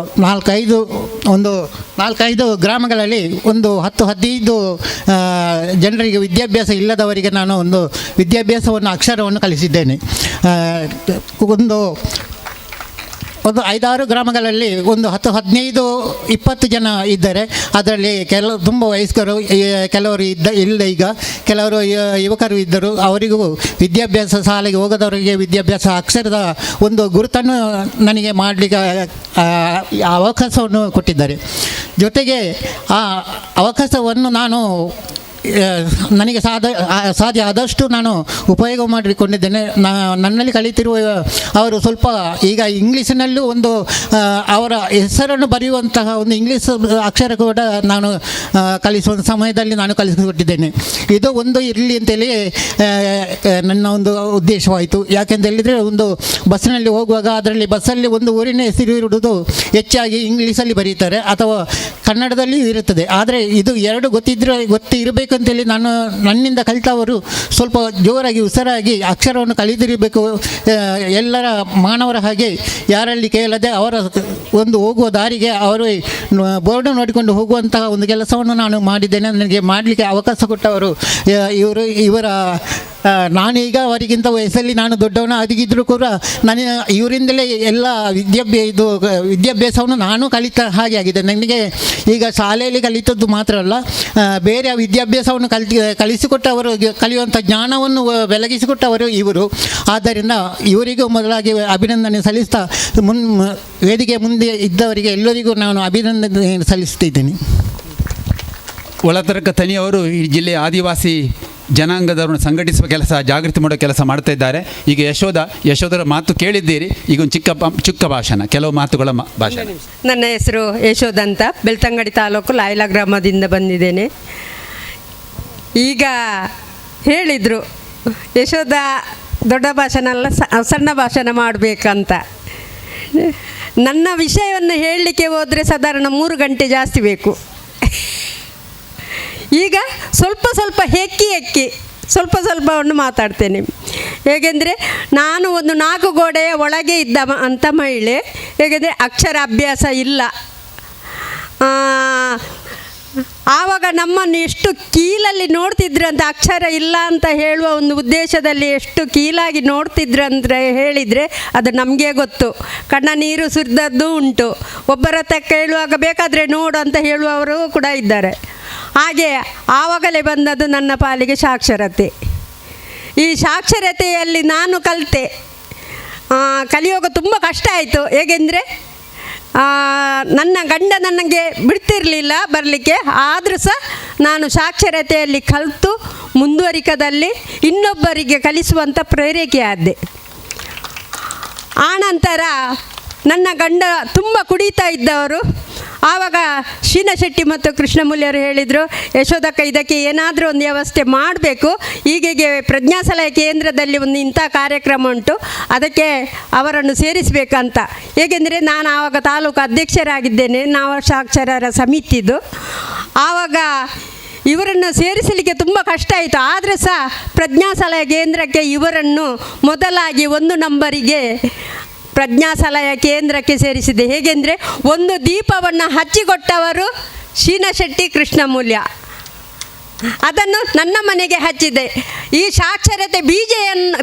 4-5 ಗ್ರಾಮಗಳಲ್ಲಿ ಒಂದು 10-15 ಜನರಿಗೆ ವಿದ್ಯಾಭ್ಯಾಸ ಇಲ್ಲದವರಿಗೆ ನಾನು ಒಂದು ವಿದ್ಯಾಭ್ಯಾಸವನ್ನು ಅಕ್ಷರವನ್ನು ಕಲಿಸಿದ್ದೇನೆ. ಒಂದು 5-6 ಗ್ರಾಮಗಳಲ್ಲಿ ಒಂದು 10-15-20 ಜನ ಇದ್ದಾರೆ. ಅದರಲ್ಲಿ ಕೆಲವು ತುಂಬ ವಯಸ್ಕರು, ಕೆಲವರು ಇಲ್ಲ, ಈಗ ಕೆಲವರು ಯುವಕರು ಇದ್ದರು. ಅವರಿಗೂ ವಿದ್ಯಾಭ್ಯಾಸ, ಶಾಲೆಗೆ ಹೋಗೋದವರಿಗೆ ವಿದ್ಯಾಭ್ಯಾಸ ಅಕ್ಷರದ ಒಂದು ಗುರುತನ್ನು ನನಗೆ ಮಾಡಲಿಕ್ಕೆ ಅವಕಾಶವನ್ನು ಕೊಟ್ಟಿದ್ದಾರೆ. ಜೊತೆಗೆ ಆ ಅವಕಾಶವನ್ನು ನನಗೆ ಸಾಧ್ಯ ಆದಷ್ಟು ನಾನು ಉಪಯೋಗ ಮಾಡಿಕೊಂಡಿದ್ದೇನೆ. ನನ್ನಲ್ಲಿ ಕಲಿತಿರುವ ಅವರು ಸ್ವಲ್ಪ ಈಗ ಇಂಗ್ಲೀಷಿನಲ್ಲೂ ಒಂದು ಅವರ ಹೆಸರನ್ನು ಬರೆಯುವಂತಹ ಒಂದು ಇಂಗ್ಲೀಷ್ ಅಕ್ಷರ ಕೂಡ ನಾನು ಕಲಿಸುವ ಸಮಯದಲ್ಲಿ ನಾನು ಕಲಿಸಿಕೊಟ್ಟಿದ್ದೇನೆ. ಇದು ಒಂದು ಇರಲಿ ಅಂತೇಳಿ ನನ್ನ ಒಂದು ಉದ್ದೇಶವಾಯಿತು. ಯಾಕೆಂತೇಳಿದರೆ ಒಂದು ಬಸ್ಸಿನಲ್ಲಿ ಹೋಗುವಾಗ ಅದರಲ್ಲಿ ಬಸ್ಸಲ್ಲಿ ಒಂದು ಊರಿನ ಹೆಸರು ಇರುವುದು ಹೆಚ್ಚಾಗಿ ಇಂಗ್ಲೀಷಲ್ಲಿ ಬರೀತಾರೆ ಅಥವಾ ಕನ್ನಡದಲ್ಲಿ ಇರುತ್ತದೆ. ಆದರೆ ಇದು 2 ಗೊತ್ತಿರಬೇಕಂತೇಳಿ ನನ್ನಿಂದ ಕಲಿತವರು ಸ್ವಲ್ಪ ಜೋರಾಗಿ ಉಸಿರಾಗಿ ಅಕ್ಷರವನ್ನು ಕಲಿತಿರಬೇಕು. ಎಲ್ಲರ ಮಾನವರ ಹಾಗೆ ಯಾರಲ್ಲಿ ಕೇಳದೆ ಅವರ ಒಂದು ಹೋಗುವ ದಾರಿಗೆ ಅವರು ಬೋರ್ಡ್ ನೋಡಿಕೊಂಡು ಹೋಗುವಂತಹ ಒಂದು ಕೆಲಸವನ್ನು ನಾನು ಮಾಡಿದ್ದೇನೆ. ನನಗೆ ಮಾಡಲಿಕ್ಕೆ ಅವಕಾಶ ಕೊಟ್ಟವರು ಇವರ ನಾನೀಗ ಅವರಿಗಿಂತ ವಯಸ್ಸಲ್ಲಿ ನಾನು ದೊಡ್ಡವನ ಆಗಿದ್ದರೂ ಕೂಡ ಇವರಿಂದಲೇ ಎಲ್ಲ ವಿದ್ಯಾಭ್ಯಾಸವನ್ನು ನಾನು ಕಲಿತ ಹಾಗೆ ಆಗಿದೆ. ನನಗೆ ಈಗ ಶಾಲೆಯಲ್ಲಿ ಕಲಿತದ್ದು ಮಾತ್ರ ಅಲ್ಲ, ಬೇರೆ ವಿದ್ಯಾಭ್ಯಾಸವನ್ನು ಕಲಿಸಿಕೊಟ್ಟವರು, ಕಲಿಯುವಂಥ ಜ್ಞಾನವನ್ನು ಬೆಳಗಿಸಿಕೊಟ್ಟವರು ಇವರು. ಆದ್ದರಿಂದ ಇವರಿಗೂ ಮೊದಲಾಗಿ ಅಭಿನಂದನೆ ಸಲ್ಲಿಸ್ತಾ ವೇದಿಕೆ ಮುಂದೆ ಇದ್ದವರಿಗೆ ಎಲ್ಲರಿಗೂ ನಾನು ಅಭಿನಂದನೆ ಸಲ್ಲಿಸ್ತಿದ್ದೇನೆ. ಒಳತರ್ಕ ತನಿಯವರು ಈ ಜಿಲ್ಲೆಯ ಆದಿವಾಸಿ ಜನಾಂಗದವರನ್ನು ಸಂಘಟಿಸುವ ಕೆಲಸ, ಜಾಗೃತಿ ಮಾಡೋ ಕೆಲಸ ಮಾಡ್ತಾ ಇದ್ದಾರೆ. ಈಗ ಯಶೋಧರ ಮಾತು ಕೇಳಿದ್ದೀರಿ. ಈಗ ಒಂದು ಚಿಕ್ಕ ಭಾಷಣ, ಕೆಲವು ಮಾತುಗಳ ಭಾಷಣ. ನನ್ನ ಹೆಸರು ಯಶೋಧ ಅಂತ, ಬೆಳ್ತಂಗಡಿ ತಾಲೂಕು ಲಾಯ್ಲಾ ಗ್ರಾಮದಿಂದ ಬಂದಿದ್ದೇನೆ. ಈಗ ಹೇಳಿದರು ಯಶೋಧ ದೊಡ್ಡ ಭಾಷಣ ಅಲ್ಲ, ಸಣ್ಣ ಭಾಷಣ ಮಾಡಬೇಕಂತ. ನನ್ನ ವಿಷಯವನ್ನು ಹೇಳಲಿಕ್ಕೆ ಹೋದರೆ ಸಾಧಾರಣ 3 ಗಂಟೆ ಜಾಸ್ತಿ ಬೇಕು. ಈಗ ಸ್ವಲ್ಪ ಹೆಕ್ಕಿ ಸ್ವಲ್ಪವನ್ನು ಮಾತಾಡ್ತೇನೆ. ಹೇಗೆಂದರೆ ನಾನು ಒಂದು 4 ಗೋಡೆಯ ಒಳಗೆ ಇದ್ದ ಅಂಥ ಮಹಿಳೆ. ಹೇಗೆಂದರೆ ಅಕ್ಷರ ಅಭ್ಯಾಸ ಇಲ್ಲ. ಆವಾಗ ನಮ್ಮನ್ನು ಎಷ್ಟು ಕೀಲಲ್ಲಿ ನೋಡ್ತಿದ್ರು ಅಂತ, ಅಕ್ಷರ ಇಲ್ಲ ಅಂತ ಹೇಳುವ ಒಂದು ಉದ್ದೇಶದಲ್ಲಿ ಎಷ್ಟು ಕೀಲಾಗಿ ನೋಡ್ತಿದ್ರು ಅಂತ ಹೇಳಿದರೆ ಅದು ನಮಗೆ ಗೊತ್ತು. ಕಣ್ಣ ನೀರು ಸುರಿದದ್ದು ಉಂಟು. ಒಬ್ಬರ ಹತ್ರ ಕೇಳುವಾಗ ಬೇಕಾದರೆ ನೋಡು ಅಂತ ಹೇಳುವವರು ಕೂಡ ಇದ್ದಾರೆ. ಹಾಗೆ ಆವಾಗಲೇ ಬಂದದ್ದು ನನ್ನ ಪಾಲಿಗೆ ಸಾಕ್ಷರತೆ. ಈ ಸಾಕ್ಷರತೆಯಲ್ಲಿ ನಾನು ಕಲಿತೆ. ಕಲಿಯೋಗ ತುಂಬ ಕಷ್ಟ ಆಯಿತು. ಹೇಗೆಂದರೆ ನನ್ನ ಗಂಡ ನನಗೆ ಬಿಡ್ತಿರಲಿಲ್ಲ ಬರಲಿಕ್ಕೆ, ಆದರೂ ಸಹ ನಾನು ಸಾಕ್ಷರತೆಯಲ್ಲಿ ಕಲಿತು ಮುಂದುವರಿಕದಲ್ಲಿ ಇನ್ನೊಬ್ಬರಿಗೆ ಕಲಿಸುವಂಥ ಪ್ರೇರೇಕೆಯಾದೆ. ಆನಂತರ ನನ್ನ ಗಂಡ ತುಂಬ ಕುಡಿತಾ ಇದ್ದವರು. ಆವಾಗ ಶೀನಶೆಟ್ಟಿ ಮತ್ತು ಕೃಷ್ಣಮೂಲ್ಯರು ಹೇಳಿದರು, ಯಶೋದಕ್ಕ ಇದಕ್ಕೆ ಏನಾದರೂ ಒಂದು ವ್ಯವಸ್ಥೆ ಮಾಡಬೇಕು, ಹೀಗೆ ಪ್ರಜ್ಞಾಸಲಹೆ ಕೇಂದ್ರದಲ್ಲಿ ಒಂದು ಇಂಥ ಕಾರ್ಯಕ್ರಮ ಉಂಟು, ಅದಕ್ಕೆ ಅವರನ್ನು ಸೇರಿಸಬೇಕಂತ. ಹೇಗೆಂದರೆ ನಾನು ಆವಾಗ ತಾಲೂಕು ಅಧ್ಯಕ್ಷರಾಗಿದ್ದೇನೆ, ನಾವು ಸಾಕ್ಷರರ ಸಮಿತಿದು. ಆವಾಗ ಇವರನ್ನು ಸೇರಿಸಲಿಕ್ಕೆ ತುಂಬ ಕಷ್ಟ ಆಯಿತು. ಆದರೆ ಸಹ ಪ್ರಜ್ಞಾಸಲಹೆ ಕೇಂದ್ರಕ್ಕೆ ಇವರನ್ನು ಮೊದಲಾಗಿ 1 ನಂಬರಿಗೆ ಪ್ರಜ್ಞಾಸಲಹೆ ಕೇಂದ್ರಕ್ಕೆ ಸೇರಿಸಿದೆ. ಹೇಗೆಂದರೆ ಒಂದು ದೀಪವನ್ನು ಹಚ್ಚಿಕೊಟ್ಟವರು ಶೀನಶೆಟ್ಟಿ ಕೃಷ್ಣಮೂಲ್ಯ, ಅದನ್ನು ನನ್ನ ಮನೆಗೆ ಹಚ್ಚಿದೆ. ಈ ಸಾಕ್ಷರತೆ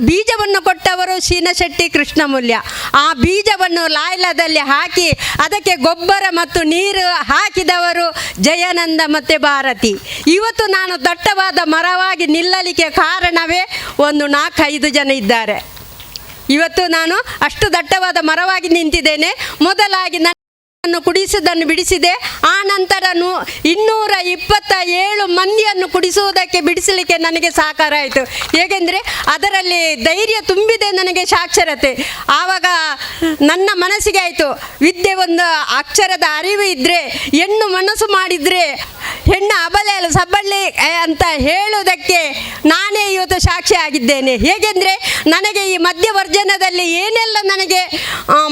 ಬೀಜವನ್ನು ಕೊಟ್ಟವರು ಶೀನಶೆಟ್ಟಿ ಕೃಷ್ಣಮೂಲ್ಯ. ಆ ಬೀಜವನ್ನು ಲಾಯ್ಲದಲ್ಲಿ ಹಾಕಿ ಅದಕ್ಕೆ ಗೊಬ್ಬರ ಮತ್ತು ನೀರು ಹಾಕಿದವರು ಜಯಾನಂದ ಮತ್ತು ಭಾರತಿ. ಇವತ್ತು ನಾನು ದಟ್ಟವಾದ ಮರವಾಗಿ ನಿಲ್ಲಲಿಕ್ಕೆ ಕಾರಣವೇ ಒಂದು 4-5 ಜನ ಇದ್ದಾರೆ. ಇವತ್ತು ನಾನು ಅಷ್ಟು ದಟ್ಟವಾದ ಮರವಾಗಿ ನಿಂತಿದ್ದೇನೆ. ಮೊದಲಾಗಿ ನನ್ನನ್ನು ಕುಡಿಸುವುದನ್ನು ಬಿಡಿಸಿದೆ. ಆ ನಂತರ 227 ಮಂದಿಯನ್ನು ಕುಡಿಸುವುದಕ್ಕೆ ಬಿಡಿಸಲಿಕ್ಕೆ ನನಗೆ ಸಾಕಾರ ಆಯಿತು. ಹೇಗೆಂದರೆ ಅದರಲ್ಲಿ ಧೈರ್ಯ ತುಂಬಿದೆ ನನಗೆ ಸಾಕ್ಷರತೆ. ಆವಾಗ ನನ್ನ ಮನಸ್ಸಿಗೆ ಆಯಿತು, ವಿದ್ಯೆ ಒಂದು ಅಕ್ಷರದ ಅರಿವು ಇದ್ದರೆ, ಹೆಣ್ಣು ಮನಸ್ಸು ಮಾಡಿದರೆ ಹೆಣ್ಣು ಅಬಲೆ ಸಬಲೆ ಅಂತ ಹೇಳುವುದಕ್ಕೆ ನಾನೇ ಇವತ್ತು ಸಾಕ್ಷಿ ಆಗಿದ್ದೇನೆ. ಹೇಗೆಂದರೆ ನನಗೆ ಈ ಮಧ್ಯವರ್ಜನದಲ್ಲಿ ಏನೆಲ್ಲ ನನಗೆ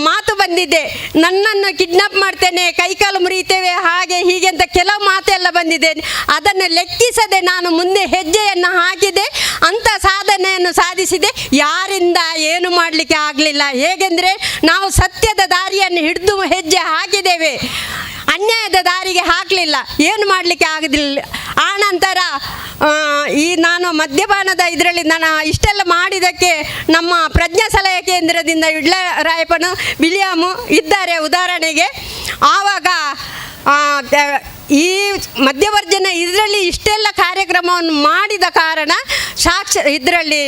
ಮಾತು ಬಂದಿದೆ, ನನ್ನನ್ನು ಕಿಡ್ನಾಪ್ ಮಾಡ್ತೇನೆ, ಕೈಕಾಲು ಮುರಿತೇವೆ, ಹಾಗೆ ಹೀಗೆ ಅಂತ ಕೆಲವು ಮಾತೆಲ್ಲ ಬಂದಿದೆ. ಅದನ್ನು ಲೆಕ್ಕಿಸದೆ ನಾನು ಮುಂದೆ ಹೆಜ್ಜೆಯನ್ನು ಹಾಕಿದೆ, ಅಂಥ ಸಾಧನೆಯನ್ನು ಸಾಧಿಸಿದೆ. ಯಾರಿಂದ ಏನು ಮಾಡಲಿಕ್ಕೆ ಆಗಲಿಲ್ಲ. ಹೇಗೆಂದರೆ ನಾವು ಸತ್ಯದ ದಾರಿಯನ್ನು ಹಿಡಿದು ಹೆಜ್ಜೆ ಹಾಕಿದ್ದೇವೆ, ಅನ್ಯಾಯದ ದಾರಿಗೆ ಹಾಕಲಿಲ್ಲ, ಏನು ಮಾಡಲಿಕ್ಕೆ ಆಗೋದಿಲ್ಲ. ಆನಂತರ ಈ ನಾನು ಮದ್ಯಪಾನದ ಇದರಲ್ಲಿ ನಾನು ಇಷ್ಟೆಲ್ಲ ಮಾಡಿದ್ದಕ್ಕೆ ನಮ್ಮ ಪ್ರಜ್ಞಾಸಲಹೆ ಕೇಂದ್ರದಿಂದ ಇಡ್ಲರಾಯಪ್ಪನು ವಿಲಿಯಮು ಇದ್ದಾರೆ ಉದಾಹರಣೆಗೆ. ಆವಾಗ ಈ ಮಧ್ಯವರ್ಜನ ಇದರಲ್ಲಿ ಇಷ್ಟೆಲ್ಲ ಕಾರ್ಯಕ್ರಮವನ್ನು ಮಾಡಿದ ಕಾರಣ ಇದರಲ್ಲಿ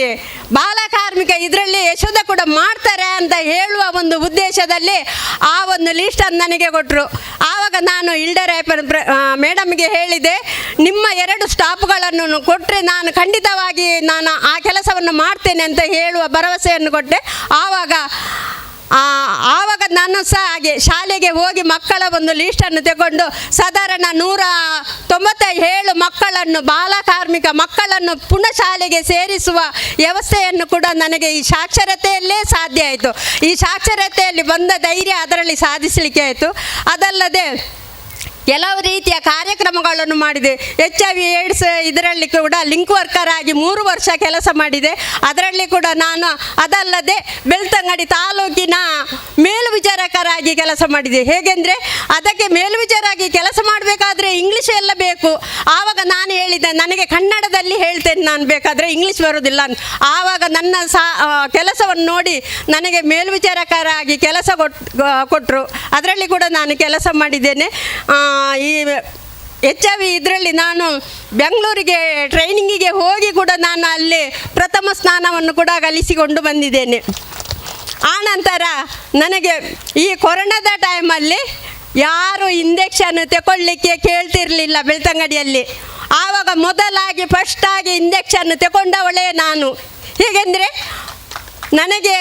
ಬಾಲಕಾರ್ಮಿಕ ಇದರಲ್ಲಿ ಯಶೋಧ ಕೂಡ ಮಾಡ್ತಾರೆ ಅಂತ ಹೇಳುವ ಒಂದು ಉದ್ದೇಶದಲ್ಲಿ ಆ ಒಂದು ಲೀಸ್ಟನ್ನು ನನಗೆ ಕೊಟ್ಟರು. ಆವಾಗ ನಾನು ಇಲ್ಡರಾಯಪ್ಪನ ಮೇಡಮ್ಗೆ ಹೇಳಿದೆ, ನಿಮ್ಮ 2 ಸ್ಟಾಫ್ಗಳನ್ನು ಕೊಟ್ಟರೆ ನಾನು ಖಂಡಿತವಾಗಿ ನಾನು ಆ ಕೆಲಸವನ್ನು ಮಾಡ್ತೇನೆ ಅಂತ ಹೇಳುವ ಭರವಸೆಯನ್ನು ಕೊಟ್ಟೆ. ಆವಾಗ ನಾನು ಸಹ ಹಾಗೆ ಶಾಲೆಗೆ ಹೋಗಿ ಮಕ್ಕಳ ಒಂದು ಲೀಸ್ಟನ್ನು ತಗೊಂಡು ಸಾಧಾರಣ 197 ಮಕ್ಕಳನ್ನು ಬಾಲಕಾರ್ಮಿಕ ಮಕ್ಕಳನ್ನು ಪುನಃ ಶಾಲೆಗೆ ಸೇರಿಸುವ ವ್ಯವಸ್ಥೆಯನ್ನು ಕೂಡ ನನಗೆ ಈ ಸಾಕ್ಷರತೆಯಲ್ಲೇ ಸಾಧ್ಯ ಆಯಿತು. ಈ ಸಾಕ್ಷರತೆಯಲ್ಲಿ ಬಂದ ಧೈರ್ಯ ಅದರಲ್ಲಿ ಸಾಧಿಸಲಿಕ್ಕೆ ಆಯಿತು. ಅದಲ್ಲದೆ ಕೆಲವು ರೀತಿಯ ಕಾರ್ಯಕ್ರಮಗಳನ್ನು ಮಾಡಿದೆ. HIV AIDS ಇದರಲ್ಲಿ ಕೂಡ ಲಿಂಕ್ ವರ್ಕರ್ ಆಗಿ 3 ವರ್ಷ ಕೆಲಸ ಮಾಡಿದೆ. ಅದರಲ್ಲಿ ಕೂಡ ನಾನು ಅದಲ್ಲದೆ ಬೆಳ್ತಂಗಡಿ ತಾಲೂಕಿನ ಮೇಲ್ವಿಚಾರಕರಾಗಿ ಕೆಲಸ ಮಾಡಿದೆ. ಹೇಗೆಂದರೆ ಅದಕ್ಕೆ ಮೇಲ್ವಿಚಾರಾಗಿ ಕೆಲಸ ಮಾಡಬೇಕಾದ್ರೆ ಇಂಗ್ಲೀಷ್ ಎಲ್ಲ ಬೇಕು. ಆವಾಗ ನಾನು ಹೇಳಿದೆ, ನನಗೆ ಕನ್ನಡದಲ್ಲಿ ಹೇಳ್ತೇನೆ, ನಾನು ಬೇಕಾದರೆ ಇಂಗ್ಲೀಷ್ ಬರೋದಿಲ್ಲ ಅಂತ. ಆವಾಗ ನನ್ನ ಕೆಲಸವನ್ನು ನೋಡಿ ನನಗೆ ಮೇಲ್ವಿಚಾರಕರಾಗಿ ಕೆಲಸ ಕೊಟ್ಟರು. ಅದರಲ್ಲಿ ಕೂಡ ನಾನು ಕೆಲಸ ಮಾಡಿದ್ದೇನೆ. ಈ HIV ಇದರಲ್ಲಿ ನಾನು ಬೆಂಗಳೂರಿಗೆ ಟ್ರೈನಿಂಗಿಗೆ ಹೋಗಿ ಕೂಡ ನಾನು ಅಲ್ಲಿ ಪ್ರಥಮ ಸ್ಥಾನವನ್ನು ಕೂಡ ಗಳಿಸಿಕೊಂಡು ಬಂದಿದ್ದೇನೆ. ಆನಂತರ ನನಗೆ ಈ ಕೊರೋನಾದ ಟೈಮಲ್ಲಿ ಯಾರು ಇಂಜೆಕ್ಷನ್ ತಗೊಳ್ಳಿಕ್ಕೆ ಕೇಳ್ತಿರಲಿಲ್ಲ ಬೆಳ್ತಂಗಡಿಯಲ್ಲಿ. ಆವಾಗ ಮೊದಲಾಗಿ ಫಸ್ಟಾಗಿ ಇಂಜೆಕ್ಷನ್ ತಗೊಂಡವಳೇ ನಾನು. ಹೇಗೆಂದರೆ ನನಗೆ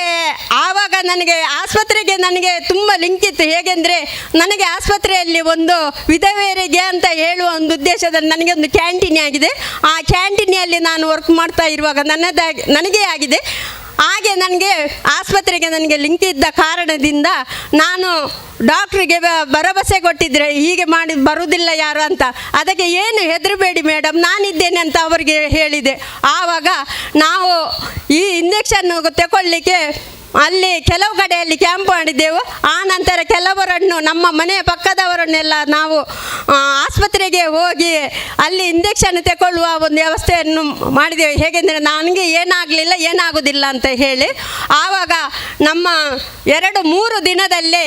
ಆಸ್ಪತ್ರೆಗೆ ನನಗೆ ತುಂಬ ಲಿಂಕ್ ಇತ್ತು. ಹೇಗೆಂದರೆ ನನಗೆ ಆಸ್ಪತ್ರೆಯಲ್ಲಿ ಒಂದು ವಿಧವೆಯರಿಗೆ ಅಂತ ಹೇಳುವ ಒಂದು ಉದ್ದೇಶದಲ್ಲಿ ನನಗೆ ಒಂದು ಕ್ಯಾಂಟೀನ್ ಆಗಿದೆ. ಆ ಕ್ಯಾಂಟೀನಲ್ಲಿ ನಾನು ವರ್ಕ್ ಮಾಡ್ತಾ ಇರುವಾಗ ನನಗೇ ಆಗಿದೆ. ಹಾಗೆ ನನಗೆ ಆಸ್ಪತ್ರೆಗೆ ನನಗೆ ಲಿಂಕ್ ಇದ್ದ ಕಾರಣದಿಂದ ನಾನು ಡಾಕ್ಟ್ರಿಗೆ ಭರವಸೆ ಕೊಟ್ಟಿದ್ದರೆ ಹೀಗೆ ಮಾಡಿ ಬರುವುದಿಲ್ಲ ಯಾರು ಅಂತ. ಅದಕ್ಕೆ ಏನು ಹೆದರಬೇಡಿ ಮೇಡಮ್, ನಾನಿದ್ದೇನೆ ಅಂತ ಅವರಿಗೆ ಹೇಳಿದೆ. ಆವಾಗ ನಾವು ಈ ಇಂಜೆಕ್ಷನ್ ತಗೊಳ್ಳಿಕ್ಕೆ ಅಲ್ಲಿ ಕೆಲವು ಕಡೆಯಲ್ಲಿ ಕ್ಯಾಂಪ್ ಮಾಡಿದ್ದೆವು. ಆ ನಂತರ ಕೆಲವರನ್ನು ನಮ್ಮ ಮನೆಯ ಪಕ್ಕದವರನ್ನೆಲ್ಲ ನಾವು ಆಸ್ಪತ್ರೆಗೆ ಹೋಗಿ ಅಲ್ಲಿ ಇಂಜೆಕ್ಷನ್ ತಗೊಳ್ಳುವ ಒಂದು ವ್ಯವಸ್ಥೆಯನ್ನು ಮಾಡಿದೆವು. ಹೇಗೆಂದರೆ ನನಗೆ ಏನಾಗೋದಿಲ್ಲ ಅಂತ ಹೇಳಿ. ಆವಾಗ ನಮ್ಮ 2-3 ದಿನದಲ್ಲೇ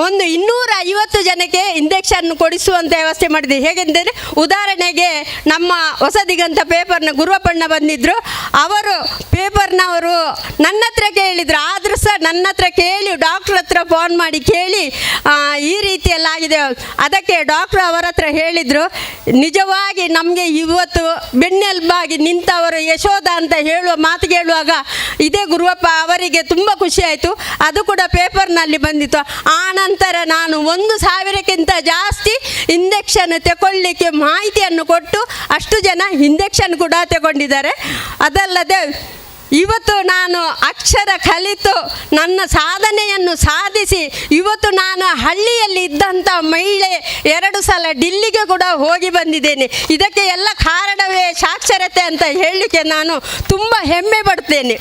ಒಂದು 250 ಜನಕ್ಕೆ ಇಂಜೆಕ್ಷನ್ ಕೊಡಿಸುವಂಥ ವ್ಯವಸ್ಥೆ ಮಾಡಿದ್ವಿ. ಹೇಗೆಂದರೆ ಉದಾಹರಣೆಗೆ ನಮ್ಮ ಹೊಸದಿಗಂತ ಪೇಪರ್ನ ಗುರುವಪ್ಪಣ್ಣ ಬಂದಿದ್ದರು. ಅವರು ಪೇಪರ್ನವರು ನನ್ನ ಹತ್ರ ಕೇಳಿದರು. ಆದರೂ ಸಹ ನನ್ನ ಹತ್ರ ಕೇಳಿ ಡಾಕ್ಟ್ರ್ ಹತ್ರ ಫೋನ್ ಮಾಡಿ ಕೇಳಿ ಈ ರೀತಿಯೆಲ್ಲ ಆಗಿದೆ. ಅದಕ್ಕೆ ಡಾಕ್ಟ್ರು ಅವರ ಹತ್ರ ಹೇಳಿದರು, ನಿಜವಾಗಿ ನಮಗೆ ಇವತ್ತು ಬೆನ್ನೆಲುಬಾಗಿ ನಿಂತವರು ಯಶೋಧ ಅಂತ ಹೇಳುವ ಮಾತು ಕೇಳುವಾಗ ಇದೇ ಗುರುವಪ್ಪ ಅವರಿಗೆ ತುಂಬ ಖುಷಿ ಆಯಿತು. ಅದು ಕೂಡ ಪೇಪರ್ನಲ್ಲಿ ಬಂದಿತ್ತು. ಆನಂತರ ನಾನು 1,000ಕ್ಕಿಂತ ಜಾಸ್ತಿ ಇಂಜೆಕ್ಷನ್ ತಗೊಳ್ಳಿಕ್ಕೆ ಮಾಹಿತಿಯನ್ನು ಕೊಟ್ಟು ಅಷ್ಟು ಜನ ಇಂಜೆಕ್ಷನ್ ಕೂಡ ತಗೊಂಡಿದ್ದಾರೆ. ಅದಲ್ಲದೆ ಇವತ್ತು ನಾನು ಅಕ್ಷರ ಕಲಿತು ನನ್ನ ಸಾಧನೆಯನ್ನು ಸಾಧಿಸಿ ಇವತ್ತು ನಾನು ಹಳ್ಳಿಯಲ್ಲಿ ಇದ್ದಂಥ ಮಹಿಳೆ 2 ಸಲ ಡಿಲ್ಲಿಗೆ ಕೂಡ ಹೋಗಿ ಬಂದಿದ್ದೇನೆ. ಇದಕ್ಕೆ ಎಲ್ಲ ಕಾರಣವೇ ಸಾಕ್ಷರತೆ ಅಂತ ಹೇಳಲಿಕ್ಕೆ ನಾನು ತುಂಬ ಹೆಮ್ಮೆ ಪಡ್ತೇನೆ.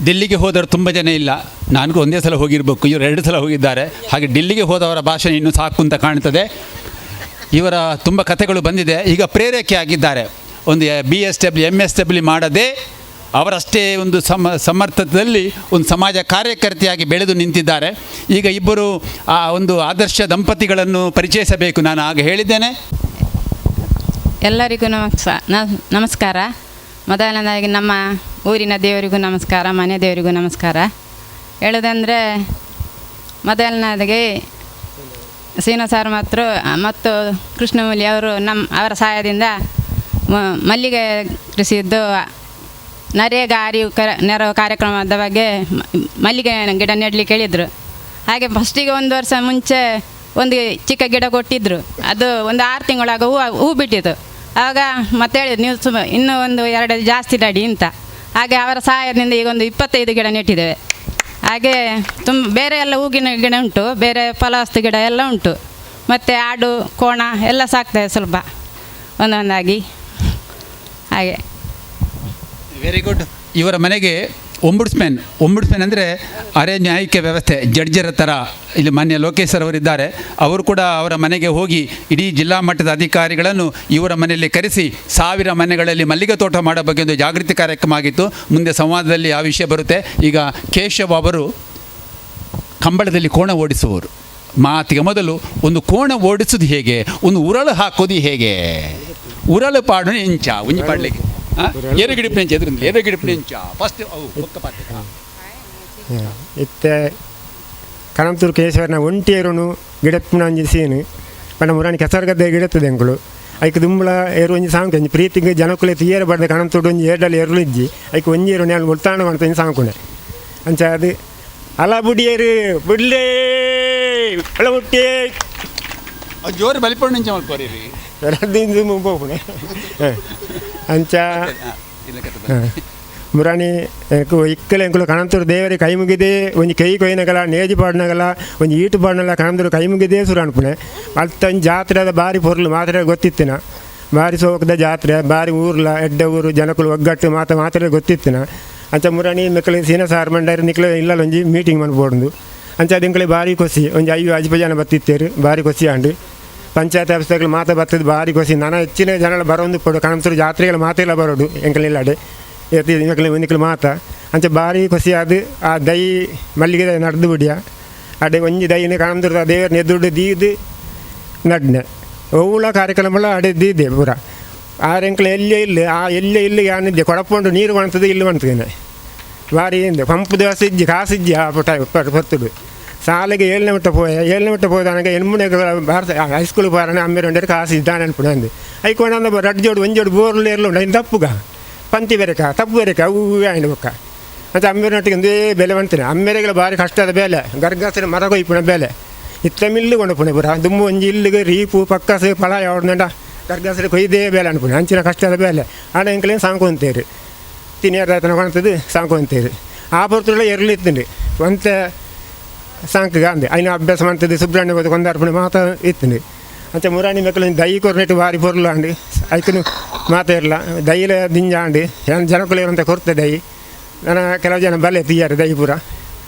ದಿಲ್ಲಿಗೆ ಹೋದವರು ತುಂಬ ಜನ ಇಲ್ಲ, ನನಗೂ ಒಂದೇ ಸಲ ಹೋಗಿರಬೇಕು, ಇವರು 2 ಸಲ ಹೋಗಿದ್ದಾರೆ. ಹಾಗೆ ಡಿಲ್ಲಿಗೆ ಹೋದವರ ಭಾಷೆ ಇನ್ನೂ ಸಾಕು ಅಂತ ಕಾಣ್ತದೆ. ಇವರ ತುಂಬ ಕಥೆಗಳು ಬಂದಿದೆ. ಈಗ ಪ್ರೇರಕೆ ಆಗಿದ್ದಾರೆ. ಒಂದು BSW MSW ಮಾಡದೆ ಅವರಷ್ಟೇ ಒಂದು ಸಮರ್ಥದಲ್ಲಿ ಒಂದು ಸಮಾಜ ಕಾರ್ಯಕರ್ತೆಯಾಗಿ ಬೆಳೆದು ನಿಂತಿದ್ದಾರೆ. ಈಗ ಇಬ್ಬರು ಆ ಒಂದು ಆದರ್ಶ ದಂಪತಿಗಳನ್ನು ಪರಿಚಯಿಸಬೇಕು. ನಾನು ಆಗ ಹೇಳಿದ್ದೇನೆ. ಎಲ್ಲರಿಗೂ ನಮಸ್ಕಾರ. ಮೊದಲನೇದಾಗಿ ನಮ್ಮ ಊರಿನ ದೇವರಿಗೂ ನಮಸ್ಕಾರ, ಮನೆ ದೇವರಿಗೂ ನಮಸ್ಕಾರ. ಹೇಳೋದಂದರೆ ಮೊದಲನೇದಾಗಿ ಶ್ರೀನಿವಾಸ ಮತ್ತು ಕೃಷ್ಣಮೂಲಿ ಅವರು ಅವರ ಸಹಾಯದಿಂದ ಮಲ್ಲಿಗೆ ಕೃಷಿದ್ದು ನರೇಗಾ ಅರಿವು ನೆರವು ಕಾರ್ಯಕ್ರಮದ ಬಗ್ಗೆ ಮಲ್ಲಿಗೆ ಗಿಡ ನೆಡಲಿಕ್ಕೆ ಹೇಳಿದರು. ಹಾಗೆ ಫಸ್ಟಿಗೆ 1 ವರ್ಷ ಮುಂಚೆ ಒಂದು ಚಿಕ್ಕ ಗಿಡ ಕೊಟ್ಟಿದ್ದರು. ಅದು ಒಂದು 6 ತಿಂಗಳಾಗ ಹೂ ಬಿಟ್ಟಿತ್ತು. ಆಗ ಮತ್ತೆ ಹೇಳಿದ್ರು, ನೀವು ಇನ್ನೂ ಒಂದು 2 ಜಾಸ್ತಿ ನಡಿ ಅಂತ. ಹಾಗೆ ಅವರ ಸಹಾಯದಿಂದ ಈಗ ಒಂದು 25 ಗಿಡ ನೆಟ್ಟಿದ್ದೇವೆ. ಹಾಗೆ ಬೇರೆ ಎಲ್ಲ ಹೂಗಿನ ಗಿಡ ಉಂಟು, ಬೇರೆ ಫಲವಸ್ತು ಗಿಡ ಎಲ್ಲ ಉಂಟು. ಮತ್ತು ಆಡು ಕೋಣ ಎಲ್ಲ ಸಾಕ್ತೇವೆ ಸ್ವಲ್ಪ ಒಂದೊಂದಾಗಿ. ಹಾಗೆ ವೆರಿ ಗುಡ್. ಇವರ ಮನೆಗೆ ಒಂಬುಡ್ಸ್ಮೆನ್ ಅಂದರೆ ಅರೆ ನ್ಯಾಯಿಕ ವ್ಯವಸ್ಥೆ ಜಡ್ಜರ ಥರ ಇಲ್ಲಿ ಮಾನ್ಯ ಲೋಕೇಶ್ ಅವರಿದ್ದಾರೆ. ಅವರು ಕೂಡ ಅವರ ಮನೆಗೆ ಹೋಗಿ ಇಡೀ ಜಿಲ್ಲಾ ಮಟ್ಟದ ಅಧಿಕಾರಿಗಳನ್ನು ಇವರ ಮನೆಯಲ್ಲಿ ಕರೆಸಿ 1000 ಮನೆಗಳಲ್ಲಿ ಮಲ್ಲಿಗೆ ತೋಟ ಮಾಡೋ ಬಗ್ಗೆ ಒಂದು ಜಾಗೃತಿ ಕಾರ್ಯಕ್ರಮ ಆಗಿತ್ತು. ಮುಂದೆ ಸಂವಾದದಲ್ಲಿ ಆ ವಿಷಯ ಬರುತ್ತೆ. ಈಗ ಕೇಶವ್ ಅವರು ಕಂಬಳದಲ್ಲಿ ಕೋಣ ಓಡಿಸುವವರು. ಮಾತಿಗೆ ಮೊದಲು ಒಂದು ಕೋಣ ಓಡಿಸೋದು ಹೇಗೆ, ಒಂದು ಉರಳು ಹಾಕೋದು ಹೇಗೆ, ಉರಳು ಪಾಡು ಇಂಚ ಉಂಜಿ ಪಾಡ್ಲಿಕ್ಕೆ ಏರುಗಿಡಿಪಿನೆಂಚ ಎದುರಿಂದ ಏರುಗಿಡಿಪಿನೆಂಚ ಫಸ್ಟ್ ಅವು ಇತ್ತೆ ಕಣಂತೂರು ಕೇಶವರನ ಒಂಟಿಯರುನು ಗಿಡಪ್ಪನ ಒಂಜಿ ಸೀನು ಪಂಡ ಮುರಾಣಿ ಕೆಸರ್ಗದ್ದೆ ಗಿಡತ್ತದೆ ಅಂಕುಳು ಐಕ್ ದುಂಬಳ ಏರು ಒಂಜಿ ಸಾಂಕು ಒಂಜಿ ಪ್ರೀತಿಗೆ ಜನಕ್ಕುಲೆ ತೀಯರ ಬಡ್ದೆ ಕಣಂತೂಡು ಒಂಜಿ ಏಡಲ್ಲಿ ಎರುಳು ಇಜ್ಜಿ ಐಕ್ ಒಂಜಿ ಏರು ನಾನು ಮುಳ್ತಾಣ ಮಾಡ್ತೀನಿ ಸಾಂಕುಣೆ ಅಂಚ ಅದು ಅಲ ಬುಡಿಯರು ಬುಡ್ಲೇ ಅಳ ಮುಟ್ಟಿ ಜೋರು ಬಲಿಪಣ್ಣು ಇಂಚ ಮಾಡ್ಕೋರಿ ಎರಡು ಮುಂಬೋಪುಣೆ ಅಂಚ ಮುರಾಣಿ ಇಕ್ಕಲೆ ಎಂಕುಲು ಕಣಂತೂರು ದೇವರಿ ಕೈ ಮುಗಿದೆ ಒಂಜಿ ಕೈ ಕೊಯ್ನಗಲ ನೇಜಿ ಪಾಡ್ನಗಲ ಒಂಜಿ ಈಟು ಪಾಡ್ನಲ್ಲ ಕಣಂತೂರು ಕೈ ಮುಗಿದೇ ಸುರು ಅನ್ಪುಣೆ ಮತ್ತೊಂದು ಜಾತ್ರೆದ ಬಾರಿ ಪೊರ್ಲು ಮಾತ್ರ ಗೊತ್ತಿತ್ತಿನ ಬಾರಿ ಸೋಕದ ಜಾತ್ರೆ ಬಾರಿ ಊರ್ಲ ಎಡ್ಡ ಊರು ಜನಕ್ಕಳು ಒಗ್ಗಟ್ಟು ಮಾತ್ರ ಗೊತ್ತಿತ್ತಿನ ಅಂಚ ಮುರಾಣಿ ಮೆಕ್ಕಳು ಸೀನ ಸಾರು ಮಂಡಾರಿ ನಿಕ್ಲು ಇಲ್ಲ ಒಂಜಿ ಮೀಟಿಂಗ್ ಮಾಡ್ಬೋಡು ಅಂಚ ಅದಿಂಕಳಿ ಬಾರಿ ಕೊಸಿ ಒಂಜಿ 5 ಜನ ಬತ್ತಿತ್ತೇರು ಬಾರಿ ಕೊಸಿ ಆಂಡು ಪಂಚಾಯತ್ ಆಫೀಸ್ಗಳು ಮಾತ್ರ ಬರ್ತದೆ ಬಾರಿ ಕೊಸಿ ನಾನು ಹೆಚ್ಚಿನ ಜನ ಬರೋದು ಪಡು ಕಣಂತೂರು ಜಾತ್ರೆಗಳು ಮಾತೆಲ್ಲ ಬರೋಡು ಎಂಕಲಿಲ್ಲಾಡೆ ಒಂದಿಕ್ಕಲು ಮಾತ ಅಂಚೆ ಬಾರಿ ಖುಷಿ ಅದು ಆ ದೈ ಮಲ್ಲಿಗೆ ದೈ ನಡೆದು ಬಿಡಿಯ ಅಡೆ ಒಂಜಿ ದೈನ ಕಣಂತೂರು ದೇವರ ಎದುರು ದೀದು ನಡ್ನೆ ಅವುಳ ಕಾರ್ಯಕ್ರಮ ಅಡೆ ದೀದೆ ಪೂರ ಆರೆಂಕಲು ಎಲ್ಲೇ ಇಲ್ಲ ಆ ಎಲ್ಲೇ ಇಲ್ಲಿ ಯಾನಿದ್ದೆ ಕೊಡಪುಂಡು ನೀರು ಕಾಣ್ತದೆ ಇಲ್ಲಿ ಕಾಣ್ತದೇನೆ ಬಾರಿ ಏನಿದೆ ಪಂಪ್ ದಿವಸ ಇಜ್ಜಿ ಕಾಸಿಜ್ಜಿ ಆ ಪತ್ತುಡು ಸಾಲಿಗೆ 7ನೇ ಮಟ್ಟ ಹೋದಾನಾಗ ಹೆಣ್ಮುನೆಗಳ ಭಾರತ ಹೈಸ್ಕೂಲ್ ಬಾರಣ ಅಮ್ಮೇರು ಒಂಡರು ಕಾಸು ಇದ್ದಾನೆ ಅನ್ಪುಣ ಅಂದು ಐಕೊಂಡು ಅಂದ 2 ಜೋಡು 1 ಜೋಡು ಬೋರ್ಲು ಇರಲು ಐನು ತಪ್ಪುಗ ಪಂತಿ ಬೆರೆಕ ತಪ್ಪು ಬೆರೆಕ ಅವು ಆಯ್ನು ಬೊಕ್ಕ ಅಂತ ಅಮ್ಮೇರೊಟ್ಟಿಗೆ ಒಂದೇ ಬೆಲೆ ಬಂತೇನೆ ಅಮ್ಮೇರೆಗಳ ಭಾರಿ ಕಷ್ಟದ ಬೆಲೆ ಗರ್ಗಾಸಿನ ಮರ ಕೊಯ್ಪುಣ ಬೆಲೆ ಇತ್ತ ಮಿಲ್ಲು ಕೊಂಡು ಪುಣೆ ಪುರ ದುಮ್ಮು ಒಂಜಿ ಇಲ್ಲಿಗೆ ರೀಪು ಪಕ್ಕಸು ಫಲ ಯಾವ್ದಂಡ ಗರ್ಗಾಸಿನ ಕೊಯ್ದೇ ಬೆಲೆ ಅನ್ಪುಣೆ ಅಂಚಿನ ಕಷ್ಟದ ಬೆಲೆ ಆಡ ಎಂಕಲೇನು ಸಾಂಕೊಂತೇರಿ ತಿನ್ನಿಯರ್ದಾತನ ಕಾಣ್ತದೆ ಸಾಂಕೊಂತೇರಿ ಆ ಪುರ್ತುള്ള ಎರಲಿತ್ತಂడి ಒಂತ ಸಾಂಕ್ಗ ಅಂದೆ ಐನ ಅಭ್ಯಾಸ ಮಾಡ್ತದೆ ಸುಬ್ರಹ್ಮಣ್ಯ ಹೋದ ಕೊಂದಾರ್ಪಣೆ ಮಾತ ಇತ್ತಂడి ಅಂಚ ಮುರಾಣಿ ಮೆಕ್ಕಲು ದೈ ಕೊರ್ನೆಟ್ಟು ಬಾರಿ ಪೊರ್ಲು ಅಂಡಿ ಐಕನು ಮಾತಾ ಇರಲ್ಲ ದೈಲ ದಿಂಜ ಅಂಡಿ ಏನು ಜನಕ್ಕುಲೇರಂತ ಕೊರ್ತೆ ದೈ ನನ್ನ ಕೆಲವು ಜನ ಬಲೆ ತೀಯಾರೆ ದೈ ಪೂರ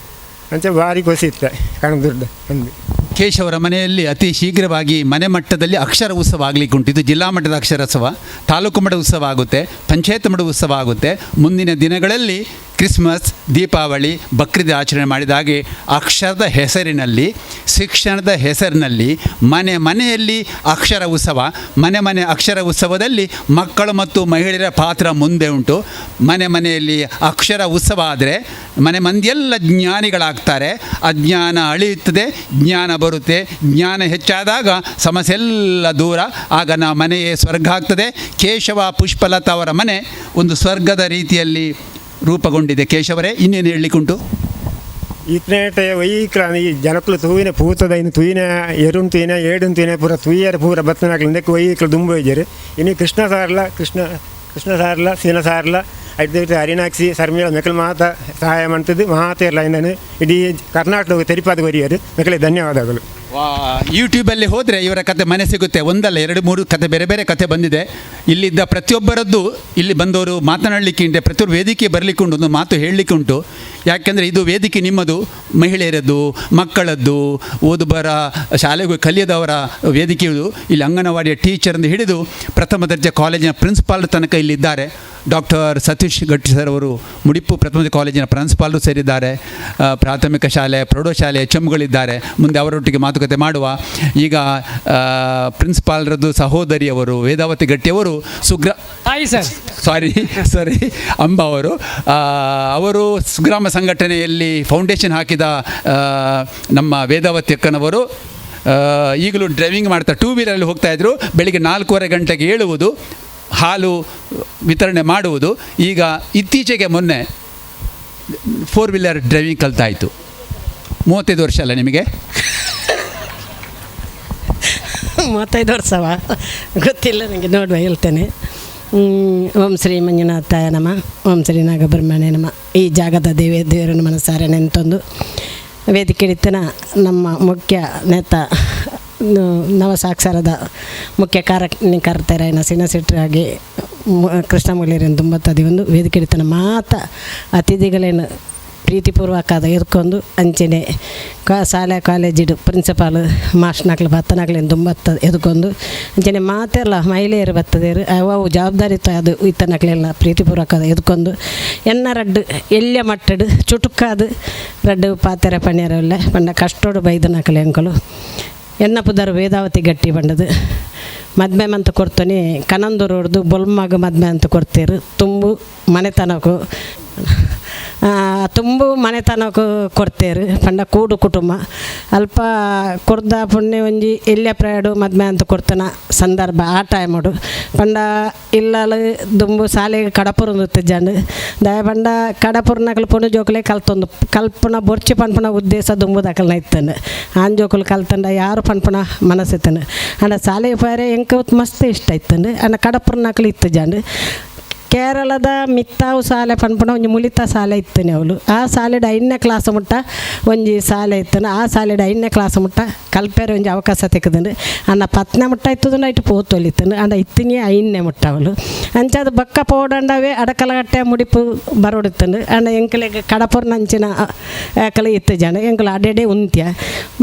ಅಂಚೆ ಭಾರಿ ಖುಷಿ ಇತ್ತೆ ಕಣದುರ್ದ ಅಂದು ಕೇಶವರ ಮನೆಯಲ್ಲಿ ಅತಿ ಶೀಘ್ರವಾಗಿ ಮನೆ ಮಟ್ಟದಲ್ಲಿ ಅಕ್ಷರ ಉತ್ಸವ ಆಗಲಿಕ್ಕೆ ಉಂಟು. ಇದು ಜಿಲ್ಲಾ ಮಟ್ಟದ ಅಕ್ಷರೋತ್ಸವ, ತಾಲೂಕು ಮಟ್ಟದ ಉತ್ಸವ ಆಗುತ್ತೆ, ಪಂಚಾಯತ್ ಮಟ್ಟದ ಉತ್ಸವ ಆಗುತ್ತೆ. ಮುಂದಿನ ದಿನಗಳಲ್ಲಿ ಕ್ರಿಸ್ಮಸ್, ದೀಪಾವಳಿ, ಬಕ್ರೀದ್ ಆಚರಣೆ ಮಾಡಿದಾಗೆ ಅಕ್ಷರದ ಹೆಸರಿನಲ್ಲಿ, ಶಿಕ್ಷಣದ ಹೆಸರಿನಲ್ಲಿ ಮನೆ ಮನೆಯಲ್ಲಿ ಅಕ್ಷರ ಉತ್ಸವ, ಮನೆ ಅಕ್ಷರ ಉತ್ಸವದಲ್ಲಿ ಮಕ್ಕಳು ಮತ್ತು ಮಹಿಳೆಯರ ಪಾತ್ರ ಮುಂದೆ ಉಂಟು. ಮನೆಯಲ್ಲಿ ಅಕ್ಷರ ಉತ್ಸವ ಆದರೆ ಮನೆ ಮಂದಿಯೆಲ್ಲ ಜ್ಞಾನಿಗಳಾಗ್ತಾರೆ, ಅಜ್ಞಾನ ಅಳಿಯುತ್ತದೆ, ಜ್ಞಾನ ಬರುತ್ತೆ. ಜ್ಞಾನ ಹೆಚ್ಚಾದಾಗ ಸಮಸ್ಯೆ ಎಲ್ಲ ದೂರ, ಆಗ ನಾವು ಮನೆಯೇ ಸ್ವರ್ಗ ಆಗ್ತದೆ. ಕೇಶವ ಪುಷ್ಪಲತಾ ಅವರ ಮನೆ ಒಂದು ಸ್ವರ್ಗದ ರೀತಿಯಲ್ಲಿ ರೂಪುಗೊಂಡಿದೆ. ಕೇಶವರೇ, ಇನ್ನೇನು ಹೇಳಲಿಕ್ಕುಂಟು? ಇತ್ನೇಟ ವೈಕ್ರಾನಿ ಜನಕ್ಕಲು ತೂವಿನ ಪೂತದ ಇನ್ನು ತೂಯಿನ ಎರುನ್ ತೂಯಿನ ಏಡುನ್ ತೂಯಿನ ಪೂರ ತೂಯರ ಪೂರ ಬತ್ತನಾಕ್ಲಿಂದಕ್ಕೆ ವೈಕ್ಲು ದುಂಬ ಹೋಯ್ಜರು. ಇನ್ನು ಕೃಷ್ಣ ಸಾರ್ಲ ಸೀನ ಸಾರ್ಲ ಐದು ಅರಿನಾಕ್ಸಿ ಸರ್ಮಿಳ ಮೆಕ್ಕಲು ಮಾತ ಸಹಾಯ ಮಾಡ್ತದ್ದು ಮಹಾತೇರ್ಲ ಇಂದನು ಇಡೀ ಕರ್ನಾಟಕ ತೆರಿಪಾದ ಬರಿಯರು ಮೆಕ್ಕಲೆ ಧನ್ಯವಾದಗಳು. ಯೂಟ್ಯೂಬಲ್ಲಿ ಹೋದರೆ ಇವರ ಕತೆ ಮನೆ ಸಿಗುತ್ತೆ. ಒಂದಲ್ಲ 2-3 ಕತೆ, ಬೇರೆ ಬೇರೆ ಕತೆ ಬಂದಿದೆ. ಇಲ್ಲಿದ್ದ ಪ್ರತಿಯೊಬ್ಬರದ್ದು ಇಲ್ಲಿ ಬಂದವರು ಮಾತನಾಡಲಿಕ್ಕೆ ಉಂಟು, ಪ್ರತಿಯೊಬ್ಬರು ವೇದಿಕೆ ಬರಲಿಕ್ಕೆ ಉಂಟು, ಒಂದು ಮಾತು ಹೇಳಲಿಕ್ಕೆ ಉಂಟು. ಯಾಕೆಂದರೆ ಇದು ವೇದಿಕೆ ನಿಮ್ಮದು, ಮಹಿಳೆಯರದ್ದು, ಮಕ್ಕಳದ್ದು, ಓದುಬರ ಶಾಲೆಗೂ ಕಲಿಯದವರ ವೇದಿಕೆ ಇದು. ಇಲ್ಲಿ ಅಂಗನವಾಡಿಯ ಟೀಚರಿಂದ ಹಿಡಿದು ಪ್ರಥಮ ದರ್ಜೆ ಕಾಲೇಜಿನ ಪ್ರಿನ್ಸಿಪಾಲ್ ತನಕ ಇಲ್ಲಿದ್ದಾರೆ. ಡಾಕ್ಟರ್ ಸತೀಶ್ ಗಟ್ಟಿ ಸರ್ ಅವರು ಮುಡಿಪು ಪ್ರಥಮ ಕಾಲೇಜಿನ ಪ್ರಿನ್ಸಿಪಾಲರು ಸೇರಿದ್ದಾರೆ. ಪ್ರಾಥಮಿಕ ಶಾಲೆ, ಪ್ರೌಢಶಾಲೆ ಎಚ್ಎಮ್ಗಳಿದ್ದಾರೆ. ಮುಂದೆ ಅವರೊಟ್ಟಿಗೆ ಮಾತುಕತೆ ಮಾಡುವ. ಈಗ ಪ್ರಿನ್ಸಿಪಾಲ್ರದ್ದು ಸಹೋದರಿಯವರು ವೇದಾವತಿ ಗಟ್ಟಿಯವರು ಸಾರಿ ಅಂಬ ಅವರು ಸುಗ್ರಾಮ ಸಂಘಟನೆಯಲ್ಲಿ ಫೌಂಡೇಶನ್ ಹಾಕಿದ ನಮ್ಮ ವೇದಾವತಿ ಅಕ್ಕನವರು ಈಗಲೂ ಡ್ರೈವಿಂಗ್ ಮಾಡ್ತಾರೆ. 2 ವೀಲರಲ್ಲಿ ಹೋಗ್ತಾಯಿದ್ರು. ಬೆಳಿಗ್ಗೆ 4:15 ಗಂಟೆಗೆ ಏಳುವುದು, ಹಾಲು ವಿತರಣೆ ಮಾಡುವುದು. ಈಗ ಇತ್ತೀಚೆಗೆ ಮೊನ್ನೆ 4 ವೀಲರ್ ಡ್ರೈವಿಂಗ್ ಕಲ್ತಾಯಿತು. 35 ವರ್ಷ ಅಲ್ಲ ನಿಮಗೆ? 35 ವರ್ಷವ ಗೊತ್ತಿಲ್ಲ ನನಗೆ, ನೋಡುವ ಹೇಳ್ತೇನೆ. ಓಂ ಶ್ರೀ ಮಂಜುನಾಥಾಯ ನಮ, ಓಂ ಶ್ರೀ ನಾಗಬ್ರಹ್ಮಣ್ಯ ನಮ. ಈ ಜಾಗದ ದೇವರನ್ನು ಮನಸಾರೆ ನೆಂತೊಂದು ವೇದಿಕೆ ಹಿಡಿತನ ನಮ್ಮ ಮುಖ್ಯ ನೇತ ನವಸಾಕ್ಷರದ ಮುಖ್ಯ ಕಾರ್ಯಕರ್ತರಾಯನ ಸಿನಸಿಟ್ರಾಗಿ ಕೃಷ್ಣಮೂಲ್ಯರನ್ನು ತುಂಬತ್ತದೆ ಒಂದು ವೇದಿಕೆ ಹಿಡಿತನ ಮಾತ ಅತಿಥಿಗಳೇನು ಪ್ರೀತಿಪೂರ್ವಕದ ಎದ್ಕೊಂಡು ಅಂಚೆನೆ ಶಾಲೆ ಕಾಲೇಜಿಡು ಪ್ರಿನ್ಸಿಪಾಲ್ ಮಾಸ್ಟರ್ನಾಗ್ಲು ಭತ್ತನಾಗ್ಲೇನು ತುಂಬತ್ತದ ಎದ್ಕೊಂಡು ಅಂಚೆನೆ ಮಾತೆಲ್ಲ ಮಹಿಳೆಯರು ಬರ್ತದೇರು ಅವು ಜವಾಬ್ದಾರಿ ಅದು ಇತ್ತನಾಗ್ಲೆಲ್ಲ ಪ್ರೀತಿಪೂರ್ವಕದ ಎದ್ಕೊಂಡು ಎನ್ನ ರಡ್ಡು ಎಲ್ಯ ಮಟ್ಟಡು ಚುಟುಕಾದು ರಡ್ಡು ಪಾತೆರ ಪಣ್ಯರಲ್ಲ ಪಂಡ ಕಷ್ಟೋಡು ಬೈದನಾಕಲೆ ಅಂಕಲು ಎನ್ನ ಪುದರು ವೇದಾವತಿ ಗಟ್ಟಿ ಬಂಡದು ಮದ್ಮೆ ಅಂತ ಕೊಡ್ತಾನೆ. ಕನಂದೂರು ಹೊಡೆದು ಬೊಲ್ಮಾಗ ಮದ್ಮೆ ಅಂತ ಕೊಡ್ತೀರು. ತುಂಬು ಮನೆತನಕ್ಕೂ ಕೊಡ್ತೇರು ಪಂಡ ಕೂಡು ಕುಟುಂಬ ಅಲ್ಪ ಕೊರ್ದ ಪುಣ್ಯ ಒಂಜಿ ಎಲ್ಯ ಪ್ರಾಯಡು ಮದ್ಮೆ ಅಂತ ಕೊಡ್ತಾನ ಸಂದರ್ಭ ಆ ಟೈಮಡು ಪಂಡ ಇಲ್ಲಲು ದುಂಬು ಶಾಲೆಗೆ ಕಡಪುರ ತಿಜ್ಜಂಡು ದಯ ಪಂಡ ಕಡಪುರ್ನಕಲು ಪುಣ್ಯ ಜೋಕಲೆ ಕಲ್ತೊಂದು ಕಲ್ಪನ ಬೊರ್ಚಿ ಪನ್ಪುನ ಉದ್ದೇಶ ದುಂಬು ದಾಖಲನ ಇತ್ತಂಡು ಆನ್ ಜೋಕಲು ಕಲ್ತಂಡ ಯಾರು ಪನ್ಪುನ ಮನಸ್ಸಿತ್ತಂಡು ಅಂಡ ಶಾಲೆಗೆ ಪಾರೆ ಎಂಕ ಮಸ್ತ್ ಇಷ್ಟ ಇತ್ತಂಡು ಅಂಡ ಕಡಪುರ್ನಕಲು ಇತ್ತಜಂಡು ಕೇರಳದ ಮಿತ್ತಾವು ಶಾಲೆ ಪನ್ಪುಣ ಒಂಜಿ ಮುಲಿತ ಶಾಲೆ ಇತ್ತನೆ ಅವಳು. ಆ ಶಾಲೆಡ್ 5ನೇ ಕ್ಲಾಸ್ ಮುಟ್ಟ ಒಂಜಿ ಶಾಲೆ ಇತ್ತನ. ಆ ಶಾಲೆಡ್ 5ನೇ ಕ್ಲಾಸ್ ಮುಟ್ಟ ಕಲ್ಪೇರೆ ಒಂಜಿ ಅವಕಾಶ ತೆಕ್ಕದಂಡು ಅನ್ನ 10ನೇ ಮುಟ್ಟ ಇತ್ತದನ್ನ ಇಟ್ಟು ಪೋತೊಲಿತ್ತನು ಅಂಡ ಇತ್ತಿನಿ 5ನೇ ಮುಟ್ಟ ಅವಳು. ಅಂಚದು ಬಕ್ಕ ಪೋಡಂಡವೇ ಅಡಕಲಗಟ್ಟೆ ಮುಡಿಪು ಬರೋಡಿತ್ತಂಡು ಅಂಡ ಎಂಕಲೆಗೆ ಕಡಪುರ ನಂಚಿನ ಕಲೆ ಇತ್ತು ಜನ ಎಂಕಲು ಅಡೆಡೆ ಉಂತ್ಯ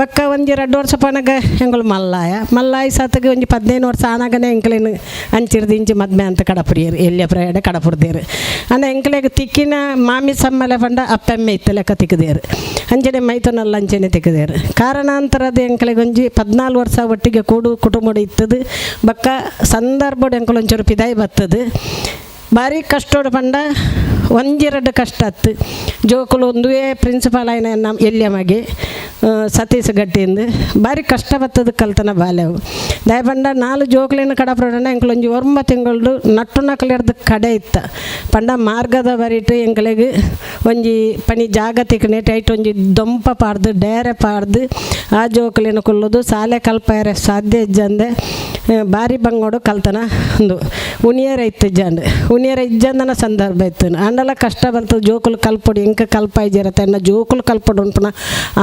ಬಕ್ಕ ಒಂಜಿ 2 ವರ್ಷ ಪನಗ ಎಂಕಲು ಮಲ್ಲಾಯ ಸತಗೆ ಒಂಜಿ 15 ವರ್ಷ ಆನಾಗನೇ ಎಂಕಲೇನು ಅಂಚಿರ್ದು ಇಂಚಿ ಮದ್ಮೆ ಅಂತ ಕಡಪುರಿಯರು ಎಲ್ಲಿಯ ಪ್ರಯಾಣ ಕಡಪುರ್ದೇರು ಅಂದ ಎಂಕಲೆಗೆ ತಿಕ್ಕಿನ ಮಾಮಿ ಸಮ್ಮಲೆ ಪಂಡ ಅಪ್ಪೆಮ್ಮೆ ಇತ್ತು ಲೆಕ್ಕ ತಿಕ್ಕದೇರು ಅಂಚನೆ ಮೈತನಲ್ಲ ಅಂಚನೆ ತಿಕ್ಕದೇರು. ಕಾರಣಾಂತರದ ಎಂಕಲೆಗೆ ಒಂಜಿ 14 ವರ್ಷ ಒಟ್ಟಿಗೆ ಕೂಡು ಕುಟುಂಬ ಇತ್ತದು ಬಕ್ಕ ಸಂದರ್ಭ ಎಂಕಲು ಒಂಚೂರು ಪಿದಾಯಿ ಬರ್ತದೆ. ಭಾರಿ ಕಷ್ಟೋಡು ಪಂಡ 1-2 ಕಷ್ಟ ಆಯ್ತು. ಜೋಕುಲು ಒಂದುವೇ ಪ್ರಿನ್ಸಿಪಾಲ್ ಆಯ್ನ ನಮ್ಮ ಎಲ್ಲಿಯ ಮಗೆ ಸತೀಶ್ ಗಟ್ಟಿಂದು ಭಾರಿ ಕಷ್ಟ ಬರ್ತದೆ ಕಲ್ತನ ಬಾಲ್ಯವು ದಯ ಪಂಡ 4 ಜೋಕುಲಿನ ಕಡಪ್ರೊಡ ಎಂಕಲು ಒಂಜಿ 9 ತಿಂಗಳು ನಟ್ಟು ನಕಲಿಡ್ದು ಕಡೆ ಇತ್ತ ಪಂಡ ಮಾರ್ಗದ ಬರಿಟ್ಟು ಎಂಕಲೆಗೆ ಒಂಜಿ ಪನಿ ಜಾಗ ತಿಕ್ಕನೆ ಟೈಟ್ ಒಂಜಿ ದೊಂಪ ಪಾಡ್ದು ಡೇರೆ ಪಾಡ್ದು ಆ ಜೋಕುಲಿನ ಕೊಲ್ಲೋದು ಶಾಲೆ ಕಲ್ಪಾಯರೆ ಸಾಧ್ಯ ಇಜ್ಜಂದೆ ಭಾರಿ ಬಂಗೋಡು ಕಲ್ತನ ಒಂದು ಉಣಿಯರ ಇತ್ತು ಇಜ್ಜಂಡು ಉಣಿಯರ ಇಜ್ಜಂದನ ಸಂದರ್ಭ ಇತ್ತು ಅಂಡಲ ಕಷ್ಟ ಬರ್ತದೆ ಜೋಕುಲು ಕಲ್ಪೊಡು ಇಂಕ ಕಲ್ಪ ಇಜ್ಜಿರತ್ತೆ ಅನ್ನ ಜೋಕುಲು ಕಲ್ಪೊಡು ಉಂಟುನ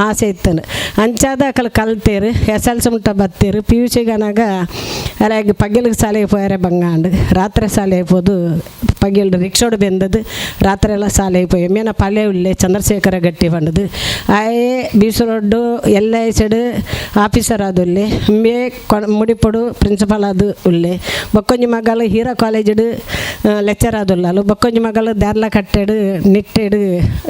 ಆಸೆ ಇತ್ತು ಅಂಚಾದ ಅಕಲು ಕಲ್ತೇರು SLC ಮುಟ್ಟ ಬತ್ತೇರು PUC ಗನಾಗ ಅಲಾಗಿ ಪಗ್ಗಿಲಿಗೆ ಶಾಲೆಗೆ ಹೋಯಾರೆ ಬಂಗಾಂಡು ರಾತ್ರಿ ಶಾಲೆಗೆ ಹೋದು ಪಗ್ಗಿಲ್ಡು ರಿಕ್ಷೋಡು ಬೆಂದದು ರಾತ್ರಿ ಎಲ್ಲ ಶಾಲೆಗೆ ಹೋಯ್ ಮೇನ ಪಳೆ ಉಳ್ಳೆ ಚಂದ್ರಶೇಖರ ಗಟ್ಟಿ ಬಂಡದು ಆಯೇ ಬೀಸರೊಡ್ಡು LICD ಆಫೀಸರ್ ಅದು ಉಳ್ಳೆ ಮೇ ಮುಡಿಪೊಡು ಪ್ರಿನ್ಸಿಪಾಲ್ ಅದು ಉಳ್ಳೆ ಬಕ್ಕೊಂಜಿ ಮಗಲು ಹೀರಾ ಕಾಲೇಜಡು ಲೆಕ್ಚರ್ ಆದುಲ್ಲ ಬೊಕ್ಕೊಂಜಿ ಮಗಳು ದಾರ್ಲ ಕಟ್ಟೆಡು ನಿಟ್ಟೆಡು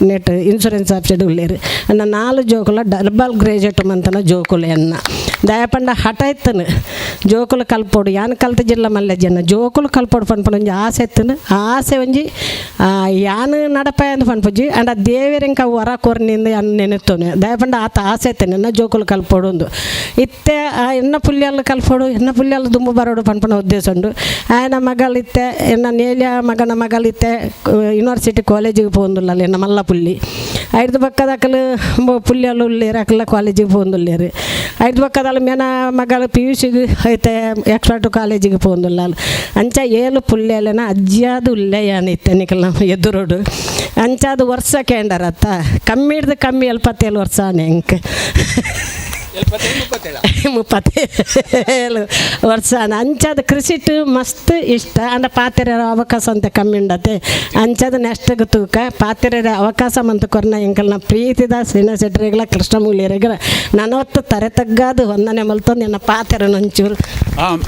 ನೆಟ್ ಇನ್ಸೂರೆನ್ಸ್ ಆಫೀಸಡ್ ಉಳ್ಳೇರು ಅನ್ನ 4 ಜೋಕುಲ ಡಬಲ್ ಗ್ರಾಜುಯೇಟ್ ಮಂತನ ಜೋಕುಲು ಎನ್ನ ದಯಪಂಡ ಹಠ ಇತ್ತನು ಜೋಕುಲು ಕಲ್ಪೋಡು ಯಾನು ಕಲ್ತ ಜಿಲ್ಲ ಮಲ್ಲೆ ಜನ ಜೋಕುಲು ಕಲ್ಪೋಡು ಪನ್ಪನ ಒಂಜಿ ಆಸೆ ಇತ್ತನು ಆಸೆ ಒಂಜಿ ಯಾನು ನಡಪಾಯ ಅಂದು ಪನ್ಪುಜಿ ಅಂಡ ದೇವರಿಂಕ ವರ ಕೊರ್ನಿಂದ ಯಾನು ನೆನೆತ್ತೋನೆ ದಯಪಂಡ ಆತ ಆಸೆ ಇತ್ತೇನೆ ಎನ್ನ ಜೋಕುಲು ಕಲ್ಪೋಡು ಒಂದು ಇತ್ತೆ ಎನ್ನ ಪುಲ್ಯಲ್ಲ ಕಲ್ಪೋಡು ಎನ್ನ ಪುಲ್ಯಲ್ಲ ದುಂಬು ಬರೋಡು ಪನ್ಪನ ಉದ್ದೇಶ ಉಂಡು ಆಯನ ಮಗಳಿತ್ತೆ ಎನ್ನ ನೇಲಿಯ ಮಗನ ಮಗಳಿತ್ತೆ ಯೂನಿವರ್ಸಿಟಿ ಕಾಲೇಜಿಗೆ ಪೋಂದುಲ್ಲ ಎನ್ನ ಮಲ್ಲ ಪುಲ್ಲಿ ಐದು ಪಕ್ಕದಕ್ಕಲು ಪುಲ್ಯಲ್ಲ ಉಳ್ಳೇರು ಅಕ್ಕಲ್ಲ ಕಾಲೇಜಿಗೆ ಪೋಂದುಲ್ಲೇರು ಐದು ಪಕ್ಕದಲ್ಲಿ ಮೇನ ಮಗಳು PUCಗೆ ಐತೆ ಎಕ್ಸ್ಪರ್ಟ್ ಕಾಲೇಜಿಗೆ ಪೋಂದುಲ್ಲ ಅಂಚ ಏಳು ಪುಲ್ಯಲೆನ ಅಜ್ಜಿಯಾದ ಉಲ್ಲೆ ಯಾನಿತ್ತೆ ನಿಕಲ್ ನಮ್ಮ ಎದುರೋಡು ಅಂಚಾದ ವರ್ಷ ಕೇಂಡರತ್ತ ಕಮ್ಮಿ ಹಿಡ್ದು ಕಮ್ಮಿ 77 ವರ್ಷ ಹೆಂಗೆ 37 ವರ್ಷ ಅಂಚದ ಕೃಷಿಟ್ ಮಸ್ತ್ ಇಷ್ಟ ಅಂದ ಪಾತ್ರೆ ಅವಕಾಶ ಅಂತ ಕಮ್ಮಿ ಉಂಡತೆ ಅಂಚದ ನೆಕ್ಸ್ಟ್ ತೂಕ ಪಾತ್ರೆ ಅವಕಾಶ ಮಂತ ಕೊರ್ನ ಎಂಕಲ್ನ ಪ್ರೀತಿದ ಶ್ರೀನ ಶೆಟ್ಟರಿಗಳ ಕೃಷ್ಣಮೂಲಿಯರಿಗಳ ನನವತ್ತು ತರೆ ತಗ್ಗಾದು ವಂದನೆ ಮಲ್ತೊಂದು ನನ್ನ ಪಾತ್ರೆ ನಂಚೂರು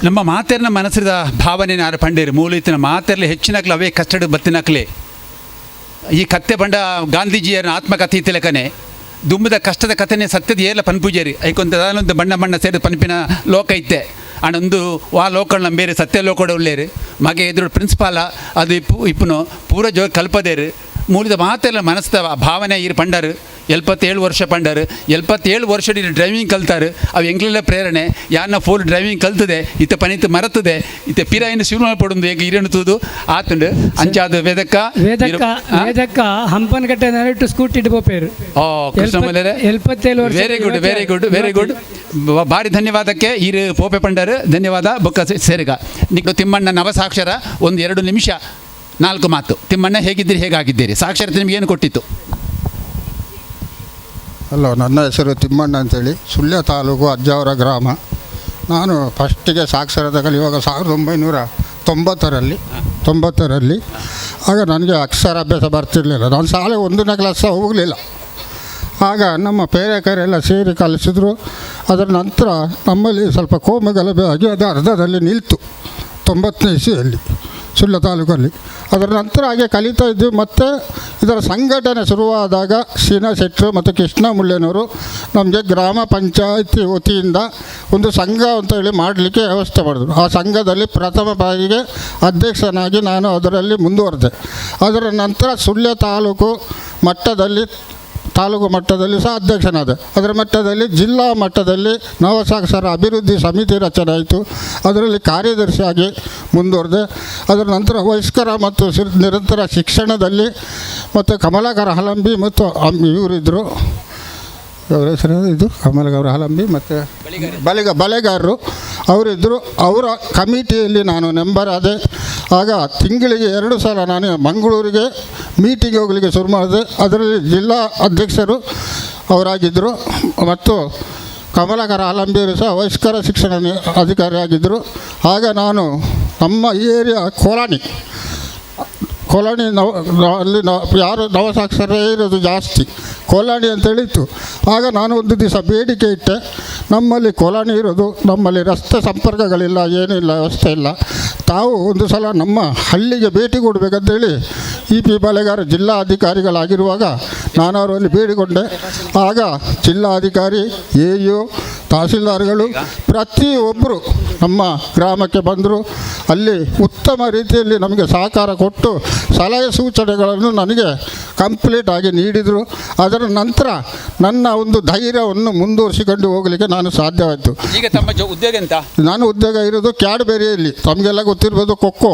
ನಮ್ಮ ಮಾತೆರ್ನ ಮನಸ್ಸಿದ ಭಾವನೆ ನಾರು ಪಂಡೇರು ಮೂಲೀತಿನ ಮಾತೆರ್ಲಿ ಹೆಚ್ಚಿನಕ್ಲೆ ಅವೇ ಕಷ್ಟಡ್ ಬತ್ತಿನಕ್ಲೆ ಈ ಕತ್ತೆ ಬಂಡ ಗಾಂಧೀಜಿಯರ ಆತ್ಮಕಥೆ ತಿಲಕನೆ ದುಂಬದ ಕಷ್ಟದ ಕಥೆನೇ ಸತ್ಯದ ಏಲ ಪನ್ಪೂಜೇರಿ ಐಕೊಂತ ಅದನ್ನೊಂದು ಬಣ್ಣ ಬಣ್ಣ ಸೇರಿ ಪನ್ಪಿನ ಲೋಕ ಇತ್ತೆ ಅಣ್ಣೊಂದು ವಾ ಲೋಕಗಳನ್ನ ಬೇರೆ ಸತ್ಯ ಲೋಕಡ ಉಳ್ಳೇರು ಮಗೆ ಎದುರು ಪ್ರಿನ್ಸಿಪಾಲ ಅದು ಇಪ್ಪುನು ಪೂರ ಜೋ ಕಲ್ಪದೇರು ಮೂಲಿದ ಮಾತೆಲ್ಲ ಮನಸ್ದ ಭಾವನೆ ಇರು ಪಂಡರು 77 ವರ್ಷ ಪಂಡರು 77 ವರ್ಷ ಡ್ರೈವಿಂಗ್ ಕಲ್ತಾರು ಅವು ಎಂಗ್ಲೆಲ್ಲ ಪ್ರೇರಣೆ ಯಾರನ್ನ ಫುಲ್ ಡ್ರೈವಿಂಗ್ ಕಲ್ತದೆ ಇತ್ತ ಪನಿತು ಮರತದೆ ಇತ್ತ ಪಿರಾಯಿನ ಶಿವನ ಪಡೊಂದು ಹೇಗೆ ಇರೇನು ಆತುಂಡು ಅಂಚಾದ ವೇದಕ್ಕ ಹಂಪನಕಟ್ಟೆ ನರಟು ಸ್ಕೂಟಿ ಇಡ್ಬೋಪೇರು ಓ ಕೃಷ್ಣಮಲ್ಲೇರೆ 77 ವರ್ಷ ವೆರಿ ಗುಡ್ ಭಾರಿ ಧನ್ಯವಾದಕ್ಕೆ ಇರು ಪೋಪೆ ಪಂಡರು ಧನ್ಯವಾದ ಬೊಕ್ಕ ಸೇರಿಗ ನಿಕ್ಕು ತಿಮ್ಮಣ್ಣ ನವಸಾಕ್ಷರ ಒಂದು 2 ನಿಮಿಷ 4 ಮಾತು ತಿಮ್ಮಣ್ಣ ಹೇಗಿದ್ದೀರಿ ಹೇಗಾಗಿದ್ದೀರಿ ಸಾಕ್ಷರತೆ ನಿಮ್ಗೆ ಏನು ಕೊಟ್ಟಿತ್ತು ಹಲೋ ನನ್ನ ಹೆಸರು ತಿಮ್ಮಣ್ಣ ಅಂತೇಳಿ ಸುಳ್ಯ ತಾಲೂಕು ಅಜ್ಜಾವರ ಗ್ರಾಮ ನಾನು ಫಸ್ಟಿಗೆ ಸಾಕ್ಷರತೆ ಕಲಿಯುವಾಗ 1990ರಲ್ಲಿ ಆಗ ನನಗೆ ಅಕ್ಷರಾಭ್ಯಾಸ ಬರ್ತಿರಲಿಲ್ಲ ನಾನು ಶಾಲೆ 1ನೇ ಕ್ಲಾಸ್ ಹೋಗಲಿಲ್ಲ ಆಗ ನಮ್ಮ ಪೇರೆಕರೆಲ್ಲ ಸೇರಿ ಕಲಿಸಿದ್ರು ಅದರ ನಂತರ ನಮ್ಮಲ್ಲಿ ಸ್ವಲ್ಪ ಕೋಮುಗಲಭೆ ಆಗಿ ಅದು ಅರ್ಧದಲ್ಲಿ ನಿಲ್ತು 90ನೇ ಇಸ್ವಿಯಲ್ಲಿ ಸುಳ್ಯ ತಾಲೂಕಲ್ಲಿ ಅದರ ನಂತರ ಹಾಗೆ ಕಲಿತಾ ಇದ್ವಿ ಮತ್ತು ಇದರ ಸಂಘಟನೆ ಶುರುವಾದಾಗ ಶ್ರೀನಾ ಶೆಟ್ಟರು ಮತ್ತು ಕೃಷ್ಣ ಮುಳ್ಳೆನವರು ನಮಗೆ ಗ್ರಾಮ ಪಂಚಾಯತಿ ವತಿಯಿಂದ ಒಂದು ಸಂಘ ಅಂತ ಹೇಳಿ ಮಾಡಲಿಕ್ಕೆ ವ್ಯವಸ್ಥೆ ಮಾಡಿದ್ರು ಆ ಸಂಘದಲ್ಲಿ ಪ್ರಥಮ ಬಾರಿಗೆ ಅಧ್ಯಕ್ಷನಾಗಿ ನಾನು ಅದರಲ್ಲಿ ಮುಂದುವರೆದೆ ಅದರ ನಂತರ ಸುಳ್ಯ ತಾಲೂಕು ಮಟ್ಟದಲ್ಲಿ ಸಹ ಅಧ್ಯಕ್ಷನಾದೆ ಅದರ ಮಟ್ಟದಲ್ಲಿ ಜಿಲ್ಲಾ ಮಟ್ಟದಲ್ಲಿ ನವಸಾಕ್ಷರ ಅಭಿವೃದ್ಧಿ ಸಮಿತಿ ರಚನೆ ಆಯಿತು ಅದರಲ್ಲಿ ಕಾರ್ಯದರ್ಶಿಯಾಗಿ ಮುಂದುವರೆದೆ ಅದರ ನಂತರ ವಯಸ್ಕರ ಮತ್ತು ನಿರಂತರ ಶಿಕ್ಷಣದಲ್ಲಿ ಮತ್ತು ಕಮಲಾಕರ ಹಲಂಬಿ ಮತ್ತು ಇವರಿದ್ದರು ಅವರ ಹೆಸರು ಇದು ಕಮಲಗೌರ ಹಲಂಬಿ ಮತ್ತು ಬಳೆಗಾರರು ಅವರಿದ್ದರು ಅವರ ಕಮಿಟಿಯಲ್ಲಿ ನಾನು ಮೆಂಬರ್ ಆದೆ ಆಗ ತಿಂಗಳಿಗೆ 2 ಸಲ ನಾನು ಮಂಗಳೂರಿಗೆ ಮೀಟಿಂಗ್ ಹೋಗಲಿಕ್ಕೆ ಶುರು ಮಾಡಿದೆ ಅದರಲ್ಲಿ ಜಿಲ್ಲಾ ಅಧ್ಯಕ್ಷರು ಅವರಾಗಿದ್ದರು ಮತ್ತು ಕಮಲಾಕರ ಹಲಂಬಿಯರು ಸಹ ವಯಸ್ಕರ ಶಿಕ್ಷಣ ಅಧಿಕಾರಿಯಾಗಿದ್ದರು ಆಗ ನಾನು ನಮ್ಮ ಈ ಏರಿಯಾ ಕೋಲಾಣಿ ಅಲ್ಲಿ ಯಾರು ನವಸಾಕ್ಷರೇ ಇರೋದು ಜಾಸ್ತಿ ಕೋಲಾಣಿ ಅಂತೇಳಿತ್ತು ಆಗ ನಾನು ಒಂದು ದಿವಸ ಬೇಡಿಕೆ ಇಟ್ಟೆ ನಮ್ಮಲ್ಲಿ ಕೋಲಾಣಿ ಇರೋದು ನಮ್ಮಲ್ಲಿ ರಸ್ತೆ ಸಂಪರ್ಕಗಳಿಲ್ಲ ಏನಿಲ್ಲ ವ್ಯವಸ್ಥೆ ಇಲ್ಲ ತಾವು ಒಂದು ಸಲ ನಮ್ಮ ಹಳ್ಳಿಗೆ ಭೇಟಿ ಕೊಡಬೇಕಂತೇಳಿ EP ಬಳೆಗಾರ ಜಿಲ್ಲಾ ಅಧಿಕಾರಿಗಳಾಗಿರುವಾಗ ನಾನು ಅವರಲ್ಲಿ ಬೇಡಿಕೊಂಡೆ ಆಗ ಜಿಲ್ಲಾಧಿಕಾರಿ AEO ತಹಸೀಲ್ದಾರ್ಗಳು ಪ್ರತಿಯೊಬ್ಬರು ನಮ್ಮ ಗ್ರಾಮಕ್ಕೆ ಬಂದರು ಅಲ್ಲಿ ಉತ್ತಮ ರೀತಿಯಲ್ಲಿ ನಮಗೆ ಸಹಕಾರ ಕೊಟ್ಟು ಸಲಹೆ ಸೂಚನೆಗಳನ್ನು ನನಗೆ ಕಂಪ್ಲೀಟ್ ಆಗಿ ನೀಡಿದರು ಅದರ ನಂತರ ನನ್ನ ಒಂದು ಧೈರ್ಯವನ್ನು ಮುಂದುವರಿಸಿಕೊಂಡು ಹೋಗಲಿಕ್ಕೆ ನಾನು ಸಾಧ್ಯವಾಯಿತು ಈಗ ತಮ್ಮ ಉದ್ಯೋಗ ಎಂತ ನಾನು ಉದ್ಯೋಗ ಇರೋದು ಕ್ಯಾಡ್ಬೆರಿಯಲ್ಲಿ ತಮಗೆಲ್ಲ ಗೊತ್ತಿರ್ಬೋದು ಖೋಖೋ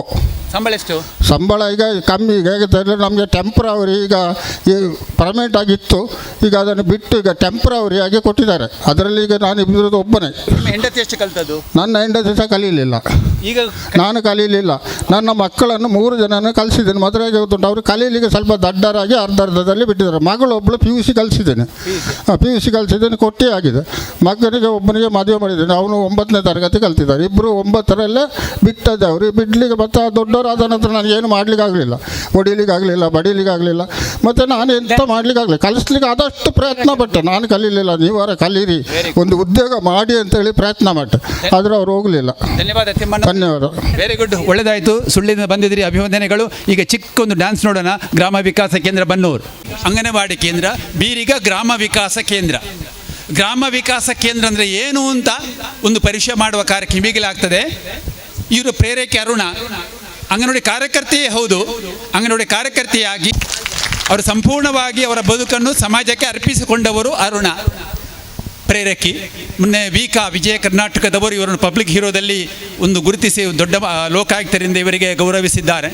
ಸಂಬಳ ಎಷ್ಟು ಸಂಬಳ ಈಗ ಕಮ್ಮಿ ಈಗ ಹೇಗೆ ನಮಗೆ ಟೆಂಪ್ರವರಿ ಈಗ ಪರ್ಮನೆಂಟ್ ಆಗಿತ್ತು ಈಗ ಅದನ್ನು ಬಿಟ್ಟು ಈಗ ಟೆಂಪ್ರವರಿ ಆಗಿ ಕೊಟ್ಟಿದ್ದಾರೆ ಅದರಲ್ಲಿ ಈಗ ನಾನು ಇರೋದು ಒಬ್ಬನೇ ಹೆಂಡತಿ ಎಷ್ಟು ಕಲ್ತದ್ದು ನನ್ನ ಹೆಂಡತಿ ಸಹ ಕಲೀಲಿಲ್ಲ ಈಗ ನಾನು ಕಲೀಲಿಲ್ಲ ನನ್ನ ಮಕ್ಕಳನ್ನು 3 ಜನನ ಕಲಿಸಿದ್ದೇನೆ ಮದುವೆಗೆ ಗೊತ್ತುಂಟು ಅವರು ಕಲೀಲಿಕ್ಕೆ ಸ್ವಲ್ಪ ದಡ್ಡರಾಗಿ ಅರ್ಧದಲ್ಲಿ ಬಿಟ್ಟಿದ್ದಾರೆ ಮಗಳು ಒಬ್ಬಳು PUC ಕಲಿಸಿದ್ದೇನೆ PUC ಕಲಿಸಿದ್ದೇನೆ ಕೊಟ್ಟೇ ಆಗಿದೆ ಮಗನಿಗೆ ಒಬ್ಬನಿಗೆ ಮದುವೆ ಮಾಡಿದ್ದೇನೆ, ಅವನು 9ನೇ ತರಗತಿ ಕಲ್ತಿದ್ದಾರೆ. ಇಬ್ಬರು 9ರಲ್ಲೇ ಬಿಟ್ಟದ್ದು. ಅವರು ಬಿಡಲಿಕ್ಕೆ ಮತ್ತು ದೊಡ್ಡವರಾದ ನಂತರ ನಾನು ಏನು ಮಾಡಲಿಕ್ಕಾಗಲಿಲ್ಲ, ಹೊಡಿಲಿಕ್ಕಾಗಲಿಲ್ಲ, ಬಡಿಲಿಕ್ಕಾಗಲಿಲ್ಲ. ಮತ್ತು ನಾನು ಎಂತ ಮಾಡಲಿಕ್ಕಾಗಲಿಲ್ಲ. ಕಲಿಸ್ಲಿಕ್ಕೆ ಆದಷ್ಟು ಪ್ರಯತ್ನ ಪಟ್ಟೆ. ನಾನು ಕಲೀಲಿಲ್ಲ, ನೀವಾರ ಕಲೀರಿ, ಒಂದು ಉದ್ಯೋಗ ಮಾಡಿ ಅಂತೇಳಿ ಪ್ರಯತ್ನ ಪಟ್ಟೆ, ಆದರೆ ಅವ್ರು ಹೋಗಲಿಲ್ಲ. ಧನ್ಯವಾದ ತಿಮ್ಮಣ್ಣ. ಧನ್ಯವಾದ. Very good, ಒಳ್ಳೆಯದಾಯಿತು. ಸುಳ್ಳಿಂದ ಬಂದಿದ್ದೀರಿ, ಅಭಿವಂದನೆಗಳು. ಈಗ ಚಿಕ್ಕ ಒಂದು ಡ್ಯಾನ್ಸ್ ನೋಡೋಣ. ಗ್ರಾಮ ವಿಕಾಸ ಕೇಂದ್ರ ಬನ್ನೂರು, ಅಂಗನವಾಡಿ ಕೇಂದ್ರ, ಬೀರಿಗ ಗ್ರಾಮ ವಿಕಾಸ ಕೇಂದ್ರ. ಗ್ರಾಮ ವಿಕಾಸ ಕೇಂದ್ರ ಅಂದರೆ ಏನು ಅಂತ ಒಂದು ಪರೀಕ್ಷೆ ಮಾಡುವ ಕಾರ್ಯ ಕಿವಿಗಿಲಾಗ್ತದೆ. ಇವರು ಪ್ರೇರಕಿ ಅರುಣ, ಅಂಗನವಾಡಿ ಕಾರ್ಯಕರ್ತೆಯೇ ಹೌದು. ಅಂಗನವಾಡಿ ಕಾರ್ಯಕರ್ತೆಯಾಗಿ ಅವರು ಸಂಪೂರ್ಣವಾಗಿ ಅವರ ಬದುಕನ್ನು ಸಮಾಜಕ್ಕೆ ಅರ್ಪಿಸಿಕೊಂಡವರು ಅರುಣ. ಪ್ರೇರಕಿ. ಮೊನ್ನೆ ವಿಜಯ ಕರ್ನಾಟಕದವರು ಇವರನ್ನು ಪಬ್ಲಿಕ್ ಹೀರೋದಲ್ಲಿ ಒಂದು ಗುರುತಿಸಿ ದೊಡ್ಡ ಲೋಕಾಯುಕ್ತರಿಂದ ಇವರಿಗೆ ಗೌರವಿಸಿದ್ದಾರೆ.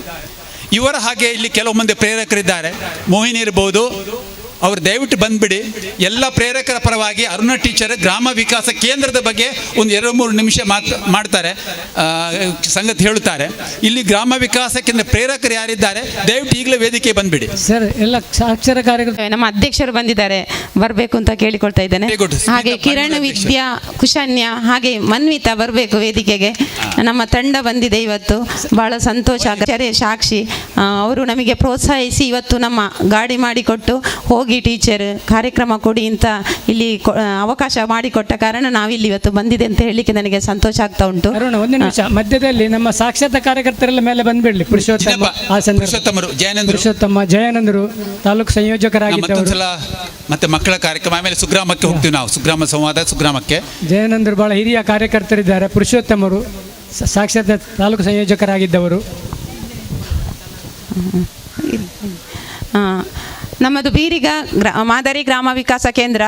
ಇವರ ಹಾಗೆ ಇಲ್ಲಿ ಕೆಲವು ಮಂದಿ ಪ್ರೇರಕರಿದ್ದಾರೆ. ಮೋಹಿನಿ ಇರ್ಬೋದು, ಅವರು ದಯವಿಟ್ಟು ಬಂದುಬಿಡಿ. ಎಲ್ಲ ಪ್ರೇರಕರ ಪರವಾಗಿ ಅರುಣ ಟೀಚರ್ ಗ್ರಾಮ ವಿಕಾಸ ಕೇಂದ್ರದ ಬಗ್ಗೆ ಒಂದು 2-3 ನಿಮಿಷ ಮಾಡ್ತಾರೆ, ಸಂಗತಿ ಹೇಳುತ್ತಾರೆ. ಇಲ್ಲಿ ಗ್ರಾಮ ವಿಕಾಸ ಕೇಂದ್ರ ಪ್ರೇರಕರು ಯಾರಿದ್ದಾರೆ ದಯವಿಟ್ಟು ಈಗಲೇ ವೇದಿಕೆ ಬಂದುಬಿಡಿ ಸರ್. ಎಲ್ಲ ಸಾಕ್ಷರ ಕಾರ್ಯಕರ್ತರು, ನಮ್ಮ ಅಧ್ಯಕ್ಷರು ಬಂದಿದ್ದಾರೆ, ಬರಬೇಕು ಅಂತ ಕೇಳಿಕೊಳ್ತಾ ಇದ್ದೇನೆ. ಹಾಗೆ ಕಿರಣ್ ವಿದ್ಯಾ, ಕುಶನ್ಯ, ಹಾಗೆ ಮನ್ವಿತಾ ಬರಬೇಕು ವೇದಿಕೆಗೆ. ನಮ್ಮ ತಂಡ ಬಂದಿದೆ ಇವತ್ತು, ಬಹಳ ಸಂತೋಷ. ಸಾಕ್ಷಿ ಅವರು ನಮಗೆ ಪ್ರೋತ್ಸಾಹಿಸಿ ಇವತ್ತು ನಮ್ಮ ಗಾಡಿ ಮಾಡಿಕೊಟ್ಟು ಹೋಗಿ ಟೀಚರ್ ಕಾರ್ಯಕ್ರಮ ಕೊಡಿ ಅಂತ ಇಲ್ಲಿ ಅವಕಾಶ ಮಾಡಿಕೊಟ್ಟ ಕಾರಣ ನಾವಿಲ್ಲಿ ಇವತ್ತು ಬಂದಿದೆ ಅಂತ ಹೇಳಲಿಕ್ಕೆ ನನಗೆ ಸಂತೋಷ ಆಗ್ತಾ ಉಂಟು. ಅರುಣ, ಒಂದು ನಿಮಿಷ, ಮಧ್ಯದಲ್ಲಿ ನಮ್ಮ ಸಾಕ್ಷರತಾ ಕಾರ್ಯಕರ್ತರೆಲ್ಲ ಮೇಲೆ ಬಂದ್ಬಿಡ್ಲಿ. ಪುರುಷೋತ್ತಮ ಜಯಾನಂದರು ತಾಲೂಕು ಸಂಯೋಜಕರಾಗಿದ್ದವರು. ಮತ್ತೆ ಮಕ್ಕಳ ಕಾರ್ಯಕ್ರಮ, ಆಮೇಲೆ ಸುಗ್ರಾಮಕ್ಕೆ ಹೋಗ್ತೀವಿ ನಾವು, ಸುಗ್ರಾಮ ಸಂವಾದ, ಸುಗ್ರಾಮಕ್ಕೆ ಜಯಾನಂದರು ಬಹಳ ಹಿರಿಯ ಕಾರ್ಯಕರ್ತರಿದ್ದಾರೆ. ಪುರುಷೋತ್ತಮರು ಸಾಕ್ಷರತಾ ತಾಲೂಕು ಸಂಯೋಜಕರಾಗಿದ್ದವರು. ನಮ್ಮದು ಬೀರಿಗ ಮಾದರಿ ಗ್ರಾಮ ವಿಕಾಸ ಕೇಂದ್ರ.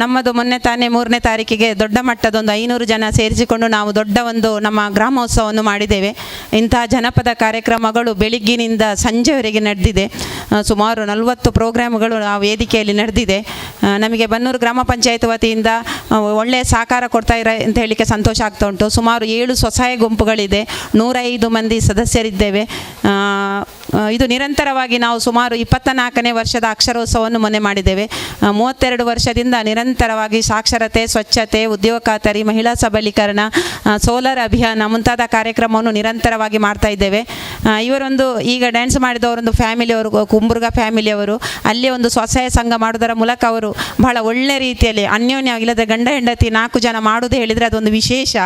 ನಮ್ಮದು ಮೊನ್ನೆ ತಾನೇ 3ನೇ ತಾರೀಕಿಗೆ ದೊಡ್ಡ ಮಟ್ಟದೊಂದು 500 ಜನ ಸೇರಿಸಿಕೊಂಡು ನಾವು ದೊಡ್ಡ ಒಂದು ನಮ್ಮ ಗ್ರಾಮೋತ್ಸವವನ್ನು ಮಾಡಿದ್ದೇವೆ. ಇಂತಹ ಜನಪದ ಕಾರ್ಯಕ್ರಮಗಳು ಬೆಳಿಗ್ಗಿನಿಂದ ಸಂಜೆವರೆಗೆ ನಡೆದಿದೆ. ಸುಮಾರು 40 ಪ್ರೋಗ್ರಾಮ್ಗಳು ಆ ವೇದಿಕೆಯಲ್ಲಿ ನಡೆದಿದೆ. ನಮಗೆ ಬನ್ನೂರು ಗ್ರಾಮ ಪಂಚಾಯತ್ ವತಿಯಿಂದ ಒಳ್ಳೆಯ ಸಹಕಾರ ಕೊಡ್ತಾ ಇರೋ ಅಂತ ಹೇಳಲಿಕ್ಕೆ ಸಂತೋಷ ಆಗ್ತಾ ಉಂಟು. ಸುಮಾರು 7 ಸ್ವಸಹಾಯ ಗುಂಪುಗಳಿದೆ, 105 ಮಂದಿ ಸದಸ್ಯರಿದ್ದೇವೆ. ಇದು ನಿರಂತರವಾಗಿ ನಾವು ಸುಮಾರು 24ನೇ ವರ್ಷದ ಅಕ್ಷರೋತ್ಸವವನ್ನು ಮೊನ್ನೆ ಮಾಡಿದ್ದೇವೆ. 32 ವರ್ಷದಿಂದ ನಿರಂತರವಾಗಿ ಸಾಕ್ಷರತೆ, ಸ್ವಚ್ಛತೆ, ಉದ್ಯೋಗ ಖಾತರಿ, ಮಹಿಳಾ ಸಬಲೀಕರಣ, ಸೋಲಾರ್ ಅಭಿಯಾನ ಮುಂತಾದ ಕಾರ್ಯಕ್ರಮವನ್ನು ನಿರಂತರವಾಗಿ ಮಾಡ್ತಾ ಇದ್ದೇವೆ. ಇವರೊಂದು ಈಗ ಡ್ಯಾನ್ಸ್ ಮಾಡಿದವರೊಂದು ಫ್ಯಾಮಿಲಿಯವರು, ಕುಂಬುರ್ಗ ಫ್ಯಾಮಿಲಿಯವರು, ಅಲ್ಲಿ ಒಂದು ಸ್ವಸಹಾಯ ಸಂಘ ಮಾಡೋದರ ಮೂಲಕ ಅವರು ಬಹಳ ಒಳ್ಳೆ ರೀತಿಯಲ್ಲಿ ಅನ್ಯೋನ್ಯ, ಇಲ್ಲದೆ ಗಂಡ ಹೆಂಡತಿ 4 ಜನ ಮಾಡೋದು ಹೇಳಿದರೆ ಅದೊಂದು ವಿಶೇಷ.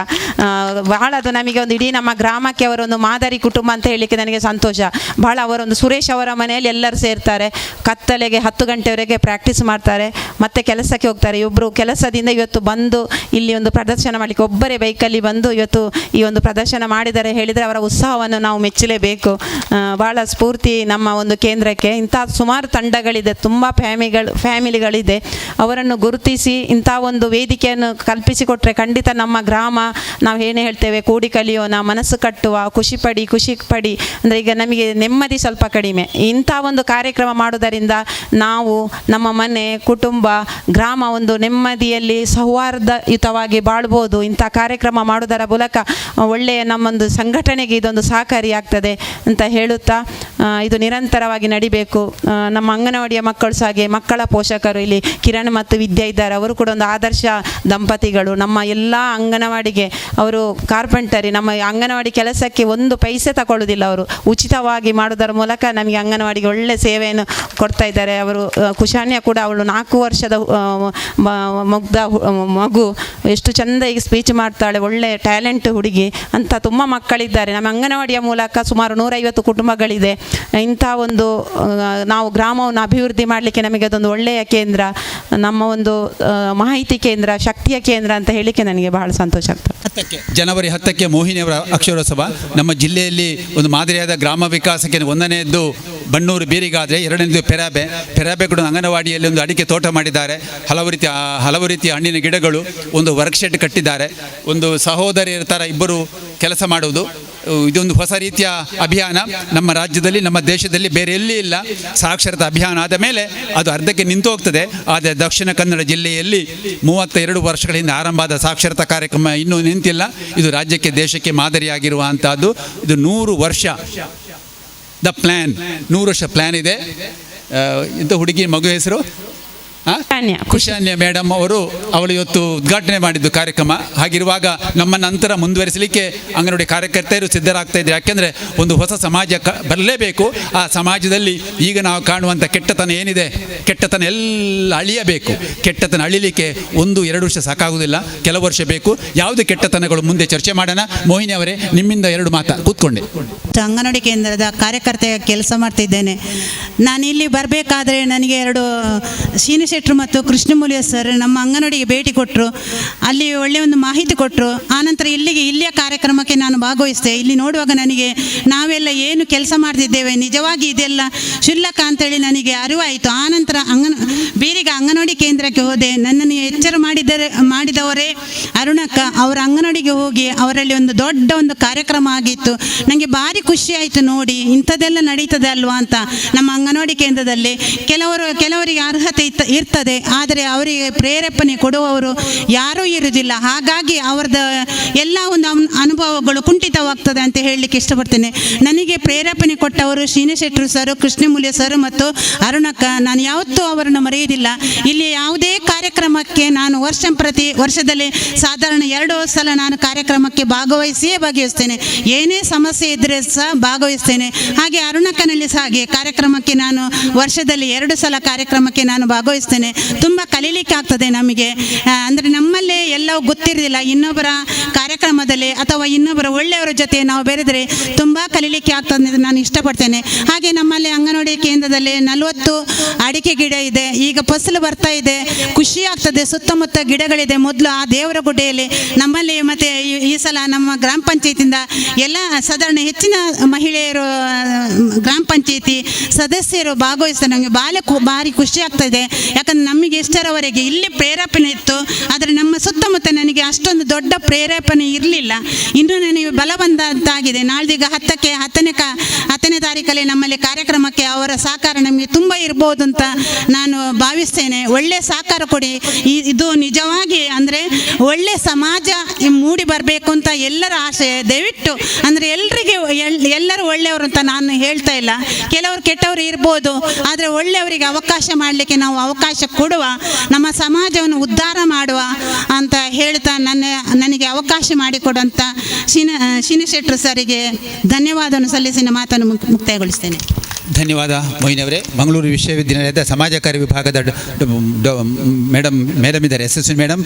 ಬಹಳ ಅದು ನಮಗೆ ಒಂದು ಇಡೀ ನಮ್ಮ ಗ್ರಾಮಕ್ಕೆ ಅವರೊಂದು ಮಾದರಿ ಕುಟುಂಬ ಅಂತ ಹೇಳಲಿಕ್ಕೆ ನನಗೆ ಸಂತೋಷ. ಬಹಳ ಅವರೊಂದು ಸುರೇಶ್ ಅವರ ಮನೆಯಲ್ಲಿ ಎಲ್ಲರೂ ಸೇರ್ತಾರೆ, ಕತ್ತಲೆಗೆ 10 ಗಂಟೆವರೆಗೆ ಪ್ರಾಕ್ಟೀಸ್ ಮಾಡ್ತಾರೆ, ಮತ್ತೆ ಕೆಲಸಕ್ಕೆ ಹೋಗ್ತಾರೆ. ಇಬ್ಬರು ಕೆಲಸದಿಂದ ಇವತ್ತು ಬಂದು ಇಲ್ಲಿ ಒಂದು ಪ್ರದರ್ಶನ ಮಾಡಲಿಕ್ಕೆ ಒಬ್ಬರೇ ಬೈಕಲ್ಲಿ ಬಂದು ಇವತ್ತು ಈ ಒಂದು ಪ್ರದರ್ಶನ ಮಾಡಿದ್ದಾರೆ ಹೇಳಿದರೆ ಅವರ ಉತ್ಸಾಹವನ್ನು ನಾವು ಮೆಚ್ಚಲೇಬೇಕು. ಭಾಳ ಸ್ಫೂರ್ತಿ ನಮ್ಮ ಒಂದು ಕೇಂದ್ರಕ್ಕೆ. ಇಂಥ ಸುಮಾರು ತಂಡಗಳಿದೆ, ತುಂಬ ಫ್ಯಾಮಿಲಿಗಳಿದೆ. ಅವರನ್ನು ಗುರುತಿಸಿ ಇಂಥ ಒಂದು ವೇದಿಕೆಯನ್ನು ಕಲ್ಪಿಸಿಕೊಟ್ರೆ ಖಂಡಿತ ನಮ್ಮ ಗ್ರಾಮ, ನಾವು ಏನೇ ಹೇಳ್ತೇವೆ, ಕೂಡಿ ಕಲಿಯೋಣ, ಮನಸ್ಸು ಕಟ್ಟುವ, ಖುಷಿ ಪಡಿ ಅಂದರೆ ಈಗ ನಮಗೆ ನೆಮ್ಮದಿ ಸ್ವಲ್ಪ ಕಡಿಮೆ. ಇಂಥ ಒಂದು ಕಾರ್ಯಕ್ರಮ ಮಾಡೋದರಿಂದ ನಾವು ನಮ್ಮ ಮನೆ, ಕುಟುಂಬ, ಗ್ರಾಮ ಒಂದು ನೆಮ್ಮದಿಯಲ್ಲಿ ಸೌಹಾರ್ದಯುತವಾಗಿ ಬಾಳ್ಬೋದು. ಇಂಥ ಕಾರ್ಯಕ್ರಮ ಮಾಡೋದರ ಮೂಲಕ ಒಳ್ಳೆಯ ನಮ್ಮೊಂದು ಸಂಘಟನೆಗೆ ಇದೊಂದು ಸಹಕಾರಿಯಾಗ್ತದೆ ಅಂತ ಹೇಳುತ್ತಾ ಇದು ನಿರಂತರವಾಗಿ ನಡಿಬೇಕು. ನಮ್ಮ ಅಂಗನವಾಡಿಯ ಮಕ್ಕಳು ಸಹ ಹಾಗೆ, ಮಕ್ಕಳ ಪೋಷಕರು ಇಲ್ಲಿ ಕಿರಣ್ ಮತ್ತು ವಿದ್ಯಾ ಇದ್ದಾರೆ, ಅವರು ಕೂಡ ಒಂದು ಆದರ್ಶ ದಂಪತಿಗಳು. ನಮ್ಮ ಎಲ್ಲ ಅಂಗನವಾಡಿಗೆ ಅವರು ಕಾರ್ಪೆಂಟರಿ, ನಮ್ಮ ಅಂಗನವಾಡಿ ಕೆಲಸಕ್ಕೆ 1 ಪೈಸೆ ತಗೊಳ್ಳೋದಿಲ್ಲ. ಅವರು ಉಚಿತವಾಗಿ ಮಾಡೋದರ ಮೂಲಕ ನಮಗೆ ಅಂಗನವಾಡಿಗೆ ಒಳ್ಳೆ ಸೇವೆಯನ್ನು ಕೊಡ್ತಾ ಇದ್ದಾರೆ. ಅವರು ಕುಶಾನ್ಯ ಕೂಡ, ಅವಳು 4 ವರ್ಷದ ಮಗು, ಎಷ್ಟು ಚೆಂದ ಈಗ ಸ್ಪೀಚ್ ಮಾಡ್ತಾಳೆ, ಒಳ್ಳೆ ಟ್ಯಾಲೆಂಟ್ ಹುಡುಗಿ ಅಂತ ತುಂಬ ಮಕ್ಕಳಿದ್ದಾರೆ. ನಮ್ಮ ಅಂಗನವಾಡಿಯ ಮೂಲಕ ಸುಮಾರು 150 ಕುಟುಂಬಗಳಿದೆ. ಇಂಥ ಒಂದು ನಾವು ಗ್ರಾಮವನ್ನು ಅಭಿವೃದ್ಧಿ ಮಾಡಲಿಕ್ಕೆ ನಮಗೆ ಅದೊಂದು ಒಳ್ಳೆಯ ಕೇಂದ್ರ, ನಮ್ಮ ಒಂದು ಮಾಹಿತಿ ಕೇಂದ್ರ, ಶಕ್ತಿಯ ಕೇಂದ್ರ ಅಂತ ಹೇಳಲಿಕ್ಕೆ ನನಗೆ ಬಹಳ ಸಂತೋಷ ಆಗ್ತದೆ. ಜನವರಿ 10ಕ್ಕೆ ಮೋಹಿನಿಯವರ ಅಕ್ಷರೋತ್ಸವ. ನಮ್ಮ ಜಿಲ್ಲೆಯಲ್ಲಿ ಒಂದು ಮಾದರಿಯಾದ ಗ್ರಾಮ ವಿಕಾಸಕ್ಕೆ 1ನೇದ್ದು ಬನ್ನೂರು ಬೀರಿಗಾದರೆ, 2ನೇದು ಪೆರಾಬೆ ಕೂಡ ಅಂಗನವಾಡಿಯಲ್ಲಿ ಒಂದು ಅಡಿಕೆ ತೋಟ ಮಾಡಿದ್ದಾರೆ. ಹಲವು ರೀತಿಯ ಹಣ್ಣಿನ ಗಿಡಗಳು, ಒಂದು ವರ್ಕ್ಶೆಡ್ ಕಟ್ಟಿದ್ದಾರೆ. ಒಂದು ಸಹೋದರಿಯರ ಥರ ಇಬ್ಬರು ಕೆಲಸ ಮಾಡುವುದು. ಇದೊಂದು ಹೊಸ ರೀತಿಯ ಅಭಿಯಾನ ನಮ್ಮ ರಾಜ್ಯದಲ್ಲಿ, ನಮ್ಮ ದೇಶದಲ್ಲಿ ಬೇರೆ ಎಲ್ಲಿ ಇಲ್ಲ. ಸಾಕ್ಷರತಾ ಅಭಿಯಾನ ಆದ ಮೇಲೆ ಅದು ಅರ್ಧಕ್ಕೆ ನಿಂತು ಹೋಗ್ತದೆ. ಆದರೆ ದಕ್ಷಿಣ ಕನ್ನಡ ಜಿಲ್ಲೆಯಲ್ಲಿ 32 ವರ್ಷಗಳಿಂದ ಆರಂಭ ಆದ ಸಾಕ್ಷರತಾ ಕಾರ್ಯಕ್ರಮ ಇನ್ನೂ ನಿಂತಿಲ್ಲ. ಇದು ರಾಜ್ಯಕ್ಕೆ, ದೇಶಕ್ಕೆ ಮಾದರಿಯಾಗಿರುವಂಥದ್ದು. ಇದು 100 ವರ್ಷ ದ ಪ್ಲ್ಯಾನ್, 100 ವರ್ಷ ಪ್ಲ್ಯಾನ್ ಇದೆ. ಇಂಥ ಹುಡುಗಿ ಮಗು ಹೆಸರು ಖುಷಾನ್ಯ ಮೇಡಮ್ ಅವಳು ಇವತ್ತು ಉದ್ಘಾಟನೆ ಮಾಡಿದ್ದು ಕಾರ್ಯಕ್ರಮ. ಹಾಗಿರುವಾಗ ನಮ್ಮ ನಂತರ ಮುಂದುವರಿಸಲಿಕ್ಕೆ ಅಂಗನವಾಡಿ ಕಾರ್ಯಕರ್ತೆಯರು ಸಿದ್ಧರಾಗ್ತಾ ಇದ್ದಾರೆ. ಯಾಕೆಂದರೆ ಒಂದು ಹೊಸ ಸಮಾಜ ಬರಲೇಬೇಕು. ಆ ಸಮಾಜದಲ್ಲಿ ಈಗ ನಾವು ಕಾಣುವಂಥ ಕೆಟ್ಟತನ ಏನಿದೆ, ಕೆಟ್ಟತನ ಎಲ್ಲ ಅಳಿಯಬೇಕು. ಕೆಟ್ಟತನ ಅಳಿಲಿಕ್ಕೆ 1-2 ವರ್ಷ ಸಾಕಾಗುವುದಿಲ್ಲ, ಕೆಲವು ವರ್ಷ ಬೇಕು. ಯಾವುದು ಕೆಟ್ಟತನಗಳು ಮುಂದೆ ಚರ್ಚೆ ಮಾಡೋಣ. ಮೋಹಿನಿ ಅವರೇ, ನಿಮ್ಮಿಂದ 2 ಮಾತು ಕೂತ್ಕೊಂಡೆ. ಅಂಗನವಾಡಿ ಕೇಂದ್ರದ ಕಾರ್ಯಕರ್ತೆಯ ಕೆಲಸ ಮಾಡ್ತಿದ್ದೇನೆ. ನಾನು ಇಲ್ಲಿ ಬರಬೇಕಾದ್ರೆ ನನಗೆ 2 ಶೀನಿ ಶೆಟ್ಟರು ಮತ್ತು ಕೃಷ್ಣಮೂಲ್ಯ ಸರ್ ನಮ್ಮ ಅಂಗನವಾಡಿಗೆ ಭೇಟಿ ಕೊಟ್ಟರು. ಅಲ್ಲಿ ಒಳ್ಳೆಯ ಒಂದು ಮಾಹಿತಿ ಕೊಟ್ಟರು. ಆನಂತರ ಇಲ್ಲಿಯ ಕಾರ್ಯಕ್ರಮಕ್ಕೆ ನಾನು ಭಾಗವಹಿಸಿದೆ. ಇಲ್ಲಿ ನೋಡುವಾಗ ನನಗೆ ನಾವೆಲ್ಲ ಏನು ಕೆಲಸ ಮಾಡ್ತಿದ್ದೇವೆ, ನಿಜವಾಗಿ ಇದೆಲ್ಲ ಕ್ಷುಲ್ಲಕ ಅಂತೇಳಿ ನನಗೆ ಅರಿವಾಯಿತು. ಆನಂತರ ಬೀರಿಗ ಅಂಗನವಾಡಿ ಕೇಂದ್ರಕ್ಕೆ ಹೋದೆ. ನನ್ನನ್ನು ಎಚ್ಚರ ಮಾಡಿದವರೇ ಅರುಣಕ್ಕ. ಅವರ ಅಂಗನವಾಡಿಗೆ ಹೋಗಿ ಅವರಲ್ಲಿ ಒಂದು ದೊಡ್ಡ ಒಂದು ಕಾರ್ಯಕ್ರಮ ಆಗಿತ್ತು. ನನಗೆ ಭಾರಿ ಖುಷಿ ಆಯಿತು ನೋಡಿ, ಇಂಥದ್ದೆಲ್ಲ ನಡೀತದೆ ಅಲ್ವಾ ಅಂತ. ನಮ್ಮ ಅಂಗನವಾಡಿ ಕೇಂದ್ರದಲ್ಲಿ ಕೆಲವರಿಗೆ ಅರ್ಹತೆ ಇರ್ತದೆ, ಆದರೆ ಅವರಿಗೆ ಪ್ರೇರೇಪಣೆ ಕೊಡುವವರು ಯಾರೂ ಇರುವುದಿಲ್ಲ. ಹಾಗಾಗಿ ಅವರದ್ದು ಎಲ್ಲ ಒಂದು ಅನುಭವಗಳು ಕುಂಠಿತವಾಗ್ತದೆ ಅಂತ ಹೇಳಲಿಕ್ಕೆ ಇಷ್ಟಪಡ್ತೇನೆ. ನನಗೆ ಪ್ರೇರೇಪಣೆ ಕೊಟ್ಟವರು ಶೀನಿ ಶೆಟ್ಟರು ಸರ್, ಕೃಷ್ಣಮೂಲ್ಯ ಸರ್ ಮತ್ತು ಅರುಣಕ್ಕ. ನಾನು ಯಾವತ್ತೂ ಅವರನ್ನು ಮರೆಯುವುದಿಲ್ಲ. ಇಲ್ಲಿ ಯಾವುದೇ ಕಾರ್ಯಕ್ರಮಕ್ಕೆ ನಾನು ವರ್ಷದಲ್ಲಿ ಸಾಧಾರಣ 2 ಸಲ ನಾನು ಕಾರ್ಯಕ್ರಮಕ್ಕೆ ಭಾಗವಹಿಸ್ತೇನೆ. ಏನೇ ಸಮಸ್ಯೆ ಇದ್ದರೆ ಸಹ ಭಾಗವಹಿಸ್ತೇನೆ. ಹಾಗೆ ಅರುಣಕ್ಕನಲ್ಲಿ ಸಹ ಹಾಗೆ ಕಾರ್ಯಕ್ರಮಕ್ಕೆ ನಾನು ವರ್ಷದಲ್ಲಿ 2 ಸಲ ಕಾರ್ಯಕ್ರಮಕ್ಕೆ ನಾನು ಭಾಗವಹಿಸ್ತೇನೆ. ತುಂಬ ಕಲೀಲಿಕ್ಕೆ ಆಗ್ತದೆ ನಮಗೆ. ಅಂದರೆ ನಮ್ಮಲ್ಲೇ ಎಲ್ಲವೂ ಗೊತ್ತಿರಲಿಲ್ಲ. ಇನ್ನೊಬ್ಬರ ಕಾರ್ಯಕ್ರಮದಲ್ಲಿ ಅಥವಾ ಇನ್ನೊಬ್ಬರ ಒಳ್ಳೆಯವರ ಜೊತೆ ನಾವು ಬೆರೆದರೆ ತುಂಬ ಕಲೀಲಿಕ್ಕೆ ಆಗ್ತದೆ ಅಂತ ನಾನು ಇಷ್ಟಪಡ್ತೇನೆ. ಹಾಗೆ ನಮ್ಮಲ್ಲಿ ಅಂಗನವಾಡಿ ಕೇಂದ್ರದಲ್ಲಿ 40 ಅಡಿಕೆ ಗಿಡ ಇದೆ. ಈಗ ಫಸಲು ಬರ್ತಾ ಇದೆ, ಖುಷಿ ಆಗ್ತದೆ. ಸುತ್ತಮುತ್ತ ಗಿಡಗಳಿದೆ. ಮೊದಲು ಆ ದೇವರ ಗುಡ್ಡೆಯಲ್ಲಿ ನಮ್ಮಲ್ಲಿ ಮತ್ತು ಈ ಸಲ ನಮ್ಮ ಗ್ರಾಮ ಪಂಚಾಯತಿಯಿಂದ ಎಲ್ಲ ಸಾಧಾರಣ ಹೆಚ್ಚಿನ ಮಹಿಳೆಯರು ಗ್ರಾಮ ಪಂಚಾಯತಿ ಸದಸ್ಯರು ಭಾಗವಹಿಸ್ತಾರೆ. ನಮಗೆ ಭಾರಿ ಖುಷಿ ಆಗ್ತಾಯಿದೆ. ಯಾಕಂದರೆ ನಮಗೆ ಇಷ್ಟರವರೆಗೆ ಇಲ್ಲಿ ಪ್ರೇರೇಪಣೆ ಇತ್ತು, ಆದರೆ ನಮ್ಮ ಸುತ್ತಮುತ್ತ ನನಗೆ ಅಷ್ಟೊಂದು ದೊಡ್ಡ ಪ್ರೇರೇಪಣೆ ಇರಲಿಲ್ಲ. ಇನ್ನೂ ನನಗೆ ಬಲ ಬಂದಂತಾಗಿದೆ. ನಾಳ್ದೀಗ 10ನೇ ತಾರೀಕಲ್ಲಿ ನಮ್ಮಲ್ಲಿ ಕಾರ್ಯಕ್ರಮಕ್ಕೆ ಅವರ ಸಹಕಾರ ನಮಗೆ ತುಂಬ ಇರ್ಬೋದು ಅಂತ ನಾನು ಭಾವಿಸ್ತೇನೆ. ಒಳ್ಳೆಯ ಸಹಕಾರ ಕೊಡಿ. ಇದು ನಿಜವಾಗಿ ಅಂದರೆ ಒಳ್ಳೆಯ ಸಮಾಜ ಮೂಡಿ ಬರಬೇಕು ಅಂತ ಎಲ್ಲರ ಆಸೆ. ದಯವಿಟ್ಟು ಅಂದರೆ ಎಲ್ಲರೂ ಒಳ್ಳೆಯವರು ಅಂತ ನಾನು ಹೇಳ್ತಾ ಇಲ್ಲ. ಕೆಲವರು ಕೆಟ್ಟವರು ಇರ್ಬೋದು, ಆದರೆ ಒಳ್ಳೆಯವರಿಗೆ ಅವಕಾಶ ಮಾಡಲಿಕ್ಕೆ ನಾವು ಅವಕಾಶ ಕೊಡುವ, ನಮ್ಮ ಸಮಾಜವನ್ನು ಉದ್ಧಾರ ಮಾಡುವ ಅಂತ ಹೇಳ್ತಾ ನನಗೆ ಅವಕಾಶ ಮಾಡಿಕೊಡುವಂಥ ಶೀನಿ ಶೆಟ್ಟರು ಸರಿಗೆ ಧನ್ಯವಾದವನ್ನು ಸಲ್ಲಿಸಿ ಮಾತನ್ನು ಮುಕ್ತಾಯಗೊಳಿಸ್ತೇನೆ. ಧನ್ಯವಾದ ಮೋಹಿನಿ ಅವರೇ. ಮಂಗಳೂರು ವಿಶ್ವವಿದ್ಯಾನಿಲಯದ ಸಮಾಜ ಕಾರ್ಯ ವಿಭಾಗದ ಮೇಡಮ್ ಇದ್ದಾರೆ, SSV ಮೇಡಮ್.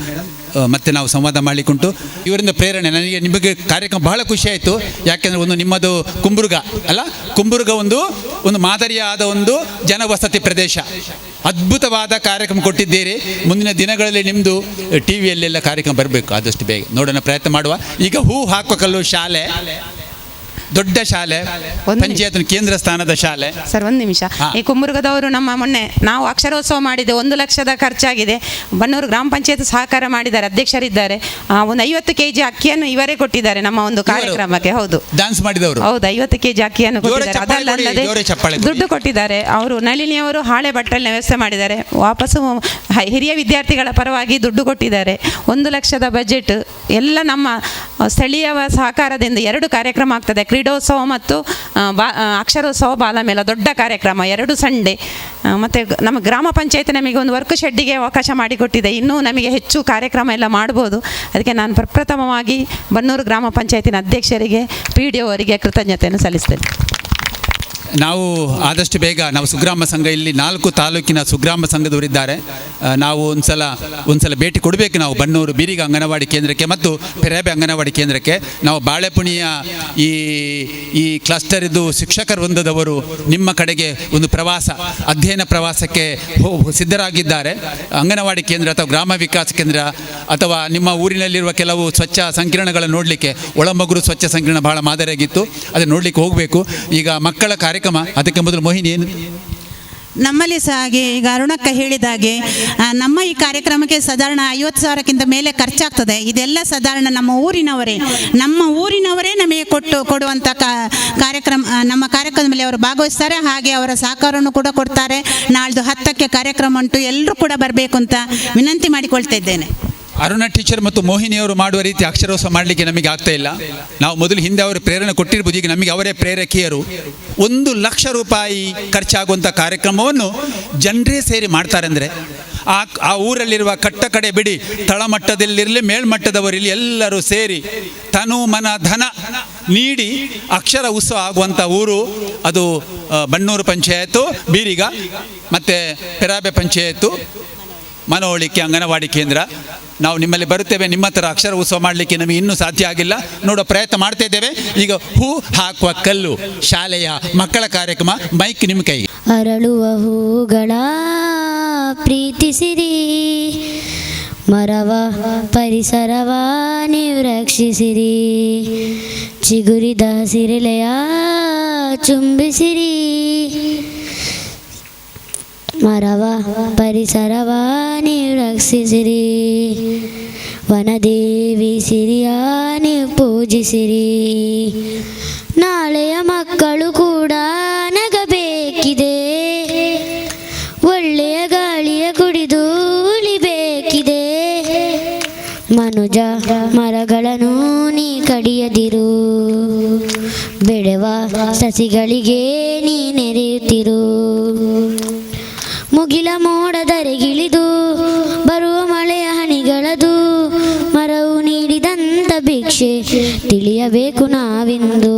ಮತ್ತೆ ನಾವು ಸಂವಾದ ಮಾಡಲಿಕ್ಕುಂಟು. ಇವರಿಂದ ಪ್ರೇರಣೆ ನನಗೆ. ನಿಮಗೆ ಕಾರ್ಯಕ್ರಮ ಬಹಳ ಖುಷಿ ಆಯಿತು. ಯಾಕೆಂದರೆ ಒಂದು ನಿಮ್ಮದು ಕುಂಬುರ್ಗ ಒಂದು ಮಾದರಿಯಾದ ಒಂದು ಜನವಸತಿ ಪ್ರದೇಶ. ಅದ್ಭುತವಾದ ಕಾರ್ಯಕ್ರಮ ಕೊಟ್ಟಿದ್ದೀರಿ. ಮುಂದಿನ ದಿನಗಳಲ್ಲಿ ನಿಮ್ಮದು TV ಯಲ್ಲೆಲ್ಲ ಕಾರ್ಯಕ್ರಮ ಬರಬೇಕು ಆದಷ್ಟು ಬೇಗ. ನೋಡೋಣ, ಪ್ರಯತ್ನ ಮಾಡುವ. ಈಗ ಹೂ ಹಾಕುವ ಕಲ್ಲು ಶಾಲೆ, ದೊಡ್ಡ ಶಾಲೆ, ಪಂಚಾಯತ್ ಕೇಂದ್ರ ಸ್ಥಾನದ ಶಾಲೆ. ಸರ್, 1 ನಿಮಿಷ. ಈ ಕುಂಬುರ್ಗದವರು ಮೊನ್ನೆ ನಾವು ಅಕ್ಷರೋತ್ಸವ ಮಾಡಿದೆ. 1 ಲಕ್ಷದ ಖರ್ಚಾಗಿದೆ. ಬನ್ನೂರು ಗ್ರಾಮ ಪಂಚಾಯತ್ ಸಹಕಾರ ಮಾಡಿದ್ದಾರೆ, ಅಧ್ಯಕ್ಷರಿದ್ದಾರೆ. ಒಂದು 50 kg ಅಕ್ಕಿಯನ್ನು ಇವರೇ ಕೊಟ್ಟಿದ್ದಾರೆ ನಮ್ಮ ಒಂದು ಕಾರ್ಯಕ್ರಮಕ್ಕೆ. ಹೌದು, ಡ್ಯಾನ್ಸ್ ಮಾಡಿದವರು. ಹೌದು, 50 kg ಅಕ್ಕಿಯನ್ನು ಕೊಟ್ಟಿದ್ದಾರೆ. ಅದಲ್ಲದೆ ದುಡ್ಡು ಕೊಟ್ಟಿದ್ದಾರೆ. ಅವರು ನಳಿನಿಯವರು ಹಾಳೆ ಬಟ್ಟಲಿನ ವ್ಯವಸ್ಥೆ ಮಾಡಿದ್ದಾರೆ. ವಾಪಸ್ಸು ಹಿರಿಯ ವಿದ್ಯಾರ್ಥಿಗಳ ಪರವಾಗಿ ದುಡ್ಡು ಕೊಟ್ಟಿದ್ದಾರೆ. 1 ಲಕ್ಷದ ಬಜೆಟ್. ಎಲ್ಲ ನಮ್ಮ ಸ್ಥಳೀಯ ಸಹಕಾರದಿಂದ 2 ಕಾರ್ಯಕ್ರಮ ಆಗ್ತದೆ. ಕ್ರೀಡೋತ್ಸವ ಮತ್ತು ಅಕ್ಷರೋತ್ಸವ ಬಾಲಮೇಳ ದೊಡ್ಡ ಕಾರ್ಯಕ್ರಮ, 2 ಸಂಡೇ. ಮತ್ತು ನಮ್ಮ ಗ್ರಾಮ ಪಂಚಾಯತ್ ನಮಗೆ ಒಂದು ವರ್ಕ್ ಶೆಡ್ಡಿಗೆ ಅವಕಾಶ ಮಾಡಿಕೊಟ್ಟಿದೆ. ಇನ್ನೂ ನಮಗೆ ಹೆಚ್ಚು ಕಾರ್ಯಕ್ರಮ ಎಲ್ಲ ಮಾಡ್ಬೋದು. ಅದಕ್ಕೆ ನಾನು ಪ್ರಪ್ರಥಮವಾಗಿ ಬನ್ನೂರು ಗ್ರಾಮ ಪಂಚಾಯತಿನ ಅಧ್ಯಕ್ಷರಿಗೆ, PDO ಅವರಿಗೆ ಕೃತಜ್ಞತೆಯನ್ನು ಸಲ್ಲಿಸ್ತೇನೆ. ನಾವು ಆದಷ್ಟು ಬೇಗ ನಾವು ಸುಗ್ರಾಮ ಸಂಘ, ಇಲ್ಲಿ 4 ತಾಲೂಕಿನ ಸುಗ್ರಾಮ ಸಂಘದವರಿದ್ದಾರೆ. ನಾವು ಒಂದ್ಸಲ ಭೇಟಿ ಕೊಡಬೇಕು. ನಾವು ಬನ್ನೂರು ಬೀರಿಗ ಅಂಗನವಾಡಿ ಕೇಂದ್ರಕ್ಕೆ ಮತ್ತು ಪೆರೇಬೆ ಅಂಗನವಾಡಿ ಕೇಂದ್ರಕ್ಕೆ. ನಾವು ಬಾಳೆಪುಣಿಯ ಈ ಕ್ಲಸ್ಟರಿದ್ದು ಶಿಕ್ಷಕರ ವೃಂದದವರು ನಿಮ್ಮ ಕಡೆಗೆ ಒಂದು ಅಧ್ಯಯನ ಪ್ರವಾಸಕ್ಕೆ ಸಿದ್ಧರಾಗಿದ್ದಾರೆ. ಅಂಗನವಾಡಿ ಕೇಂದ್ರ ಅಥವಾ ಗ್ರಾಮ ವಿಕಾಸ ಕೇಂದ್ರ ಅಥವಾ ನಿಮ್ಮ ಊರಿನಲ್ಲಿರುವ ಕೆಲವು ಸ್ವಚ್ಛ ಸಂಕೀರ್ಣಗಳನ್ನು ನೋಡಲಿಕ್ಕೆ, ಒಳಮಗುರು ಸ್ವಚ್ಛ ಸಂಕೀರ್ಣ ಬಹಳ ಮಾದರಿಯಾಗಿತ್ತು, ಅದನ್ನು ನೋಡಲಿಕ್ಕೆ ಹೋಗಬೇಕು. ಈಗ ಮಕ್ಕಳ ಕಾರ್ಯಕ್ರಮ, ಅದಕ್ಕೆ ಮೊದಲು ಮೋಹಿನಿ ಏನು ನಮ್ಮಲ್ಲಿ ಸಹ ಹಾಗೆ ಈಗ ಅರುಣಕ್ಕ ಹೇಳಿದಾಗೆ ನಮ್ಮ ಈ ಕಾರ್ಯಕ್ರಮಕ್ಕೆ ಸಾಧಾರಣ 50,000ಕ್ಕಿಂತ ಮೇಲೆ ಖರ್ಚಾಗ್ತದೆ. ಇದೆಲ್ಲ ಸಾಧಾರಣ ನಮ್ಮ ಊರಿನವರೇ ನಮಗೆ ಕೊಡುವಂಥ ಕಾರ್ಯಕ್ರಮ. ನಮ್ಮ ಕಾರ್ಯಕ್ರಮದಲ್ಲಿ ಅವರು ಭಾಗವಹಿಸ್ತಾರೆ. ಹಾಗೆ ಅವರ ಸಹಕಾರವನ್ನು ಕೂಡ ಕೊಡ್ತಾರೆ. ನಾಳ್ದು 10ಕ್ಕೆ ಕಾರ್ಯಕ್ರಮ ಉಂಟು, ಎಲ್ಲರೂ ಕೂಡ ಬರಬೇಕು ಅಂತ ವಿನಂತಿ ಮಾಡಿಕೊಳ್ತಾ ಇದ್ದೇನೆ. ಅರುಣ ಟೀಚರ್ ಮತ್ತು ಮೋಹಿನಿಯವರು ಮಾಡುವ ರೀತಿ ಅಕ್ಷರೋತ್ಸವ ಮಾಡಲಿಕ್ಕೆ ನಮಗೆ ಆಗ್ತಾ ಇಲ್ಲ. ನಾವು ಮೊದಲು ಹಿಂದೆ ಅವರು ಪ್ರೇರಣೆ ಕೊಟ್ಟಿರ್ಬೋದು, ಈಗ ನಮಗೆ ಅವರೇ ಪ್ರೇರಕಿಯರು. 1 ಲಕ್ಷ ರೂಪಾಯಿ ಖರ್ಚಾಗುವಂಥ ಕಾರ್ಯಕ್ರಮವನ್ನು ಜನರೇ ಸೇರಿ ಮಾಡ್ತಾರೆ ಅಂದರೆ ಆ ಊರಲ್ಲಿರುವ ಕಟ್ಟ ಕಡೆ ಬಿಡಿ, ತಳಮಟ್ಟದಲ್ಲಿರಲಿ ಮೇಲ್ಮಟ್ಟದವರಿರಲಿ ಎಲ್ಲರೂ ಸೇರಿ ತನು ಮನ ಧನ ನೀಡಿ ಅಕ್ಷರ ಉತ್ಸವ ಆಗುವಂಥ ಊರು ಅದು ಬನ್ನೂರು ಪಂಚಾಯತು, ಬೀರಿಗ ಮತ್ತು ಪೆರಾಬೆ ಪಂಚಾಯತು, ಮನವೊಳಿಕೆ ಅಂಗನವಾಡಿ ಕೇಂದ್ರ. ನಾವು ನಿಮ್ಮಲ್ಲಿ ಬರುತ್ತೇವೆ. ನಿಮ್ಮ ಹತ್ರ ಅಕ್ಷರ ಉತ್ಸವ ಮಾಡಲಿಕ್ಕೆ ನಮಗೆ ಇನ್ನೂ ಸಾಧ್ಯ ಆಗಿಲ್ಲ, ನೋಡೋ ಪ್ರಯತ್ನ ಮಾಡ್ತಾ ಇದ್ದೇವೆ. ಈಗ ಹೂ ಹಾಕುವ ಕಲ್ಲು ಶಾಲೆಯ ಮಕ್ಕಳ ಕಾರ್ಯಕ್ರಮ, ಮೈಕ್ ನಿಮ್ಮ ಕೈಗೆ. ಅರಳುವ ಹೂಗಳ ಪ್ರೀತಿಸಿರಿ, ಮರವ ಪರಿಸರವ ನೀವು ರಕ್ಷಿಸಿರಿ, ಚಿಗುರಿದ ಹಸಿರೆಲೆಯ ಚುಂಬಿಸಿರಿ, ಮರವ ಪರಿಸರವ ನೀವು ರಕ್ಷಿಸಿರಿ, ವನದೇವಿ ಸಿರಿಯ ನೀವು ಪೂಜಿಸಿರಿ. ನಾಳೆಯ ಮಕ್ಕಳು ಕೂಡ ನಗಬೇಕಿದೆ, ಒಳ್ಳೆಯ ಗಾಳಿಯ ಕುಡಿದು ಉಳಿಬೇಕಿದೆ. ಮನುಜ ಮರಗಳನ್ನು ನೀ ಕಡಿಯದಿರು, ಬೆಳೆವ ಸಸಿಗಳಿಗೆ ನೀ ನೆರೆಯುತ್ತಿರು. ಮುಗಿಲ ಮೋಡದರೆಗಿಳಿದು ಬರುವ ಮಳೆಯ ಹನಿಗಳದು, ಮರವು ನೀಡಿದಂಥ ಭಿಕ್ಷೆ ತಿಳಿಯಬೇಕು ನಾವಿಂದು.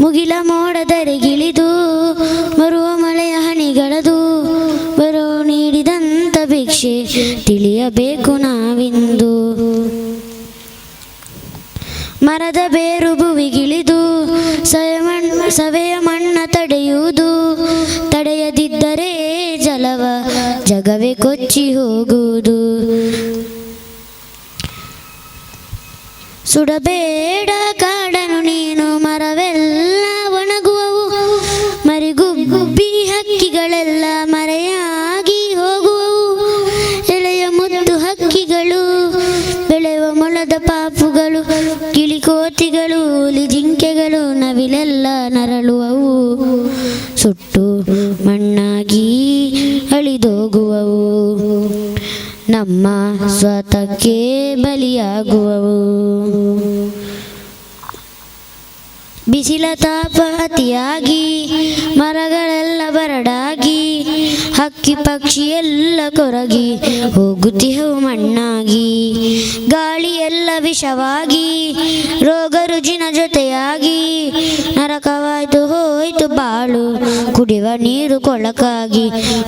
ಮುಗಿಲ ಮೋಡದರೆಗಿಳಿದು ಬರುವ ಮಳೆಯ ಹನಿಗಳದು, ಮರವು ನೀಡಿದಂಥ ಭಿಕ್ಷೆ ತಿಳಿಯಬೇಕು ನಾವಿಂದು. ಮರದ ಬೇರು ಭುವಿಗಿಳಿದು ಸವೆಯ ಮಣ್ಣ ತಡೆಯುವುದು, ತಡೆಯದಿದ್ದರೆ ಜಲವ ಜಗವೇ ಕೊಚ್ಚಿ ಹೋಗುವುದು. ಸುಡಬೇಡ ಕಾಡನು ನೀನು, ಮರವೆಲ್ಲ ಒಣಗುವವು, ಮರಿಗುಬ್ಬಿ ಹಕ್ಕಿಗಳೆಲ್ಲ ಮರೆಯಾಗಿ ಹೋಗುವವು. ಎಳೆಯ ಮುದ್ದು ಹಕ್ಕಿಗಳು, ಬೆಳೆಯುವ ಮೊಳದ ಪಾಪುಗಳು, ಗಿಳಿಕೋತಿಗಳು, ಜಿಂಕೆಗಳು, ನವಿಲೆಲ್ಲ ನರಳುವವು. ಸುಟ್ಟು ಮಣ್ಣಾಗಿ ಅಳಿದೋಗುವವು, ನಮ್ಮ ಸ್ವತಕ್ಕೆ ಬಲಿಯಾಗುವವು. ಬಿಸಿಲ ತಾಪ ಅತಿಯಾಗಿ ಮರಗಳೆಲ್ಲ ಬರಡಾಗಿ, ಹಕ್ಕಿ ಪಕ್ಷಿ ಎಲ್ಲ ಕೊರಗಿ ಹೋಗುತ್ತಿಹವು ಮಣ್ಣಾಗಿ. ಗಾಳಿ ಎಲ್ಲ ವಿಷವಾಗಿ ರೋಗ ರುಜಿನ ಜೊತೆಯಾಗಿ, ನರಕವಾಯ್ತು ಹೋಯ್ತು ಬಾಳು ಕುಡಿಯುವ ನೀರು ಕೊಳಕಾಗಿ.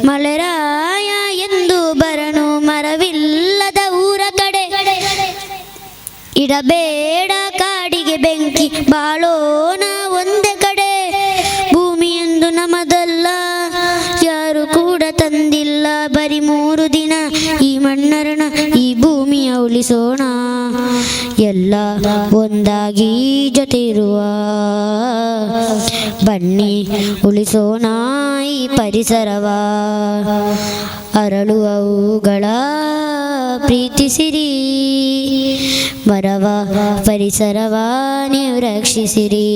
ಮಳೆರಾಯ ಎಂದು ಬರನು ಮರವಿಲ್ಲದ ಊರ ಕಡೆ, ಇಡಬೇಡ ಕಾಡಿಗೆ ಬೆಂಕಿ ಬಾಳೋಣ ಒಂದೇ ಕಡೆ. ಭೂಮಿಯೆಂದು ನಮದಲ್ಲ ಯಾರು ಕೂಡ ತಂದಿಲ್ಲ, ಬರೀ 3 ದಿನ ಈ ಮಣ್ಣರಣ ಈ ಭೂಮಿಯ ಉಳಿಸೋಣ. ಎಲ್ಲ ಒಂದಾಗಿ ಜೊತೆ ಇರುವ ಬನ್ನಿ ಉಳಿಸೋಣ ಈ ಪರಿಸರವ. ಅರಳುವ ಹೂಗಳ ಪ್ರೀತಿಸಿರಿ, ಮರವ ಪರಿಸರವ ನೀವು ರಕ್ಷಿಸಿರಿ,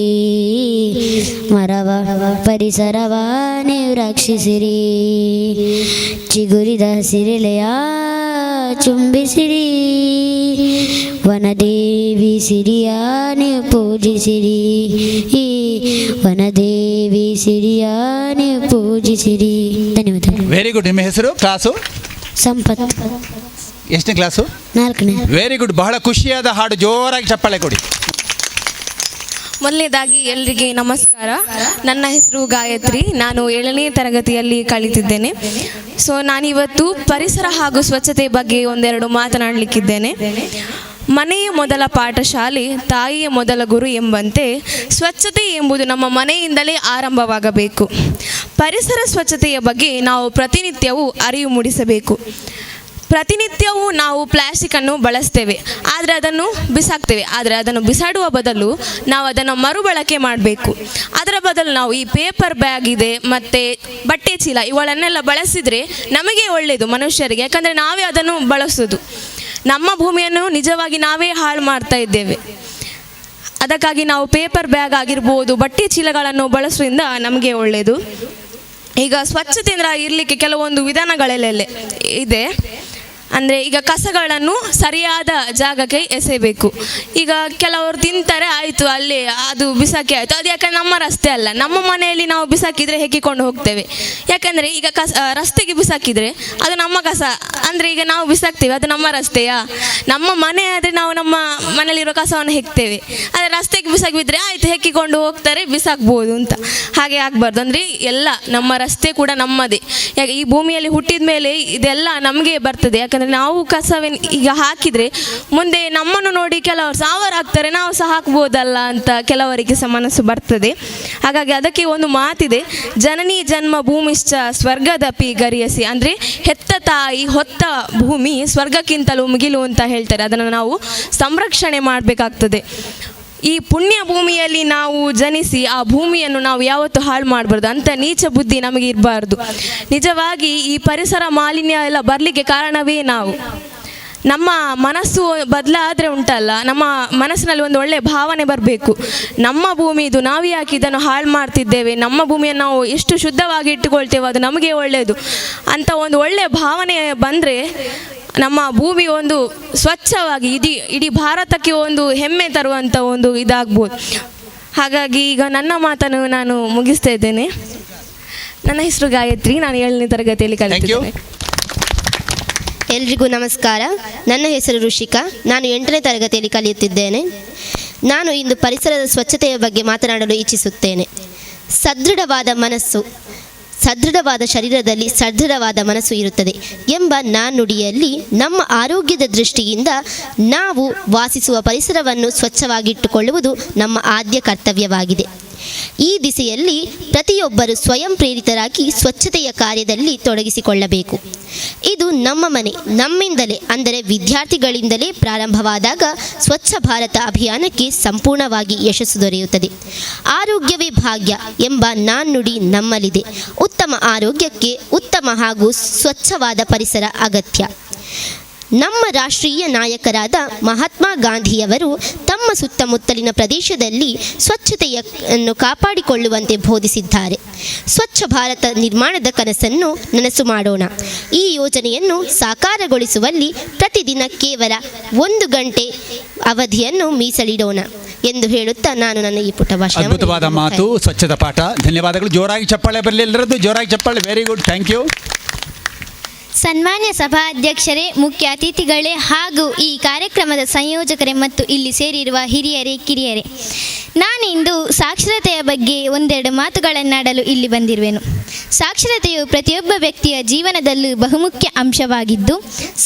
ಮರವ ಪರಿಸರವ ನೀವು ರಕ್ಷಿಸಿರಿ. ಚಿಗುರಿದ ಹಸಿರೆಲೆಯ ಚುಂಬಿಸಿರಿ, ವನದೇವಿ ಸಿರಿಯ ನೀವು ಪೂಜಿಸಿರಿ, ವನದೇವಿ ಸಿರಿಯ ನೀವು ಪೂಜಿಸಿರಿ. ಧನ್ಯವಾದ. Very good. ನಿಮ್ಮ ಹೆಸರು? ಕ್ಲಾಸು? ಸಂಪತ್. ಎಷ್ಟನೇ ಕ್ಲಾಸು? 4ನೇ. Very good. ಬಹಳ ಖುಷಿಯಾದ ಹಾಡು, ಜೋರಾಗಿ ಚಪ್ಪಾಳೆ ಕೊಡಿ. ಮೊದಲನೇದಾಗಿ ಎಲ್ಲರಿಗೆ ನಮಸ್ಕಾರ. ನನ್ನ ಹೆಸರು ಗಾಯತ್ರಿ, ನಾನು 7ನೇ ತರಗತಿಯಲ್ಲಿ ಕಲಿತಿದ್ದೇನೆ. ಸೊ ನಾನಿವತ್ತು ಪರಿಸರ ಹಾಗೂ ಸ್ವಚ್ಛತೆ ಬಗ್ಗೆ ಒಂದೆರಡು ಮಾತನಾಡಲಿಕ್ಕಿದ್ದೇನೆ. ಮನೆಯ ಮೊದಲ ಪಾಠಶಾಲೆ, ತಾಯಿಯ ಮೊದಲ ಗುರು ಎಂಬಂತೆ ಸ್ವಚ್ಛತೆ ಎಂಬುದು ನಮ್ಮ ಮನೆಯಿಂದಲೇ ಆರಂಭವಾಗಬೇಕು. ಪರಿಸರ ಸ್ವಚ್ಛತೆಯ ಬಗ್ಗೆ ನಾವು ಪ್ರತಿನಿತ್ಯವೂ ಅರಿವು ಮೂಡಿಸಬೇಕು. ಪ್ರತಿನಿತ್ಯವೂ ನಾವು ಪ್ಲಾಸ್ಟಿಕ್ಕನ್ನು ಬಳಸ್ತೇವೆ, ಆದರೆ ಅದನ್ನು ಬಿಸಾಕ್ತೇವೆ. ಆದರೆ ಅದನ್ನು ಬಿಸಾಡುವ ಬದಲು ನಾವು ಅದನ್ನು ಮರುಬಳಕೆ ಮಾಡಬೇಕು. ಅದರ ಬದಲು ನಾವು ಈ ಪೇಪರ್ ಬ್ಯಾಗ್ ಇದೆ ಮತ್ತು ಬಟ್ಟೆ ಚೀಲ ಇವುಗಳನ್ನೆಲ್ಲ ಬಳಸಿದರೆ ನಮಗೆ ಒಳ್ಳೆಯದು ಮನುಷ್ಯರಿಗೆ, ಯಾಕಂದರೆ ನಾವೇ ಅದನ್ನು ಬಳಸೋದು. ನಮ್ಮ ಭೂಮಿಯನ್ನು ನಿಜವಾಗಿ ನಾವೇ ಹಾಳು ಮಾಡ್ತಾ ಇದ್ದೇವೆ. ಅದಕ್ಕಾಗಿ ನಾವು ಪೇಪರ್ ಬ್ಯಾಗ್ ಆಗಿರ್ಬೋದು, ಬಟ್ಟೆ ಚೀಲಗಳನ್ನು ಬಳಸೋದ್ರಿಂದ ನಮಗೆ ಒಳ್ಳೆಯದು. ಈಗ ಸ್ವಚ್ಛತೆಯಿಂದ ಇರಲಿಕ್ಕೆ ಕೆಲವೊಂದು ವಿಧಾನಗಳೆಲ್ಲ ಇದೆ. ಅಂದರೆ ಈಗ ಕಸಗಳನ್ನು ಸರಿಯಾದ ಜಾಗಕ್ಕೆ ಎಸೆಯಬೇಕು. ಈಗ ಕೆಲವರು ತಿಂತಾರೆ, ಆಯಿತು ಅಲ್ಲಿ ಅದು ಬಿಸಾಕಿ ಆಯಿತು, ಅದು ಯಾಕಂದರೆ ನಮ್ಮ ರಸ್ತೆ ಅಲ್ಲ. ನಮ್ಮ ಮನೆಯಲ್ಲಿ ನಾವು ಬಿಸಾಕಿದರೆ ಹೆಕ್ಕಿಕೊಂಡು ಹೋಗ್ತೇವೆ. ಯಾಕಂದರೆ ಈಗ ರಸ್ತೆಗೆ ಬಿಸಾಕಿದರೆ ಅದು ನಮ್ಮ ಕಸ, ಅಂದರೆ ಈಗ ನಾವು ಬಿಸಾಕ್ತೇವೆ, ಅದು ನಮ್ಮ ರಸ್ತೆಯಾ? ನಮ್ಮ ಮನೆ ಆದರೆ ನಾವು ನಮ್ಮ ಮನೆಯಲ್ಲಿರೋ ಕಸವನ್ನು ಹೆಕ್ತೇವೆ. ಆದರೆ ರಸ್ತೆಗೆ ಬಿಸಾಕಿದ್ರೆ ಆಯಿತು ಹೆಕ್ಕಿಕೊಂಡು ಹೋಗ್ತಾರೆ, ಬಿಸಾಕ್ಬೋದು ಅಂತ. ಹಾಗೆ ಆಗಬಾರ್ದು. ಅಂದರೆ ಎಲ್ಲ ನಮ್ಮ ರಸ್ತೆ ಕೂಡ ನಮ್ಮದೇ. ಯಾಕೆ ಈ ಭೂಮಿಯಲ್ಲಿ ಹುಟ್ಟಿದ ಮೇಲೆ ಇದೆಲ್ಲ ನಮಗೆ ಬರ್ತದೆ. ಯಾಕಂದರೆ ನಾವು ಕಸವೇ ಈಗ ಹಾಕಿದರೆ ಮುಂದೆ ನಮ್ಮನ್ನು ನೋಡಿ ಕೆಲವರು ಸಾವರಾಗ್ತಾರೆ, ನಾವು ಸಹ ಹಾಕ್ಬೋದಲ್ಲ ಅಂತ ಕೆಲವರಿಗೆ ಸಹ ಮನಸ್ಸು ಬರ್ತದೆ. ಹಾಗಾಗಿ ಅದಕ್ಕೆ ಒಂದು ಮಾತಿದೆ, ಜನನಿ ಜನ್ಮ ಭೂಮಿಶ್ಚ ಸ್ವರ್ಗದಪಿ ಗರಿಯಸಿ. ಅಂದರೆ ಹೆತ್ತ ತಾಯಿ ಹೊತ್ತ ಭೂಮಿ ಸ್ವರ್ಗಕ್ಕಿಂತಲೂ ಮುಗಿಲು ಅಂತ ಹೇಳ್ತಾರೆ. ಅದನ್ನು ನಾವು ಸಂರಕ್ಷಣೆ ಮಾಡಬೇಕಾಗ್ತದೆ. ಈ ಪುಣ್ಯ ಭೂಮಿಯಲ್ಲಿ ನಾವು ಜನಿಸಿ ಆ ಭೂಮಿಯನ್ನು ನಾವು ಯಾವತ್ತೂ ಹಾಳು ಮಾಡಬಾರ್ದು. ಅಂಥ ನೀಚ ಬುದ್ಧಿ ನಮಗೆ ಇರಬಾರ್ದು. ನಿಜವಾಗಿ ಈ ಪರಿಸರ ಮಾಲಿನ್ಯ ಎಲ್ಲ ಬರಲಿಕ್ಕೆ ಕಾರಣವೇ ನಾವು. ನಮ್ಮ ಮನಸ್ಸು ಬದಲಾದರೆ ಉಂಟಲ್ಲ, ನಮ್ಮ ಮನಸ್ಸಿನಲ್ಲಿ ಒಂದು ಒಳ್ಳೆಯ ಭಾವನೆ ಬರಬೇಕು. ನಮ್ಮ ಭೂಮಿ ಇದು, ನಾವು ಯಾಕೆ ಇದನ್ನು ಹಾಳು ಮಾಡ್ತಿದ್ದೇವೆ, ನಮ್ಮ ಭೂಮಿಯನ್ನು ನಾವು ಎಷ್ಟು ಶುದ್ಧವಾಗಿ ಇಟ್ಟುಕೊಳ್ತೇವೆ ಅದು ನಮಗೆ ಒಳ್ಳೆಯದು ಅಂತ ಒಂದು ಒಳ್ಳೆಯ ಭಾವನೆ ಬಂದರೆ ನಮ್ಮ ಭೂಮಿ ಒಂದು ಸ್ವಚ್ಛವಾಗಿ ಇಡೀ ಭಾರತಕ್ಕೆ ಒಂದು ಹೆಮ್ಮೆ ತರುವಂಥ ಒಂದು ಇದಾಗ್ಬೋದು. ಹಾಗಾಗಿ ಈಗ ನನ್ನ ಮಾತನ್ನು ನಾನು ಮುಗಿಸ್ತಾ ಇದ್ದೇನೆ. ನನ್ನ ಹೆಸರು ಗಾಯತ್ರಿ, ನಾನು 7ನೇ ತರಗತಿಯಲ್ಲಿ ಕಲಿತಿದ್ದೇನೆ. ಎಲ್ರಿಗೂ ನಮಸ್ಕಾರ. ನನ್ನ ಹೆಸರು ಋಷಿಕಾ, ನಾನು 8ನೇ ತರಗತಿಯಲ್ಲಿ ಕಲಿಯುತ್ತಿದ್ದೇನೆ. ನಾನು ಇಂದು ಪರಿಸರದ ಸ್ವಚ್ಛತೆಯ ಬಗ್ಗೆ ಮಾತನಾಡಲು ಇಚ್ಛಿಸುತ್ತೇನೆ. ಸದೃಢವಾದ ಶರೀರದಲ್ಲಿ ಸದೃಢವಾದ ಮನಸ್ಸು ಇರುತ್ತದೆ ಎಂಬ ನಾಣ್ಣುಡಿಯಲ್ಲಿ ನಮ್ಮ ಆರೋಗ್ಯದ ದೃಷ್ಟಿಯಿಂದ ನಾವು ವಾಸಿಸುವ ಪರಿಸರವನ್ನು ಸ್ವಚ್ಛವಾಗಿಟ್ಟುಕೊಳ್ಳುವುದು ನಮ್ಮ ಆದ್ಯ ಕರ್ತವ್ಯವಾಗಿದೆ. ಈ ದಿಸೆಯಲ್ಲಿ ಪ್ರತಿಯೊಬ್ಬರು ಸ್ವಯಂ ಪ್ರೇರಿತರಾಗಿ ಸ್ವಚ್ಛತೆಯ ಕಾರ್ಯದಲ್ಲಿ ತೊಡಗಿಸಿಕೊಳ್ಳಬೇಕು. ಇದು ನಮ್ಮ ಮನೆ, ನಮ್ಮಿಂದಲೇ ಅಂದರೆ ವಿದ್ಯಾರ್ಥಿಗಳಿಂದಲೇ ಪ್ರಾರಂಭವಾದಾಗ ಸ್ವಚ್ಛ ಭಾರತ ಅಭಿಯಾನಕ್ಕೆ ಸಂಪೂರ್ಣವಾಗಿ ಯಶಸ್ಸು ದೊರೆಯುತ್ತದೆ. ಆರೋಗ್ಯವೇ ಭಾಗ್ಯ ಎಂಬ ನಾಣ್ಣುಡಿ ನಮ್ಮಲ್ಲಿದೆ. ಉತ್ತಮ ಆರೋಗ್ಯಕ್ಕೆ ಉತ್ತಮ ಹಾಗೂ ಸ್ವಚ್ಛವಾದ ಪರಿಸರ ಅಗತ್ಯ. ನಮ್ಮ ರಾಷ್ಟ್ರೀಯ ನಾಯಕರಾದ ಮಹಾತ್ಮ ಗಾಂಧಿಯವರು ತಮ್ಮ ಸುತ್ತಮುತ್ತಲಿನ ಪ್ರದೇಶದಲ್ಲಿ ಸ್ವಚ್ಛತೆಯನ್ನು ಕಾಪಾಡಿಕೊಳ್ಳುವಂತೆ ಬೋಧಿಸಿದ್ದಾರೆ. ಸ್ವಚ್ಛ ಭಾರತ ನಿರ್ಮಾಣದ ಕನಸನ್ನು ನನಸು ಮಾಡೋಣ. ಈ ಯೋಜನೆಯನ್ನು ಸಾಕಾರಗೊಳಿಸುವಲ್ಲಿ ಪ್ರತಿದಿನ ಕೇವಲ 1 ಗಂಟೆ ಅವಧಿಯನ್ನು ಮೀಸಲಿಡೋಣ ಎಂದು ಹೇಳುತ್ತಾ ನಾನು ನನ್ನ ಈ ಪುಟ್ಟ ಭಾಷಣ. ಅದ್ಭುತವಾದ ಮಾತು, ಸ್ವಚ್ಛತಾ ಪಾಠ. ಧನ್ಯವಾದಗಳು. ಜೋರಾಗಿ ಚಪ್ಪಾಳೆ ಬರಲಿ ಎಲ್ಲರದ್ದು, ಜೋರಾಗಿ ಚಪ್ಪಾಳೆ. Very good, thank you. ಸನ್ಮಾನ್ಯ ಸಭಾಧ್ಯಕ್ಷರೇ, ಮುಖ್ಯ ಅತಿಥಿಗಳೇ ಹಾಗೂ ಈ ಕಾರ್ಯಕ್ರಮದ ಸಂಯೋಜಕರೇ ಮತ್ತು ಇಲ್ಲಿ ಸೇರಿರುವ ಹಿರಿಯರೇ ಕಿರಿಯರೇ, ನಾನಿಂದು ಸಾಕ್ಷರತೆಯ ಬಗ್ಗೆ ಒಂದೆರಡು ಮಾತುಗಳನ್ನಾಡಲು ಇಲ್ಲಿ ಬಂದಿರುವೆನು. ಸಾಕ್ಷರತೆಯು ಪ್ರತಿಯೊಬ್ಬ ವ್ಯಕ್ತಿಯ ಜೀವನದಲ್ಲೂ ಬಹುಮುಖ್ಯ ಅಂಶವಾಗಿದ್ದು,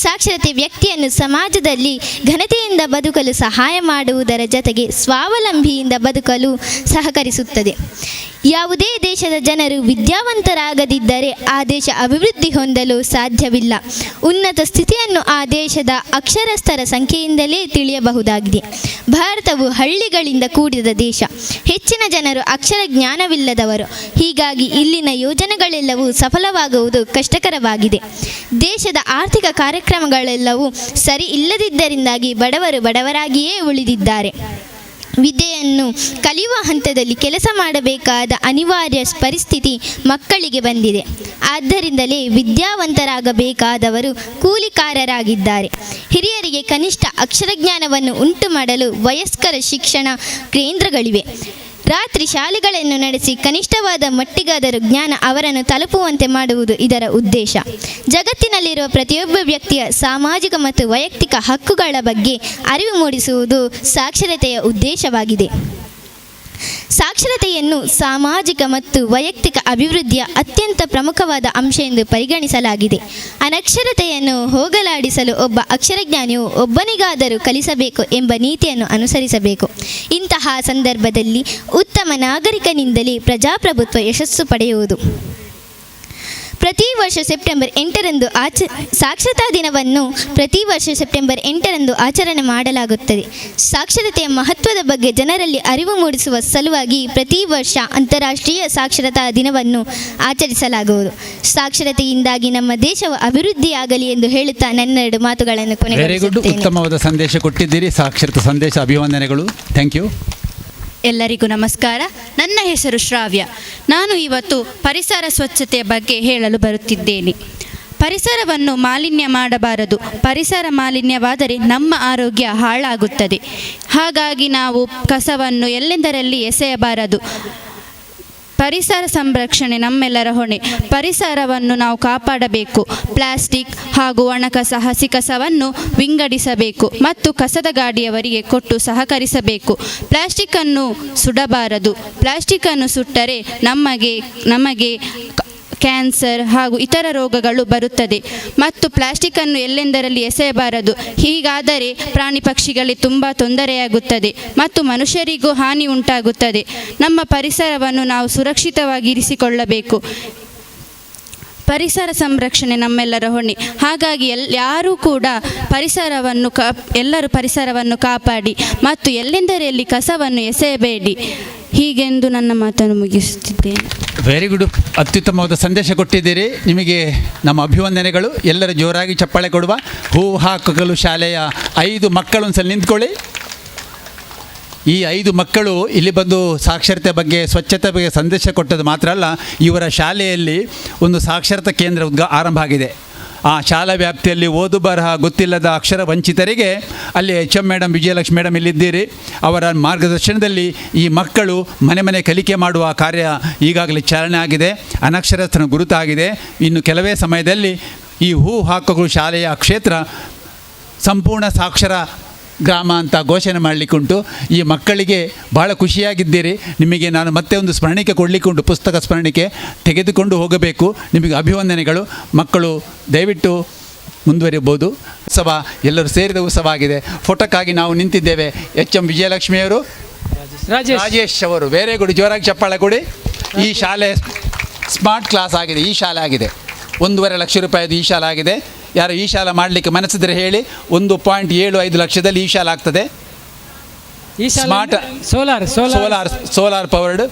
ಸಾಕ್ಷರತೆ ವ್ಯಕ್ತಿಯನ್ನು ಸಮಾಜದಲ್ಲಿ ಘನತೆಯಿಂದ ಬದುಕಲು ಸಹಾಯ ಮಾಡುವುದರ ಜೊತೆಗೆ ಸ್ವಾವಲಂಬಿಯಿಂದ ಬದುಕಲು ಸಹಕರಿಸುತ್ತದೆ. ಯಾವುದೇ ದೇಶದ ಜನರು ವಿದ್ಯಾವಂತರಾಗದಿದ್ದರೆ ಆ ದೇಶ ಅಭಿವೃದ್ಧಿ ಹೊಂದಲು ಸಾಧ್ಯವಿಲ್ಲ. ಉನ್ನತ ಸ್ಥಿತಿಯನ್ನು ಆ ದೇಶದ ಅಕ್ಷರಸ್ಥರ ಸಂಖ್ಯೆಯಿಂದಲೇ ತಿಳಿಯಬಹುದಾಗಿದೆ. ಭಾರತವು ಹಳ್ಳಿಗಳಿಂದ ಕೂಡಿದ ದೇಶ. ಹೆಚ್ಚಿನ ಜನರು ಅಕ್ಷರ ಜ್ಞಾನವಿಲ್ಲದವರು. ಹೀಗಾಗಿ ಇಲ್ಲಿನ ಯೋಜನೆಗಳೆಲ್ಲವೂ ಸಫಲವಾಗುವುದು ಕಷ್ಟಕರವಾಗಿದೆ. ದೇಶದ ಆರ್ಥಿಕ ಕಾರ್ಯಕ್ರಮಗಳೆಲ್ಲವೂ ಸರಿ ಇಲ್ಲದಿದ್ದರಿಂದಾಗಿ ಬಡವರು ಬಡವರಾಗಿಯೇ ಉಳಿದಿದ್ದಾರೆ. ವಿದ್ಯೆಯನ್ನು ಕಲಿಯುವ ಹಂತದಲ್ಲಿ ಕೆಲಸ ಮಾಡಬೇಕಾದ ಅನಿವಾರ್ಯ ಪರಿಸ್ಥಿತಿ ಮಕ್ಕಳಿಗೆ ಬಂದಿದೆ. ಆದ್ದರಿಂದಲೇ ವಿದ್ಯಾವಂತರಾಗಬೇಕಾದವರು ಕೂಲಿಕಾರರಾಗಿದ್ದಾರೆ. ಹಿರಿಯರಿಗೆ ಕನಿಷ್ಠ ಅಕ್ಷರಜ್ಞಾನವನ್ನು ಉಂಟು ಮಾಡಲು ವಯಸ್ಕರ ಶಿಕ್ಷಣ ಕೇಂದ್ರಗಳಿವೆ. ರಾತ್ರಿ ಶಾಲೆಗಳನ್ನು ನಡೆಸಿ ಕನಿಷ್ಠವಾದ ಮಟ್ಟಿಗಾದರೂ ಜ್ಞಾನ ಅವರನ್ನು ತಲುಪುವಂತೆ ಮಾಡುವುದು ಇದರ ಉದ್ದೇಶ. ಜಗತ್ತಿನಲ್ಲಿರುವ ಪ್ರತಿಯೊಬ್ಬ ವ್ಯಕ್ತಿಯ ಸಾಮಾಜಿಕ ಮತ್ತು ವೈಯಕ್ತಿಕ ಹಕ್ಕುಗಳ ಬಗ್ಗೆ ಅರಿವು ಮೂಡಿಸುವುದು ಸಾಕ್ಷರತೆಯ ಉದ್ದೇಶವಾಗಿದೆ. ಸಾಕ್ಷರತೆಯನ್ನು ಸಾಮಾಜಿಕ ಮತ್ತು ವೈಯಕ್ತಿಕ ಅಭಿವೃದ್ಧಿಯ ಅತ್ಯಂತ ಪ್ರಮುಖವಾದ ಅಂಶ ಎಂದು ಪರಿಗಣಿಸಲಾಗಿದೆ. ಅನಕ್ಷರತೆಯನ್ನು ಹೋಗಲಾಡಿಸಲು ಒಬ್ಬ ಅಕ್ಷರಜ್ಞಾನಿಯು ಒಬ್ಬನಿಗಾದರೂ ಕಲಿಸಬೇಕು ಎಂಬ ನೀತಿಯನ್ನು ಅನುಸರಿಸಬೇಕು. ಇಂತಹ ಸಂದರ್ಭದಲ್ಲಿ ಉತ್ತಮ ನಾಗರಿಕನಿಂದಲೇ ಪ್ರಜಾಪ್ರಭುತ್ವ ಯಶಸ್ಸು ಪಡೆಯುವುದು. ಪ್ರತಿ ವರ್ಷ ಸೆಪ್ಟೆಂಬರ್ 8ರಂದು ಸಾಕ್ಷರತಾ ದಿನವನ್ನು ಪ್ರತಿ ವರ್ಷ ಸೆಪ್ಟೆಂಬರ್ 8ರಂದು ಆಚರಣೆ ಮಾಡಲಾಗುತ್ತದೆ. ಸಾಕ್ಷರತೆಯ ಮಹತ್ವದ ಬಗ್ಗೆ ಜನರಲ್ಲಿ ಅರಿವು ಮೂಡಿಸುವ ಸಲುವಾಗಿ ಪ್ರತಿ ವರ್ಷ ಅಂತಾರಾಷ್ಟ್ರೀಯ ಸಾಕ್ಷರತಾ ದಿನವನ್ನು ಆಚರಿಸಲಾಗುವುದು. ಸಾಕ್ಷರತೆಯಿಂದಾಗಿ ನಮ್ಮ ದೇಶವು ಅಭಿವೃದ್ಧಿಯಾಗಲಿ ಎಂದು ಹೇಳುತ್ತಾ ನನ್ನೆರಡು ಮಾತುಗಳನ್ನು ಕೊನೆಗೊಳಿಸುತ್ತೇನೆ. ಉತ್ತಮವಾದ ಸಂದೇಶ ಕೊಟ್ಟಿದ್ದೀರಿ. ಸಾಕ್ಷರತಾ ಸಂದೇಶ, ಅಭಿವಂದನೆಗಳು. Thank you. ಎಲ್ಲರಿಗೂ ನಮಸ್ಕಾರ. ನನ್ನ ಹೆಸರು ಶ್ರಾವ್ಯ. ನಾನು ಇವತ್ತು ಪರಿಸರ ಸ್ವಚ್ಛತೆಯ ಬಗ್ಗೆ ಹೇಳಲು ಬರುತ್ತಿದ್ದೇನೆ. ಪರಿಸರವನ್ನು ಮಾಲಿನ್ಯ ಮಾಡಬಾರದು. ಪರಿಸರ ಮಾಲಿನ್ಯವಾದರೆ ನಮ್ಮ ಆರೋಗ್ಯ ಹಾಳಾಗುತ್ತದೆ. ಹಾಗಾಗಿ ನಾವು ಕಸವನ್ನು ಎಲ್ಲೆಂದರಲ್ಲಿ ಎಸೆಯಬಾರದು. ಪರಿಸರ ಸಂರಕ್ಷಣೆ ನಮ್ಮೆಲ್ಲರ ಹೊಣೆ. ಪರಿಸರವನ್ನು ನಾವು ಕಾಪಾಡಬೇಕು. ಪ್ಲಾಸ್ಟಿಕ್ ಹಾಗೂ ಒಣಕಸ ಹಸಿ ಕಸವನ್ನು ವಿಂಗಡಿಸಬೇಕು ಮತ್ತು ಕಸದ ಗಾಡಿಯವರಿಗೆ ಕೊಟ್ಟು ಸಹಕರಿಸಬೇಕು. ಪ್ಲಾಸ್ಟಿಕ್ಕನ್ನು ಸುಡಬಾರದು. ಪ್ಲಾಸ್ಟಿಕ್ಕನ್ನು ಸುಟ್ಟರೆ ನಮಗೆ ಕ್ಯಾನ್ಸರ್ ಹಾಗೂ ಇತರ ರೋಗಗಳು ಬರುತ್ತದೆ. ಮತ್ತು ಪ್ಲಾಸ್ಟಿಕ್ಕನ್ನು ಎಲ್ಲೆಂದರಲ್ಲಿ ಎಸೆಯಬಾರದು. ಹೀಗಾದರೆ ಪ್ರಾಣಿ ಪಕ್ಷಿಗಳಿಗೆ ತುಂಬ ತೊಂದರೆಯಾಗುತ್ತದೆ ಮತ್ತು ಮನುಷ್ಯರಿಗೂ ಹಾನಿ ಉಂಟಾಗುತ್ತದೆ. ನಮ್ಮ ಪರಿಸರವನ್ನು ನಾವು ಸುರಕ್ಷಿತವಾಗಿ ಇರಿಸಿಕೊಳ್ಳಬೇಕು. ಪರಿಸರ ಸಂರಕ್ಷಣೆ ನಮ್ಮೆಲ್ಲರ ಹೊಣೆ. ಹಾಗಾಗಿ ಯಾರೂ ಕೂಡ ಎಲ್ಲರೂ ಪರಿಸರವನ್ನು ಕಾಪಾಡಿ ಮತ್ತು ಎಲ್ಲೆಂದರಲ್ಲಿ ಕಸವನ್ನು ಎಸೆಯಬೇಡಿ. ಹೀಗೆಂದು ನನ್ನ ಮಾತನ್ನು ಮುಗಿಸುತ್ತಿದ್ದೇನೆ. Very good. ಅತ್ಯುತ್ತಮವಾದ ಸಂದೇಶ ಕೊಟ್ಟಿದ್ದೀರಿ. ನಿಮಗೆ ನಮ್ಮ ಅಭಿವಂದನೆಗಳು. ಎಲ್ಲರೂ ಜೋರಾಗಿ ಚಪ್ಪಾಳೆ ಕೊಡುವ. ಹೂವು ಹಾಕಲು ಶಾಲೆಯ 5 ಮಕ್ಕಳು ಒಂದು ಸಲ ನಿಂತ್ಕೊಳ್ಳಿ. ಈ 5 ಮಕ್ಕಳು ಇಲ್ಲಿ ಬಂದು ಸಾಕ್ಷರತೆ ಬಗ್ಗೆ ಸ್ವಚ್ಛತೆ ಬಗ್ಗೆ ಸಂದೇಶ ಕೊಟ್ಟದ್ದು ಮಾತ್ರ ಅಲ್ಲ, ಇವರ ಶಾಲೆಯಲ್ಲಿ ಒಂದು ಸಾಕ್ಷರತಾ ಕೇಂದ್ರ ಆರಂಭ ಆಗಿದೆ. ಆ ಶಾಲಾ ವ್ಯಾಪ್ತಿಯಲ್ಲಿ ಓದು ಬರಹ ಗೊತ್ತಿಲ್ಲದ ಅಕ್ಷರ ವಂಚಿತರಿಗೆ ಅಲ್ಲಿ HM ಮೇಡಮ್, ವಿಜಯಲಕ್ಷ್ಮಿ ಮೇಡಮ್ ಇಲ್ಲಿದ್ದೀರಿ. ಅವರ ಮಾರ್ಗದರ್ಶನದಲ್ಲಿ ಈ ಮಕ್ಕಳು ಮನೆ ಕಲಿಕೆ ಮಾಡುವ ಕಾರ್ಯ ಈಗಾಗಲೇ ಚಾಲನೆ ಆಗಿದೆ. ಅನಕ್ಷರಸ್ಥನ ಗುರುತಾಗಿದೆ. ಇನ್ನು ಕೆಲವೇ ಸಮಯದಲ್ಲಿ ಈ ಹೂ ಹಾಕಲು ಶಾಲೆಯ ಕ್ಷೇತ್ರ ಸಂಪೂರ್ಣ ಸಾಕ್ಷರ ಗ್ರಾಮ ಅಂತ ಘೋಷಣೆ ಮಾಡಲಿಕ್ಕುಂಟು. ಈ ಮಕ್ಕಳಿಗೆ ಭಾಳ ಖುಷಿಯಾಗಿದ್ದೀರಿ. ನಿಮಗೆ ನಾನು ಮತ್ತೆ ಒಂದು ಸ್ಮರಣಿಕೆ ಕೊಡಲಿಕ್ಕುಂಟು, ಪುಸ್ತಕ ಸ್ಮರಣಿಕೆ ತೆಗೆದುಕೊಂಡು ಹೋಗಬೇಕು. ನಿಮಗೆ ಅಭಿವಂದನೆಗಳು. ಮಕ್ಕಳು ದಯವಿಟ್ಟು ಮುಂದುವರಿಬೋದು. ಉತ್ಸವ ಎಲ್ಲರೂ ಸೇರಿದ ಉತ್ಸವ ಆಗಿದೆ. ಫೋಟೋಕ್ಕಾಗಿ ನಾವು ನಿಂತಿದ್ದೇವೆ. HM ವಿಜಯಲಕ್ಷ್ಮಿಯವರು, ರಾಜೇಶ್ ಅವರು. Very good. ಜೋರಾಗಿ ಚಪ್ಪಾಳೆ ಕೊಡಿ. ಈ ಶಾಲೆ ಸ್ಮಾರ್ಟ್ ಕ್ಲಾಸ್ ಆಗಿದೆ. ಈ ಶಾಲೆ ಆಗಿದೆ. 1.5 ಲಕ್ಷ ರೂಪಾಯಿದು ಈ ಶಾಲೆ ಆಗಿದೆ. ಯಾರು ಈ ಶಾಲೆ ಮಾಡಲಿಕ್ಕೆ ಮನಸ್ಸಿದ್ರೆ ಹೇಳಿ. 1.75 ಲಕ್ಷದಲ್ಲಿ ಈ ಶಾಲೆ ಆಗ್ತದೆ. ಸ್ಮಾರ್ಟ್ ಸೋಲಾರ್ ಪವರ್ಡ್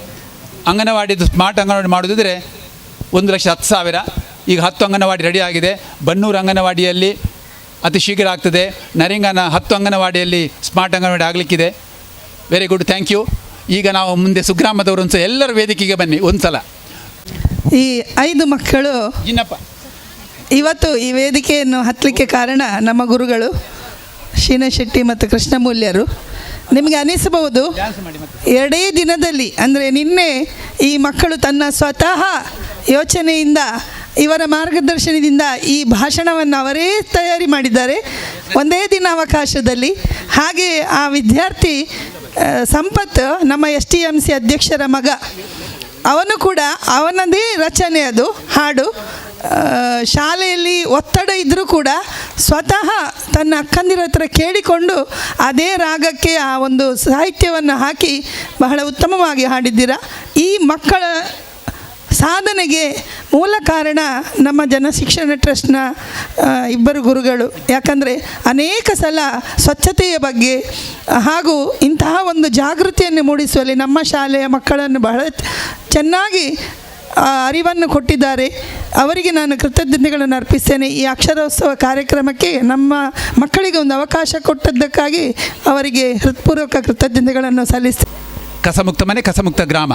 ಅಂಗನವಾಡಿದು ಸ್ಮಾರ್ಟ್ ಅಂಗನವಾಡಿ ಮಾಡೋದಿದ್ರೆ 1,10,000. ಈಗ 10 ಅಂಗನವಾಡಿ ರೆಡಿ ಆಗಿದೆ. ಬನ್ನೂರು ಅಂಗನವಾಡಿಯಲ್ಲಿ ಅತಿ ಶೀಘ್ರ ಆಗ್ತದೆ. ನರಿಂಗನ 10 ಅಂಗನವಾಡಿಯಲ್ಲಿ ಸ್ಮಾರ್ಟ್ ಅಂಗನವಾಡಿ ಆಗಲಿಕ್ಕಿದೆ. Very good, thank you. ಈಗ ನಾವು ಮುಂದೆ ಸುಗ್ರಾಮದವರು ಒಂದು ಎಲ್ಲರ ವೇದಿಕೆಗೆ ಬನ್ನಿ ಒಂದು ಸಲ. ಈ 5 ಮಕ್ಕಳು ಇವತ್ತು ಈ ವೇದಿಕೆಯನ್ನು ಹತ್ತಲಿಕ್ಕೆ ಕಾರಣ ನಮ್ಮ ಗುರುಗಳು ಶೀನಶೆಟ್ಟಿ ಮತ್ತು ಕೃಷ್ಣಮೂಲ್ಯರು. ನಿಮಗೆ ಅನಿಸಬಹುದು 2 ದಿನದಲ್ಲಿ, ಅಂದರೆ ನಿನ್ನೆ ಈ ಮಕ್ಕಳು ತನ್ನ ಸ್ವತಃ ಯೋಚನೆಯಿಂದ ಇವರ ಮಾರ್ಗದರ್ಶನದಿಂದ ಈ ಭಾಷಣವನ್ನು ಅವರೇ ತಯಾರಿ ಮಾಡಿದ್ದಾರೆ ಒಂದೇ ದಿನ ಅವಕಾಶದಲ್ಲಿ. ಹಾಗೆ ಆ ವಿದ್ಯಾರ್ಥಿ ಸಂಪತ್ ನಮ್ಮ STMC ಅಧ್ಯಕ್ಷರ ಮಗ, ಅವನು ಕೂಡ ಅವನದೇ ರಚನೆ ಅದು ಹಾಡು. ಶಾಲೆಯಲ್ಲಿ ಒತ್ತಡ ಇದ್ದರೂ ಕೂಡ ಸ್ವತಃ ತನ್ನ ಅಕ್ಕಂದಿರ ಹತ್ರ ಕೇಳಿಕೊಂಡು ಅದೇ ರಾಗಕ್ಕೆ ಆ ಒಂದು ಸಾಹಿತ್ಯವನ್ನು ಹಾಕಿ ಬಹಳ ಉತ್ತಮವಾಗಿ ಹಾಡಿದ್ದೀರಾ. ಈ ಮಕ್ಕಳ ಸಾಧನೆಗೆ ಮೂಲ ಕಾರಣ ನಮ್ಮ ಜನಶಿಕ್ಷಣ ಟ್ರಸ್ಟ್ನ ಇಬ್ಬರು ಗುರುಗಳು. ಯಾಕಂದರೆ ಅನೇಕ ಸಲ ಸ್ವಚ್ಛತೆಯ ಬಗ್ಗೆ ಹಾಗೂ ಇಂತಹ ಒಂದು ಜಾಗೃತಿಯನ್ನು ಮೂಡಿಸುವಲ್ಲಿ ನಮ್ಮ ಶಾಲೆಯ ಮಕ್ಕಳನ್ನು ಬಹಳ ಚೆನ್ನಾಗಿ ಅರಿವನ್ನು ಕೊಟ್ಟಿದ್ದಾರೆ. ಅವರಿಗೆ ನಾನು ಕೃತಜ್ಞತೆಗಳನ್ನು ಅರ್ಪಿಸ್ತೇನೆ. ಈ ಅಕ್ಷರೋತ್ಸವ ಕಾರ್ಯಕ್ರಮಕ್ಕೆ ನಮ್ಮ ಮಕ್ಕಳಿಗೆ ಒಂದು ಅವಕಾಶ ಕೊಟ್ಟದ್ದಕ್ಕಾಗಿ ಅವರಿಗೆ ಹೃತ್ಪೂರ್ವಕ ಕೃತಜ್ಞತೆಗಳನ್ನು ಸಲ್ಲಿಸ್ತೇನೆ. ಕಸಮುಕ್ತ ಮನೆ, ಕಸಮುಕ್ತ ಗ್ರಾಮ,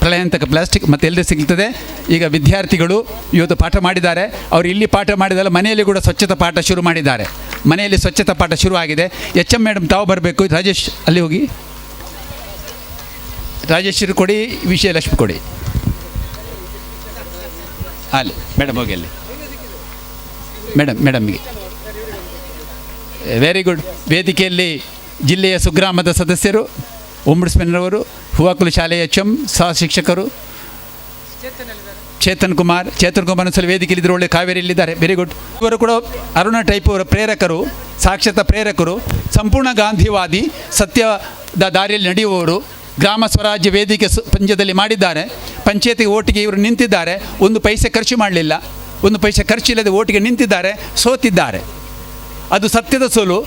ಪ್ರಳಯಾಂತಕ ಪ್ಲಾಸ್ಟಿಕ್ ಮತ್ತು ಎಲ್ಲರೂ ಸಿಗ್ತದೆ. ಈಗ ವಿದ್ಯಾರ್ಥಿಗಳು ಇವತ್ತು ಪಾಠ ಮಾಡಿದ್ದಾರೆ. ಅವರು ಇಲ್ಲಿ ಪಾಠ ಮಾಡಿದಲ್ಲ, ಮನೆಯಲ್ಲಿ ಕೂಡ ಸ್ವಚ್ಛತಾ ಪಾಠ ಶುರು ಮಾಡಿದ್ದಾರೆ. ಮನೆಯಲ್ಲಿ ಸ್ವಚ್ಛತಾ ಪಾಠ ಶುರುವಾಗಿದೆ. HM ಮೇಡಮ್ ತಾವು ಬರಬೇಕು. ರಾಜೇಶ್ ಅಲ್ಲಿ ಹೋಗಿ, ರಾಜೇಶ್ವರಿ ಕೊಡಿ, ವಿಜಯಲಕ್ಷ್ಮಿ ಕೊಡಿ. ಅಲ್ಲಿ ಮೇಡಮ್ ಹೋಗಿ, ಅಲ್ಲಿ ಮೇಡಮ್ಗೆ. Very good. ವೇದಿಕೆಯಲ್ಲಿ ಜಿಲ್ಲೆಯ ಸುಗ್ರಾಮದ ಸದಸ್ಯರು, ಓಂಬುಡ್ಸ್ಮನ್ರವರು, ಹೂವಾಕುಲು ಶಾಲೆಯ HM ಸಹ ಶಿಕ್ಷಕರು ಚೇತನ್ ಕುಮಾರ್ ಸಲ ವೇದಿಕೆಯಲ್ಲಿದ್ದರು. ಒಳ್ಳೆ ಕಾವೇರಿಯಲ್ಲಿದ್ದಾರೆ. Very good. ಇವರು ಕೂಡ ಅರುಣ ಟೈಪ್ ಅವರ ಪ್ರೇರಕರು, ಸಾಕ್ಷರತಾ ಪ್ರೇರಕರು, ಸಂಪೂರ್ಣ ಗಾಂಧಿವಾದಿ, ಸತ್ಯದ ದಾರಿಯಲ್ಲಿ ನಡೆಯುವವರು. ಗ್ರಾಮ ಸ್ವರಾಜ್ಯ ವೇದಿಕೆ ಪಂಚದಲ್ಲಿ ಮಾಡಿದ್ದಾರೆ. ಪಂಚಾಯತಿಗೆ ಓಟಿಗೆ ಇವರು ನಿಂತಿದ್ದಾರೆ. 1 ಪೈಸೆ ಖರ್ಚು ಮಾಡಲಿಲ್ಲ. 1 ಪೈಸೆ ಖರ್ಚಿಲ್ಲದೆ ಓಟಿಗೆ ನಿಂತಿದ್ದಾರೆ, ಸೋತಿದ್ದಾರೆ. ಅದು ಸತ್ಯದ ಸೋಲು,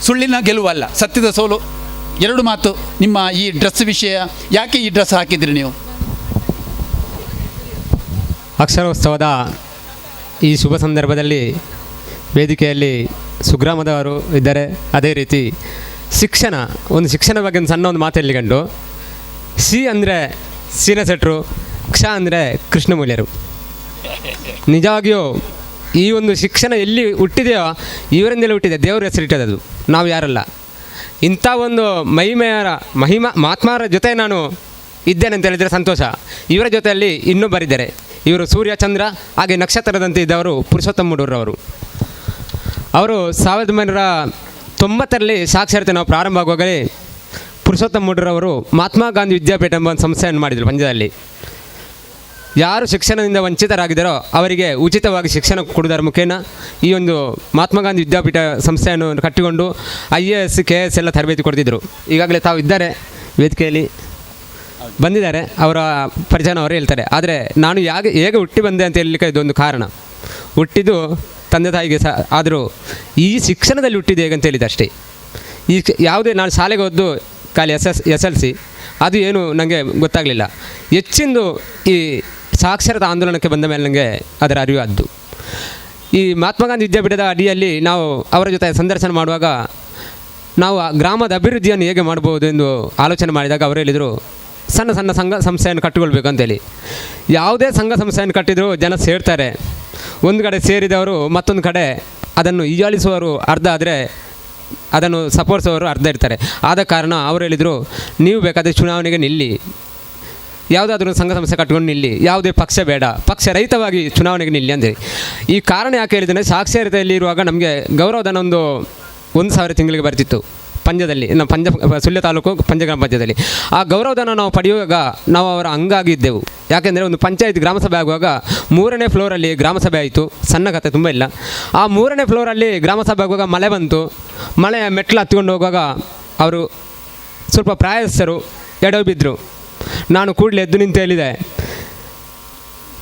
ಸುಳ್ಳಿನ ಗೆಲುವಲ್ಲ, ಸತ್ಯದ ಸೋಲು. 2 ಮಾತು. ನಿಮ್ಮ ಈ ಡ್ರೆಸ್ ವಿಷಯ, ಯಾಕೆ ಈ ಡ್ರೆಸ್ ಹಾಕಿದ್ರಿ ನೀವು? ಅಕ್ಷರೋತ್ಸವದ ಈ ಶುಭ ಸಂದರ್ಭದಲ್ಲಿ ವೇದಿಕೆಯಲ್ಲಿ ಸುಗ್ರಾಮದವರು ಇದ್ದಾರೆ. ಅದೇ ರೀತಿ ಶಿಕ್ಷಣ ಬಗ್ಗೆ ಒಂದು ಸಣ್ಣ ಒಂದು ಮಾತು ಹೇಳಿಕೊಂಡು, ಸಿ ಅಂದರೆ ಸೀನಶೆಟ್ರು, ಕ್ಷ ಅಂದರೆ ಕೃಷ್ಣಮೂಲ್ಯರು. ನಿಜವಾಗಿಯೂ ಈ ಒಂದು ಶಿಕ್ಷಣ ಎಲ್ಲಿ ಹುಟ್ಟಿದೆಯೋ ಇವರಿಂದಲೇ ಹುಟ್ಟಿದೆ, ದೇವರ ಹೆಸರಿಟ್ಟದದು, ನಾವು ಯಾರಲ್ಲ. ಇಂಥ ಒಂದು ಮಹಾತ್ಮರ ಜೊತೆ ನಾನು ಇದ್ದೇನೆ ಅಂತ ಹೇಳಿದರೆ ಸಂತೋಷ. ಇವರ ಜೊತೆಯಲ್ಲಿ ಇನ್ನೊಬ್ಬರಿದ್ದಾರೆ, ಇವರು ಸೂರ್ಯ ಚಂದ್ರ ಹಾಗೆ ನಕ್ಷತ್ರದಂತೆ ಇದ್ದವರು ಪುರುಷೋತ್ತಮ ಮೂಡೂರವರು. ಅವರು 1990ರಲ್ಲಿ ಸಾಕ್ಷರತೆ ನಾವು ಪ್ರಾರಂಭ ಆಗುವಾಗಲೇ ಪುರುಷೋತ್ತಮ ಮೂಡೂರವರು ಮಹಾತ್ಮ ಗಾಂಧಿ ವಿದ್ಯಾಪೀಠ ಎಂಬ ಒಂದು ಸಂಸ್ಥೆಯನ್ನು ಮಾಡಿದರು ಪಂಜದಲ್ಲಿ. ಯಾರು ಶಿಕ್ಷಣದಿಂದ ವಂಚಿತರಾಗಿದ್ದಾರೋ ಅವರಿಗೆ ಉಚಿತವಾಗಿ ಶಿಕ್ಷಣ ಕೊಡುವುದರ ಮುಖೇನ ಈ ಒಂದು ಮಹಾತ್ಮ ಗಾಂಧಿ ವಿದ್ಯಾಪೀಠ ಸಂಸ್ಥೆಯನ್ನು ಕಟ್ಟಿಕೊಂಡು IAS KS ಎಲ್ಲ ತರಬೇತಿ ಕೊಡ್ತಿದ್ದರು. ಈಗಾಗಲೇ ತಾವು ಇದ್ದಾರೆ, ವೇದಿಕೆಯಲ್ಲಿ ಬಂದಿದ್ದಾರೆ, ಅವರ ಪರಿಚಯ ಅವರೇ ಹೇಳ್ತಾರೆ. ಆದರೆ ನಾನು ಹೇಗೆ ಹುಟ್ಟಿ ಬಂದೆ ಅಂತ ಹೇಳಲಿಕ್ಕೆ ಇದೊಂದು ಕಾರಣ. ಹುಟ್ಟಿದ್ದು ತಂದೆ ತಾಯಿಗೆ ಆದರೂ ಈ ಶಿಕ್ಷಣದಲ್ಲಿ ಹುಟ್ಟಿದ್ದು ಹೇಗಂತ ಹೇಳಿದೆ ಅಷ್ಟೇ. ಈ ಯಾವುದೇ ನಾನು ಶಾಲೆಗೆ ಹೋದ್ದು ಖಾಲಿ SLC, ಅದು ಏನು ನನಗೆ ಗೊತ್ತಾಗಲಿಲ್ಲ. ಹೆಚ್ಚಿಂದು ಈ ಸಾಕ್ಷರತಾ ಆಂದೋಲನಕ್ಕೆ ಬಂದ ಮೇಲೆ ನನಗೆ ಅದರ ಅರಿವಾದ್ದು. ಈ ಮಹಾತ್ಮ ಗಾಂಧಿ ವಿದ್ಯಾಪೀಠದ ಅಡಿಯಲ್ಲಿ ನಾವು ಅವರ ಜೊತೆ ಸಂದರ್ಶನ ಮಾಡುವಾಗ ನಾವು ಆ ಗ್ರಾಮದ ಅಭಿವೃದ್ಧಿಯನ್ನು ಹೇಗೆ ಮಾಡ್ಬೋದು ಎಂದು ಆಲೋಚನೆ ಮಾಡಿದಾಗ ಅವರು ಹೇಳಿದರು, ಸಣ್ಣ ಸಣ್ಣ ಸಂಘ ಸಂಸ್ಥೆಯನ್ನು ಕಟ್ಟಿಕೊಳ್ಬೇಕು ಅಂತೇಳಿ. ಯಾವುದೇ ಸಂಘ ಸಂಸ್ಥೆಯನ್ನು ಕಟ್ಟಿದರೂ ಜನ ಸೇರ್ತಾರೆ. ಒಂದು ಕಡೆ ಸೇರಿದವರು ಮತ್ತೊಂದು ಕಡೆ ಅದನ್ನು ಈಯಾಳಿಸುವವರು ಅರ್ಧ ಆದರೆ ಅದನ್ನು ಸಪೋರ್ಟ್ಸೋರು ಅರ್ಧ ಇರ್ತಾರೆ. ಆದ ಕಾರಣ ಅವರು ಹೇಳಿದರು, ನೀವು ಬೇಕಾದರೆ ಚುನಾವಣೆಗೆ ನಿಲ್ಲಿ, ಯಾವುದಾದ್ರೂ ಸಂಘ ಸಂಸ್ಥೆ ಕಟ್ಕೊಂಡು ನಿಲ್ಲಿ, ಯಾವುದೇ ಪಕ್ಷ ಬೇಡ, ಪಕ್ಷ ರಹಿತವಾಗಿ ಚುನಾವಣೆಗೆ ನಿಲ್ಲಿ ಅಂದೇಳಿ. ಈ ಕಾರಣ ಯಾಕೆ ಹೇಳಿದರೆ, ಸಾಕ್ಷರತೆಯಲ್ಲಿ ಇರುವಾಗ ನಮಗೆ ಗೌರವಧನ 1,000 ತಿಂಗಳಿಗೆ ಬರ್ತಿತ್ತು ಪಂಜದಲ್ಲಿ, ನಮ್ಮ ಸುಳ್ಯ ತಾಲೂಕು ಪಂಜಗ್ರಾಮ ಪಂಚಾಯತಲ್ಲಿ. ಆ ಗೌರವಧನ ನಾವು ಪಡೆಯುವಾಗ ನಾವು ಅವರ ಅಂಗಾಗಿದ್ದೆವು. ಯಾಕೆಂದರೆ ಒಂದು ಪಂಚಾಯತ್ ಗ್ರಾಮಸಭೆ ಆಗುವಾಗ 3ನೇ ಫ್ಲೋರಲ್ಲಿ ಗ್ರಾಮಸಭೆ ಆಯಿತು. ಸಣ್ಣ ಕತೆ ತುಂಬ ಇಲ್ಲ. ಆ 3ನೇ ಫ್ಲೋರಲ್ಲಿ ಗ್ರಾಮಸಭೆ ಆಗುವಾಗ ಮಳೆ ಬಂತು. ಮಳೆ ಮೆಟ್ಲು ಹತ್ಕೊಂಡು ಹೋಗುವಾಗ ಅವರು ಸ್ವಲ್ಪ ಪ್ರಾಯಸ್ಥರು ಎಡವಿ ಬಿದ್ದರು. ನಾನು ಕೂಡಲೇ ಎದ್ದು ನಿಂತು ಹೇಳಿದೆ,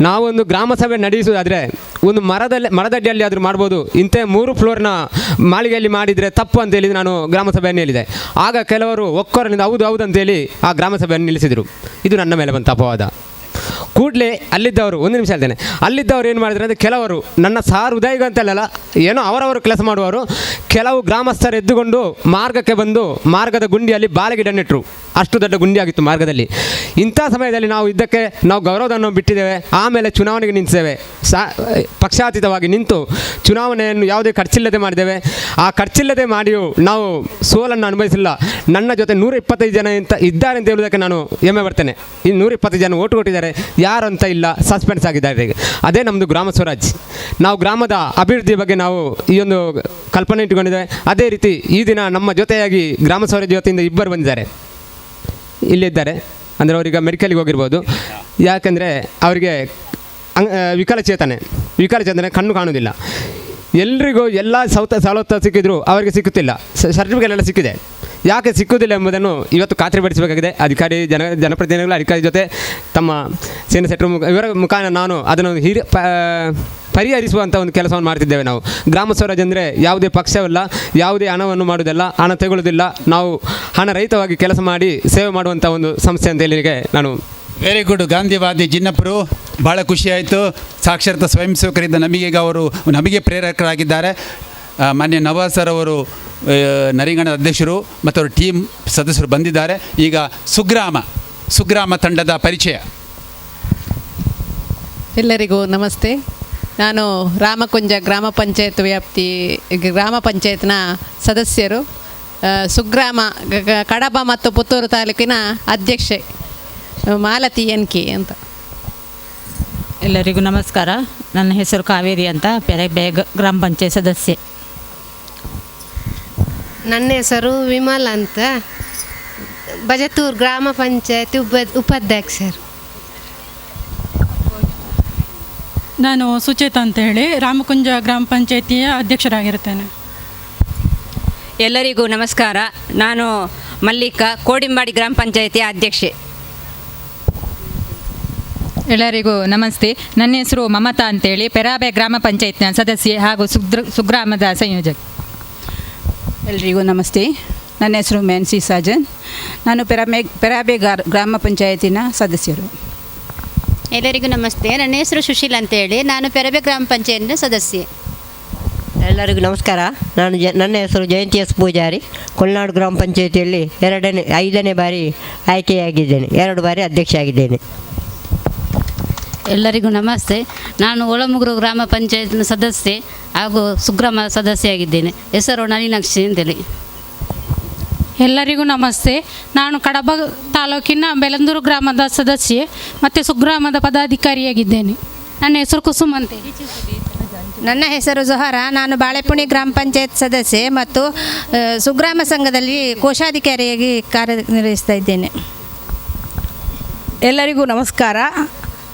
ನಾವೊಂದು ಗ್ರಾಮಸಭೆ ನಡೆಸುವುದಾದರೆ ಒಂದು ಮರದಡ್ಡಿಯಲ್ಲಿ ಆದರೂ ಮಾಡ್ಬೋದು, ಇಂಥ 3 ಫ್ಲೋರ್ನ ಮಾಳಿಗೆಯಲ್ಲಿ ಮಾಡಿದರೆ ತಪ್ಪು ಅಂತೇಳಿ ನಾನು ಗ್ರಾಮಸಭೆಯನ್ನು ಹೇಳಿದೆ. ಆಗ ಕೆಲವರು ಒಕ್ಕೊರನಿಂದ ಹೌದು ಅಂತೇಳಿ ಆ ಗ್ರಾಮಸಭೆಯನ್ನು ನಿಲ್ಲಿಸಿದರು. ಇದು ನನ್ನ ಮೇಲೆ ಬಂತ ಅಪವಾದ. ಕೂಡಲೇ ಅಲ್ಲಿದ್ದವರು, ಒಂದು ನಿಮಿಷ ಹೇಳ್ತೇನೆ, ಅಲ್ಲಿದ್ದವರು ಏನು ಮಾಡಿದ್ರು ಅಂದರೆ, ಕೆಲವರು ನನ್ನ ಸಾರ್ ಉದಯಗ ಅಂತಲ್ಲ, ಏನೋ ಅವರವರು ಕೆಲಸ ಮಾಡುವವರು, ಕೆಲವು ಗ್ರಾಮಸ್ಥರು ಎದ್ದುಕೊಂಡು ಮಾರ್ಗಕ್ಕೆ ಬಂದು ಮಾರ್ಗದ ಗುಂಡಿಯಲ್ಲಿ ಬಾಳೆಗಿಡ ನೆಟ್ಟರು. ಅಷ್ಟು ದೊಡ್ಡ ಗುಂಡಿ ಆಗಿತ್ತು ಮಾರ್ಗದಲ್ಲಿ. ಇಂಥ ಸಮಯದಲ್ಲಿ ನಾವು ಇದಕ್ಕೆ ನಾವು ಗೌರವಧನ ಬಿಟ್ಟಿದ್ದೇವೆ, ಆಮೇಲೆ ಚುನಾವಣೆಗೆ ನಿಂತಿದ್ದೇವೆ. ಪಕ್ಷಾತೀತವಾಗಿ ನಿಂತು ಚುನಾವಣೆಯನ್ನು ಯಾವುದೇ ಖರ್ಚಿಲ್ಲದೆ ಮಾಡಿದ್ದೇವೆ. ಆ ಖರ್ಚಿಲ್ಲದೆ ಮಾಡಿಯೂ ನಾವು ಸೋಲನ್ನು ಅನುಭವಿಸಿಲ್ಲ. ನನ್ನ ಜೊತೆ 125 ಜನ ಇದ್ದಾರೆ ಅಂತ ಹೇಳುವುದಕ್ಕೆ ನಾನು ಹೆಮ್ಮೆ ಬರ್ತೇನೆ. ಈ 125 ಜನ ಓಟು ಕೊಟ್ಟಿದ್ದಾರೆ, ಯಾರು ಅಂತ ಇಲ್ಲ, ಸಸ್ಪೆನ್ಸ್ ಆಗಿದ್ದಾರೆ. ಅದೇ ನಮ್ಮದು ಗ್ರಾಮ ಸ್ವರಾಜ್. ನಾವು ಗ್ರಾಮದ ಅಭಿವೃದ್ಧಿ ಬಗ್ಗೆ ನಾವು ಈ ಒಂದು ಕಲ್ಪನೆ ಇಟ್ಟುಕೊಂಡಿದ್ದೇವೆ. ಅದೇ ರೀತಿ ಈ ದಿನ ನಮ್ಮ ಜೊತೆಯಾಗಿ ಗ್ರಾಮ ಸ್ವರಾಜ್ ಜೊತೆಯಿಂದ 2 ಬಂದಿದ್ದಾರೆ, ಇಲ್ಲಿದ್ದಾರೆ. ಅಂದರೆ ಮೆಡಿಕಲ್ಗೆ ಹೋಗಿರ್ಬೋದು. ಯಾಕೆಂದರೆ ಅವರಿಗೆ ವಿಕಲಚೇತನೆ ಕಣ್ಣು ಕಾಣೋದಿಲ್ಲ. ಎಲ್ರಿಗೂ ಎಲ್ಲ ಸವಲತ್ತು ಸಿಕ್ಕಿದ್ರು ಅವರಿಗೆ ಸಿಕ್ಕುತ್ತಿಲ್ಲ. ಸರ್ಟಿಫಿಕೇಟ್ ಎಲ್ಲ ಸಿಕ್ಕಿದೆ, ಯಾಕೆ ಸಿಕ್ಕುವುದಿಲ್ಲ ಎಂಬುದನ್ನು ಇವತ್ತು ಖಾತ್ರಿಪಡಿಸಬೇಕಾಗಿದೆ. ಜನಪ್ರತಿನಿಧಿಗಳು ಅಧಿಕಾರಿ ಜೊತೆ ತಮ್ಮ ಸೇನಾ ಸೆಟ್ರು ಇವರ ಮುಖಾಂತರ ನಾನು ಅದನ್ನು ಪರಿಹರಿಸುವಂಥ ಒಂದು ಕೆಲಸವನ್ನು ಮಾಡ್ತಿದ್ದೇವೆ. ನಾವು ಗ್ರಾಮ ಸ್ವರಾಜ್ ಅಂದರೆ ಯಾವುದೇ ಪಕ್ಷವಲ್ಲ, ಯಾವುದೇ ಹಣವನ್ನು ಮಾಡುವುದಲ್ಲ, ಹಣ ತೆಗೊಳ್ಳೋದಿಲ್ಲ. ನಾವು ಹಣ ರಹಿತವಾಗಿ ಕೆಲಸ ಮಾಡಿ ಸೇವೆ ಮಾಡುವಂಥ ಒಂದು ಸಂಸ್ಥೆ ಅಂತ ಹೇಳಿಗೆ ನಾನು. Very good. ಗಾಂಧಿವಾದಿ ಜಿನ್ನಪ್ಪರು, ಭಾಳ ಖುಷಿಯಾಯಿತು. ಸಾಕ್ಷರತಾ ಸ್ವಯಂ ಸೇವಕರಿಂದ ನಮಗೆ ಪ್ರೇರಕರಾಗಿದ್ದಾರೆ. ಮಾನ್ಯ ನವಾಜ್ ಸರ್ ಅವರು ನರಿಗಣದ ಅಧ್ಯಕ್ಷರು ಮತ್ತು ಅವರ ಟೀಮ್ ಸದಸ್ಯರು ಬಂದಿದ್ದಾರೆ. ಈಗ ಸುಗ್ರಾಮ ತಂಡದ ಪರಿಚಯ. ಎಲ್ಲರಿಗೂ ನಮಸ್ತೆ. ನಾನು ರಾಮಕುಂಜ ಗ್ರಾಮ ಪಂಚಾಯತ್ ಗ್ರಾಮ ಪಂಚಾಯತ್ನ ಸದಸ್ಯರು, ಸುಗ್ರಾಮ ಕಡಬ ಮತ್ತು ಪುತ್ತೂರು ತಾಲೂಕಿನ ಅಧ್ಯಕ್ಷೆ ಮಾಲತಿ NK ಅಂತ. ಎಲ್ಲರಿಗೂ ನಮಸ್ಕಾರ. ನನ್ನ ಹೆಸರು ಕಾವೇರಿ ಅಂತ, ಪೆರಬೆ ಗ್ರಾಮ ಪಂಚಾಯತ್ ಸದಸ್ಯೆ. ನನ್ನ ಹೆಸರು ವಿಮಲ್ ಅಂತ, ಬಜತೂರು ಗ್ರಾಮ ಪಂಚಾಯತ್ ಉಪಾಧ್ಯಕ್ಷರು. ನಾನು ಸುಚೇತ ಅಂತ ಹೇಳಿ ರಾಮಕುಂಜ ಗ್ರಾಮ ಪಂಚಾಯತಿಯ ಅಧ್ಯಕ್ಷರಾಗಿರುತ್ತೇನೆ. ಎಲ್ಲರಿಗೂ ನಮಸ್ಕಾರ. ನಾನು ಮಲ್ಲಿಕಾ, ಕೋಡಿಂಬಾಡಿ ಗ್ರಾಮ ಪಂಚಾಯತಿಯ ಅಧ್ಯಕ್ಷೆ. ಎಲ್ಲರಿಗೂ ನಮಸ್ತೆ. ನನ್ನ ಹೆಸರು ಮಮತಾ ಅಂತೇಳಿ, ಪೆರಾಬೆ ಗ್ರಾಮ ಪಂಚಾಯತ್ನ ಸದಸ್ಯೆ ಹಾಗೂ ಸುಗ್ರಾಮದ ಸಂಯೋಜಕ. ಎಲ್ರಿಗೂ ನಮಸ್ತೆ. ನನ್ನ ಹೆಸರು ಮ್ಯಾನ್ಸಿ ಸಾಜನ್. ನಾನು ಪೆರಾಬೆ ಗ್ರಾಮ ಪಂಚಾಯತಿನ ಸದಸ್ಯರು. ಎಲ್ಲರಿಗೂ ನಮಸ್ತೆ. ನನ್ನ ಹೆಸರು ಸುಶೀಲ್ ಅಂತೇಳಿ, ನಾನು ಪೆರಬೆ ಗ್ರಾಮ ಪಂಚಾಯತ್ನ ಸದಸ್ಯೆ. ಎಲ್ಲರಿಗೂ ನಮಸ್ಕಾರ. ನನ್ನ ಹೆಸರು ಜಯಂತಿ S ಪೂಜಾರಿ. ಕೊಲ್ನಾಡು ಗ್ರಾಮ ಪಂಚಾಯತಿಯಲ್ಲಿ 5ನೇ ಬಾರಿ ಆಯ್ಕೆಯಾಗಿದ್ದೇನೆ, 2 ಬಾರಿ ಅಧ್ಯಕ್ಷ ಆಗಿದ್ದೇನೆ. ಎಲ್ಲರಿಗೂ ನಮಸ್ತೆ. ನಾನು ಒಳಮುಗುರು ಗ್ರಾಮ ಪಂಚಾಯತ್ನ ಸದಸ್ಯೆ ಹಾಗೂ ಸುಗ್ರಾಮ ಸದಸ್ಯೆಯಾಗಿದ್ದೇನೆ. ಹೆಸರು ನಳಿನಾಕ್ಷಿ ಅಂತೇಳಿ. ಎಲ್ಲರಿಗೂ ನಮಸ್ತೆ. ನಾನು ಕಡಬ ತಾಲೂಕಿನ ಬೆಲಂದೂರು ಗ್ರಾಮದ ಸದಸ್ಯೆ ಮತ್ತು ಸುಗ್ರಾಮದ ಪದಾಧಿಕಾರಿಯಾಗಿದ್ದೇನೆ. ನನ್ನ ಹೆಸರು ಕುಸುಮ್ ಅಂತೇಳಿ. ನನ್ನ ಹೆಸರು ಜೊಹರ. ನಾನು ಬಾಳೆಪುಣಿ ಗ್ರಾಮ ಪಂಚಾಯತ್ ಸದಸ್ಯೆ ಮತ್ತು ಸುಗ್ರಾಮ ಸಂಘದಲ್ಲಿ ಕೋಶಾಧಿಕಾರಿಯಾಗಿ ಕಾರ್ಯನಿರ್ವಹಿಸ್ತಾ ಇದ್ದೇನೆ. ಎಲ್ಲರಿಗೂ ನಮಸ್ಕಾರ.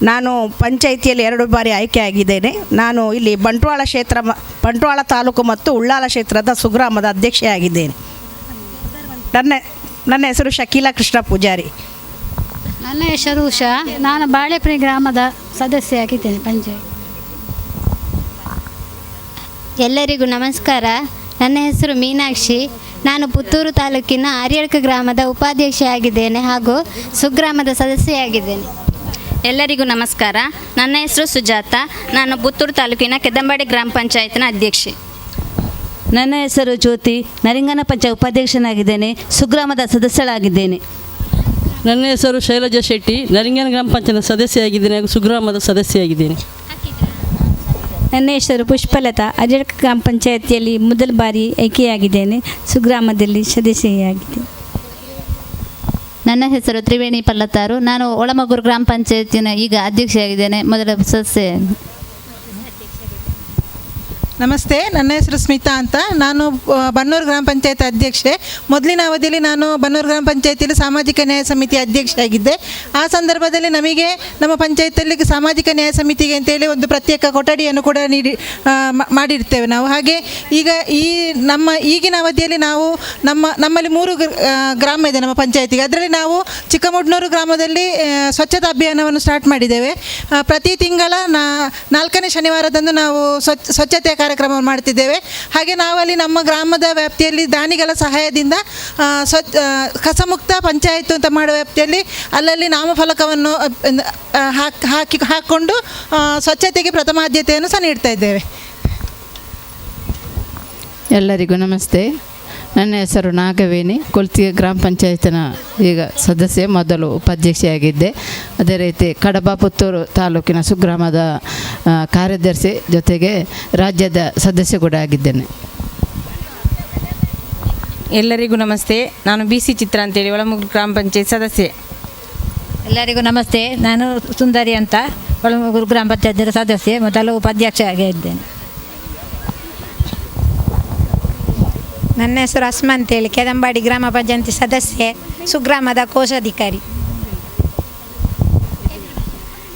ನಾನು ಪಂಚಾಯಿತಿಯಲ್ಲಿ 2 ಬಾರಿ ಆಯ್ಕೆಯಾಗಿದ್ದೇನೆ. ನಾನು ಇಲ್ಲಿ ಬಂಟ್ವಾಳ ತಾಲೂಕು ಮತ್ತು ಉಳ್ಳಾಲ ಕ್ಷೇತ್ರದ ಸುಗ್ರಾಮದ ಅಧ್ಯಕ್ಷೆಯಾಗಿದ್ದೇನೆ. ನನ್ನ ಹೆಸರು ಶಕೀಲಾ ಕೃಷ್ಣ ಪೂಜಾರಿ. ನನ್ನ ಹೆಸರು ಉಷಾ. ನಾನು ಬಾಳೆಪುರಿ ಗ್ರಾಮದ ಸದಸ್ಯೆಯಾಗಿದ್ದೇನೆ ಪಂಚಾಯತ್. ಎಲ್ಲರಿಗೂ ನಮಸ್ಕಾರ. ನನ್ನ ಹೆಸರು ಮೀನಾಕ್ಷಿ. ನಾನು ಪುತ್ತೂರು ತಾಲೂಕಿನ ಆರ್ಯಳ್ಕ ಗ್ರಾಮದ ಉಪಾಧ್ಯಕ್ಷೆಯಾಗಿದ್ದೇನೆ ಹಾಗೂ ಸುಗ್ರಾಮದ ಸದಸ್ಯೆಯಾಗಿದ್ದೇನೆ. ಎಲ್ಲರಿಗೂ ನಮಸ್ಕಾರ. ನನ್ನ ಹೆಸರು ಸುಜಾತ. ನಾನು ಪುತ್ತೂರು ತಾಲೂಕಿನ ಕೆದಂಬಾಡಿ ಗ್ರಾಮ ಪಂಚಾಯತ್ನ ಅಧ್ಯಕ್ಷೆ. ನನ್ನ ಹೆಸರು ಜ್ಯೋತಿ. ನರಿಂಗನ ಪಂಚಾಯತ್ ಉಪಾಧ್ಯಕ್ಷನಾಗಿದ್ದೇನೆ. ಸುಗ್ರಾಮದ ಸದಸ್ಯಳಾಗಿದ್ದೇನೆ. ನನ್ನ ಹೆಸರು ಶೈಲಜಾ ಶೆಟ್ಟಿ. ನರಿಂಗನ ಗ್ರಾಮ ಪಂಚಾಯತ್ ಸದಸ್ಯೆಯಾಗಿದ್ದೇನೆ ಹಾಗೂ ಸುಗ್ರಾಮದ ಸದಸ್ಯೆಯಾಗಿದ್ದೇನೆ. ನನ್ನ ಹೆಸರು ಪುಷ್ಪಲತಾ. ಅಜರ್ಕ ಗ್ರಾಮ ಪಂಚಾಯತಿಯಲ್ಲಿ ಮೊದಲ ಬಾರಿ ಆಯ್ಕೆಯಾಗಿದ್ದೇನೆ. ಸುಗ್ರಾಮದಲ್ಲಿ ಸದಸ್ಯೆಯಾಗಿದ್ದೇನೆ. ನನ್ನ ಹೆಸರು ತ್ರಿವೇಣಿ ಪಲ್ಲತ್ತಾರು. ನಾನು ಒಳಮಗೂರು ಗ್ರಾಮ ಪಂಚಾಯತಿನ ಈಗ ಅಧ್ಯಕ್ಷೆಯಾಗಿದ್ದೇನೆ. ಮೊದಲ ಸದಸ್ಯೆ. ನಮಸ್ತೆ. ನನ್ನ ಹೆಸರು ಸ್ಮಿತಾ ಅಂತ. ನಾನು ಬನ್ನೂರು ಗ್ರಾಮ ಪಂಚಾಯತ್ ಅಧ್ಯಕ್ಷೆ. ಮೊದಲಿನ ಅವಧಿಯಲ್ಲಿ ನಾನು ಬನ್ನೂರು ಗ್ರಾಮ ಪಂಚಾಯತಿಯಲ್ಲಿ ಸಾಮಾಜಿಕ ನ್ಯಾಯ ಸಮಿತಿ ಅಧ್ಯಕ್ಷೆಯಾಗಿದ್ದೆ. ಆ ಸಂದರ್ಭದಲ್ಲಿ ನಮಗೆ ನಮ್ಮ ಪಂಚಾಯತಲ್ಲಿ ಸಾಮಾಜಿಕ ನ್ಯಾಯ ಸಮಿತಿಗೆ ಅಂತೇಳಿ ಒಂದು ಪ್ರತ್ಯೇಕ ಕೊಠಡಿಯನ್ನು ಕೂಡ ಮಾಡಿರ್ತೇವೆ ನಾವು. ಹಾಗೆ ಈಗ ಈಗಿನ ಅವಧಿಯಲ್ಲಿ ನಾವು ನಮ್ಮಲ್ಲಿ 3 ಗ್ರಾಮ ಇದೆ ನಮ್ಮ ಪಂಚಾಯತಿಗೆ. ಅದರಲ್ಲಿ ನಾವು ಚಿಕ್ಕಮುಡ್ನೂರು ಗ್ರಾಮದಲ್ಲಿ ಸ್ವಚ್ಛತಾ ಅಭಿಯಾನವನ್ನು ಸ್ಟಾರ್ಟ್ ಮಾಡಿದ್ದೇವೆ. ಪ್ರತಿ ತಿಂಗಳ 4ನೇ ಶನಿವಾರದಂದು ನಾವು ಸ್ವಚ್ಛತೆಯ ಕಾರ್ಯಕ್ರಮವನ್ನು ಮಾಡ್ತಿದ್ದೇವೆ. ಹಾಗೆ ನಾವಲ್ಲಿ ನಮ್ಮ ಗ್ರಾಮದ ವ್ಯಾಪ್ತಿಯಲ್ಲಿ ದಾನಿಗಳ ಸಹಾಯದಿಂದ ಕಸಮುಕ್ತ ಪಂಚಾಯತ್ ಅಂತ ಮಾಡುವ ವ್ಯಾಪ್ತಿಯಲ್ಲಿ ಅಲ್ಲಲ್ಲಿ ನಾಮಫಲಕವನ್ನು ಹಾಕಿಕೊಂಡು ಸ್ವಚ್ಛತೆಗೆ ಪ್ರಥಮ ಆದ್ಯತೆಯನ್ನು ಸಹ ನೀಡ್ತಾ ಇದ್ದೇವೆ. ಎಲ್ಲರಿಗೂ ನಮಸ್ತೆ. ನನ್ನ ಹೆಸರು ನಾಗವೇಣಿ. ಕೊಲ್ತಿಗೆ ಗ್ರಾಮ ಪಂಚಾಯತಿನ ಈಗ ಸದಸ್ಯೆ, ಮೊದಲು ಉಪಾಧ್ಯಕ್ಷೆಯಾಗಿದ್ದೆ. ಅದೇ ರೀತಿ ಕಡಬ ಪುತ್ತೂರು ತಾಲೂಕಿನ ಸುಗ್ರಾಮದ ಕಾರ್ಯದರ್ಶಿ ಜೊತೆಗೆ ರಾಜ್ಯದ ಸದಸ್ಯೆ ಕೂಡ ಆಗಿದ್ದೇನೆ. ಎಲ್ಲರಿಗೂ ನಮಸ್ತೆ. ನಾನು BC ಚಿತ್ರ ಅಂತೇಳಿ ಒಳಮುಗುರು ಗ್ರಾಮ ಪಂಚಾಯತ್ ಸದಸ್ಯೆ. ಎಲ್ಲರಿಗೂ ನಮಸ್ತೆ. ನಾನು ಸುಂದರಿ ಅಂತ ಒಳಮಗೂರು ಗ್ರಾಮ ಪಂಚಾಯತ್ ಸದಸ್ಯೆ, ಮೊದಲು ಉಪಾಧ್ಯಕ್ಷೆಯಾಗಿ ಇದ್ದೇನೆ. ನನ್ನ ಹೆಸರು ಅಸ್ಮಾ ಅಂತೇಳಿ ಕೆದಂಬಾಡಿ ಗ್ರಾಮ ಪಂಚಾಯತಿ ಸದಸ್ಯೆ, ಸುಗ್ರಾಮದ ಕೋಶಾಧಿಕಾರಿ.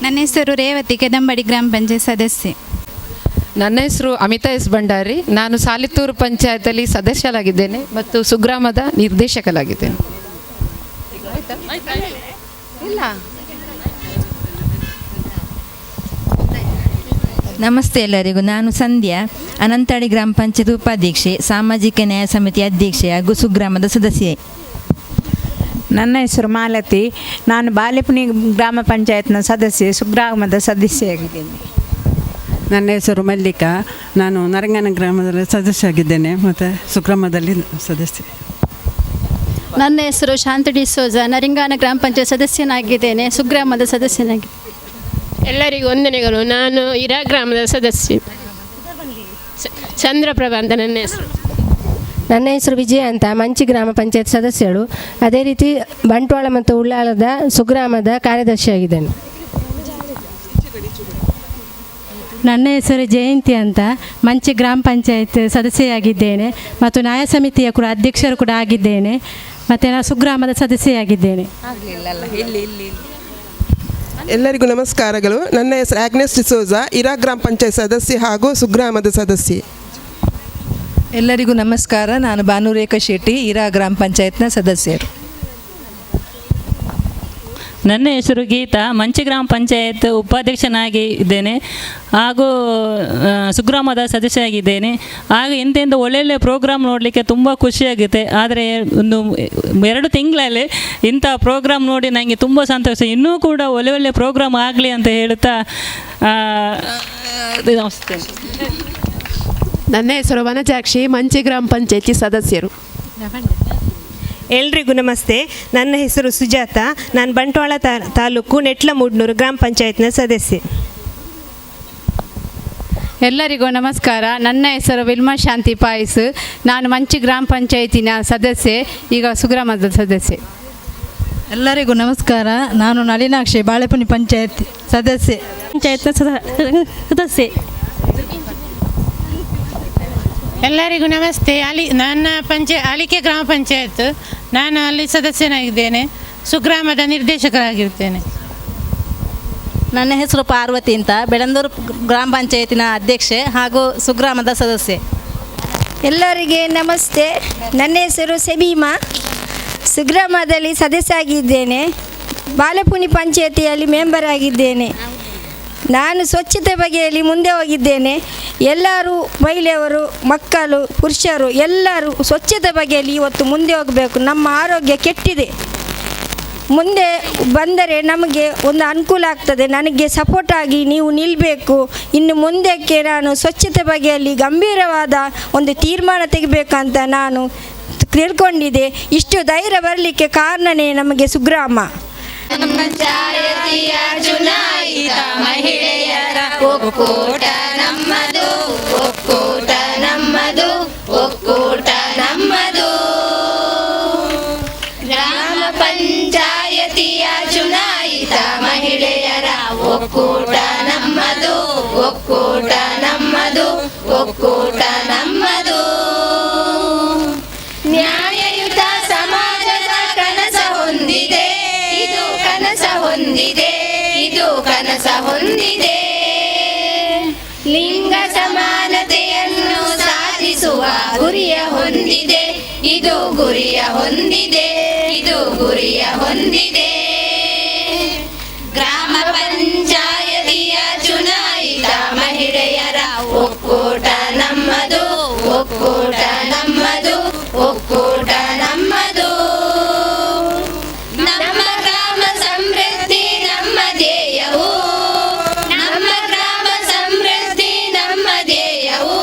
ನನ್ನ ಹೆಸರು ರೇವತಿ. ಕೆದಂಬಾಡಿ ಗ್ರಾಮ ಪಂಚಾಯತ್ ಸದಸ್ಯೆ. ನನ್ನ ಹೆಸರು ಅಮಿತಾ ಎಸ್ ಭಂಡಾರಿ. ನಾನು ಸಾಲಿತ್ತೂರು ಪಂಚಾಯತಲ್ಲಿ ಸದಸ್ಯರಾಗಿದ್ದೇನೆ ಮತ್ತು ಸುಗ್ರಾಮದ ನಿರ್ದೇಶಕರಾಗಿದ್ದೇನೆ. ನಮಸ್ತೆ ಎಲ್ಲರಿಗೂ. ನಾನು ಸಂಧ್ಯಾ. ಅನಂತಾಡಿ ಗ್ರಾಮ ಪಂಚಾಯತ್ ಉಪಾಧ್ಯಕ್ಷೆ, ಸಾಮಾಜಿಕ ನ್ಯಾಯ ಸಮಿತಿ ಅಧ್ಯಕ್ಷೆ ಹಾಗೂ ಸುಗ್ರಾಮದ ಸದಸ್ಯೆ. ನನ್ನ ಹೆಸರು ಮಾಲತಿ. ನಾನು ಬಾಳೆಪುಣಿ ಗ್ರಾಮ ಪಂಚಾಯತ್ನ ಸದಸ್ಯೆ, ಸುಗ್ರಾಮದ ಸದಸ್ಯೆಯಾಗಿದ್ದೇನೆ. ನನ್ನ ಹೆಸರು ಮಲ್ಲಿಕಾ. ನಾನು ನರಂಗನ ಗ್ರಾಮದಲ್ಲಿ ಸದಸ್ಯರಾಗಿದ್ದೇನೆ ಮತ್ತು ಸುಗ್ರಾಮದಲ್ಲಿ ಸದಸ್ಯೆ. ನನ್ನ ಹೆಸರು ಶಾಂತಿ ಡಿಸೋಜ. ನರಿಂಗಾನ ಗ್ರಾಮ ಪಂಚಾಯತ್ ಸದಸ್ಯನಾಗಿದ್ದೇನೆ. ಸುಗ್ರಾಮದ ಸದಸ್ಯನಾಗಿದ್ದೇನೆ. ಎಲ್ಲರಿಗೂ ವಂದನೆಗಳು. ನಾನು ಇರಾ ಗ್ರಾಮದ ಸದಸ್ಯೆ, ಚಂದ್ರಪ್ರಭಾ ಅಂತ ನನ್ನ ಹೆಸರು. ನನ್ನ ಹೆಸರು ವಿಜಯ ಅಂತ, ಮಂಚಿ ಗ್ರಾಮ ಪಂಚಾಯತ್ ಸದಸ್ಯಳು. ಅದೇ ರೀತಿ ಬಂಟ್ವಾಳ ಮತ್ತು ಉಳ್ಳಾಲದ ಸುಗ್ರಾಮದ ಕಾರ್ಯದರ್ಶಿಯಾಗಿದ್ದೇನೆ. ನನ್ನ ಹೆಸರು ಜಯಂತಿ ಅಂತ, ಮಂಚಿ ಗ್ರಾಮ ಪಂಚಾಯತ್ ಸದಸ್ಯೆಯಾಗಿದ್ದೇನೆ ಮತ್ತು ನ್ಯಾಯ ಸಮಿತಿಯ ಕೂಡ ಅಧ್ಯಕ್ಷರು ಕೂಡ ಆಗಿದ್ದೇನೆ. ಮತ್ತು ನಾನು ಸುಗ್ರಾಮದ ಸದಸ್ಯೆಯಾಗಿದ್ದೇನೆ. ಎಲ್ಲರಿಗೂ ನಮಸ್ಕಾರಗಳು. ನನ್ನ ಹೆಸರು ಆಗ್ನೆಸ್ ಡಿಸೋಜಾ. ಇರಾ ಗ್ರಾಮ ಪಂಚಾಯತ್ ಸದಸ್ಯೆ ಹಾಗೂ ಸುಗ್ರಾಮದ ಸದಸ್ಯೆ. ಎಲ್ಲರಿಗೂ ನಮಸ್ಕಾರ. ನಾನು ಭಾನುರೇಖಾ ಶೆಟ್ಟಿ, ಇರಾ ಗ್ರಾಮ ಪಂಚಾಯತ್ನ ಸದಸ್ಯರು. ನನ್ನ ಹೆಸರು ಗೀತಾ. ಮಂಚಿ ಗ್ರಾಮ ಪಂಚಾಯತ್ ಉಪಾಧ್ಯಕ್ಷನಾಗಿ ಇದ್ದೇನೆ ಹಾಗೂ ಸುಗ್ರಾಮದ ಸದಸ್ಯರಾಗಿದ್ದೇನೆ. ಹಾಗೂ ಎಂತೆಂಥ ಒಳ್ಳೊಳ್ಳೆ ಪ್ರೋಗ್ರಾಮ್ ನೋಡಲಿಕ್ಕೆ ತುಂಬ ಖುಷಿಯಾಗುತ್ತೆ. ಆದರೆ 2 ತಿಂಗಳಲ್ಲಿ ಇಂಥ ಪ್ರೋಗ್ರಾಮ್ ನೋಡಿ ನನಗೆ ತುಂಬ ಸಂತೋಷ. ಇನ್ನೂ ಕೂಡ ಒಳ್ಳೆ ಪ್ರೋಗ್ರಾಮ್ ಆಗಲಿ ಅಂತ ಹೇಳುತ್ತಾ ನಮಸ್ತೆ. ನನ್ನ ಹೆಸರು ವನಜಾಕ್ಷಿ. ಮಂಚಿ ಗ್ರಾಮ ಪಂಚಾಯತಿ ಸದಸ್ಯರು. ಎಲ್ರಿಗೂ ನಮಸ್ತೆ. ನನ್ನ ಹೆಸರು ಸುಜಾತ. ನಾನು ಬಂಟ್ವಾಳ ತಾಲೂಕು ನೆಟ್ಲಮೂಡ್ನೂರು ಗ್ರಾಮ ಪಂಚಾಯತ್ನ ಸದಸ್ಯೆ. ಎಲ್ಲರಿಗೂ ನಮಸ್ಕಾರ. ನನ್ನ ಹೆಸರು ವಿಲ್ಮಾ ಶಾಂತಿ ಪಾಯಿಸ್. ನಾನು ಮಂಚಿ ಗ್ರಾಮ ಪಂಚಾಯತಿನ ಸದಸ್ಯೆ, ಈಗ ಸುಗ್ರಾಮದ ಸದಸ್ಯೆ. ಎಲ್ಲರಿಗೂ ನಮಸ್ಕಾರ. ನಾನು ನಳಿನಾಕ್ಷಿ ಬಾಳೆಪುನಿ ಪಂಚಾಯತ್ ಸದಸ್ಯೆ. ಸದಸ್ಯೆ. ಎಲ್ಲರಿಗೂ ನಮಸ್ತೆ. ನನ್ನ ಅಲಿಕೆ ಗ್ರಾಮ ಪಂಚಾಯತ್, ನಾನು ಅಲ್ಲಿ ಸದಸ್ಯನಾಗಿದ್ದೇನೆ, ಸುಗ್ರಾಮದ ನಿರ್ದೇಶಕರಾಗಿರ್ತೇನೆ. ನನ್ನ ಹೆಸರು ಪಾರ್ವತಿ ಅಂತ, ಬೆಳಂದೂರು ಗ್ರಾಮ ಪಂಚಾಯತಿನ ಅಧ್ಯಕ್ಷೆ ಹಾಗೂ ಸುಗ್ರಾಮದ ಸದಸ್ಯೆ. ಎಲ್ಲರಿಗೆ ನಮಸ್ತೆ. ನನ್ನ ಹೆಸರು ಸೆಬೀಮಾ, ಸುಗ್ರಾಮದಲ್ಲಿ ಸದಸ್ಯ ಆಗಿದ್ದೇನೆ, ಬಾಳೆಪುನಿ ಪಂಚಾಯತಿಯಲ್ಲಿ ಮೆಂಬರ್ ಆಗಿದ್ದೇನೆ. ನಾನು ಸ್ವಚ್ಛತೆ ಬಗೆಯಲ್ಲಿ ಮುಂದೆ ಹೋಗಿದ್ದೇನೆ. ಎಲ್ಲರೂ ಮಹಿಳೆಯರು, ಮಕ್ಕಳು, ಪುರುಷರು ಎಲ್ಲರೂ ಸ್ವಚ್ಛತೆ ಬಗೆಯಲ್ಲಿ ಇವತ್ತು ಮುಂದೆ ಹೋಗಬೇಕು. ನಮ್ಮ ಆರೋಗ್ಯ ಕೆಟ್ಟಿದೆ. ಮುಂದೆ ಬಂದರೆ ನಮಗೆ ಒಂದು ಅನುಕೂಲ ಆಗ್ತದೆ. ನನಗೆ ಸಪೋರ್ಟ್ ಆಗಿ ನೀವು ನಿಲ್ಲಬೇಕು. ಇನ್ನು ಮುಂದಕ್ಕೆ ನಾನು ಸ್ವಚ್ಛತೆ ಬಗೆಯಲ್ಲಿ ಗಂಭೀರವಾದ ಒಂದು ತೀರ್ಮಾನ ತೆಗಿಬೇಕಂತ ನಾನು ತಿಳ್ಕೊಂಡಿದ್ದೆ. ಇಷ್ಟು ಧೈರ್ಯ ಬರಲಿಕ್ಕೆ ಕಾರಣನೇ ನಮಗೆ ಸುಗ್ರಾಮ. ಪಂಚಾಯತಿಯ ಚುನಾಯಿತ ಮಹಿಳೆಯರ ಒಕ್ಕೂಟ ನಮ್ಮದು, ಒಕ್ಕೂಟ ನಮ್ಮದು, ಒಕ್ಕೂಟ ನಮ್ಮದು. ಗ್ರಾಮ ಪಂಚಾಯತಿಯ ಚುನಾಯಿತ ಮಹಿಳೆಯರ ಒಕ್ಕೂಟ ನಮ್ಮದು, ಒಕ್ಕೂಟ ನಮ್ಮದು, ಒಕ್ಕೂಟ ನಮ್ಮದು. ನ್ಯಾಯಯುತ ಸಮಾಜದ ಕನಸ ಹೊಂದಿದೆ, ಇದು ಕನಸ ಹೊಂದಿದೆ, ಇದು ಕನಸ ಹೊಂದಿದೆ. ಲಿಂಗ ಸಮಾನತೆಯನ್ನು ಸಾಧಿಸುವ ಗುರಿಯ ಹೊಂದಿದೆ, ಇದು ಗುರಿಯ ಹೊಂದಿದೆ, ಇದು ಗುರಿಯ ಹೊಂದಿದೆ. ಗ್ರಾಮ ಪಂಚಾಯತಿಯ ಚುನಾಯಿತ ಮಹಿಳೆಯರ ಒಕ್ಕೂಟ ನಮ್ಮದು, ಒಕ್ಕೂಟ ನಮ್ಮದು, ಒಕ್ಕೂಟ ನಮ್ಮದು. ನಮ್ಮ ಗ್ರಾಮ ಸಮೃದ್ಧಿ ನಮ್ಮ ಧ್ಯೇಯವು, ನಮ್ಮ ಗ್ರಾಮ ಸಮೃದ್ಧಿ ನಮ್ಮ ಧ್ಯೇಯವು.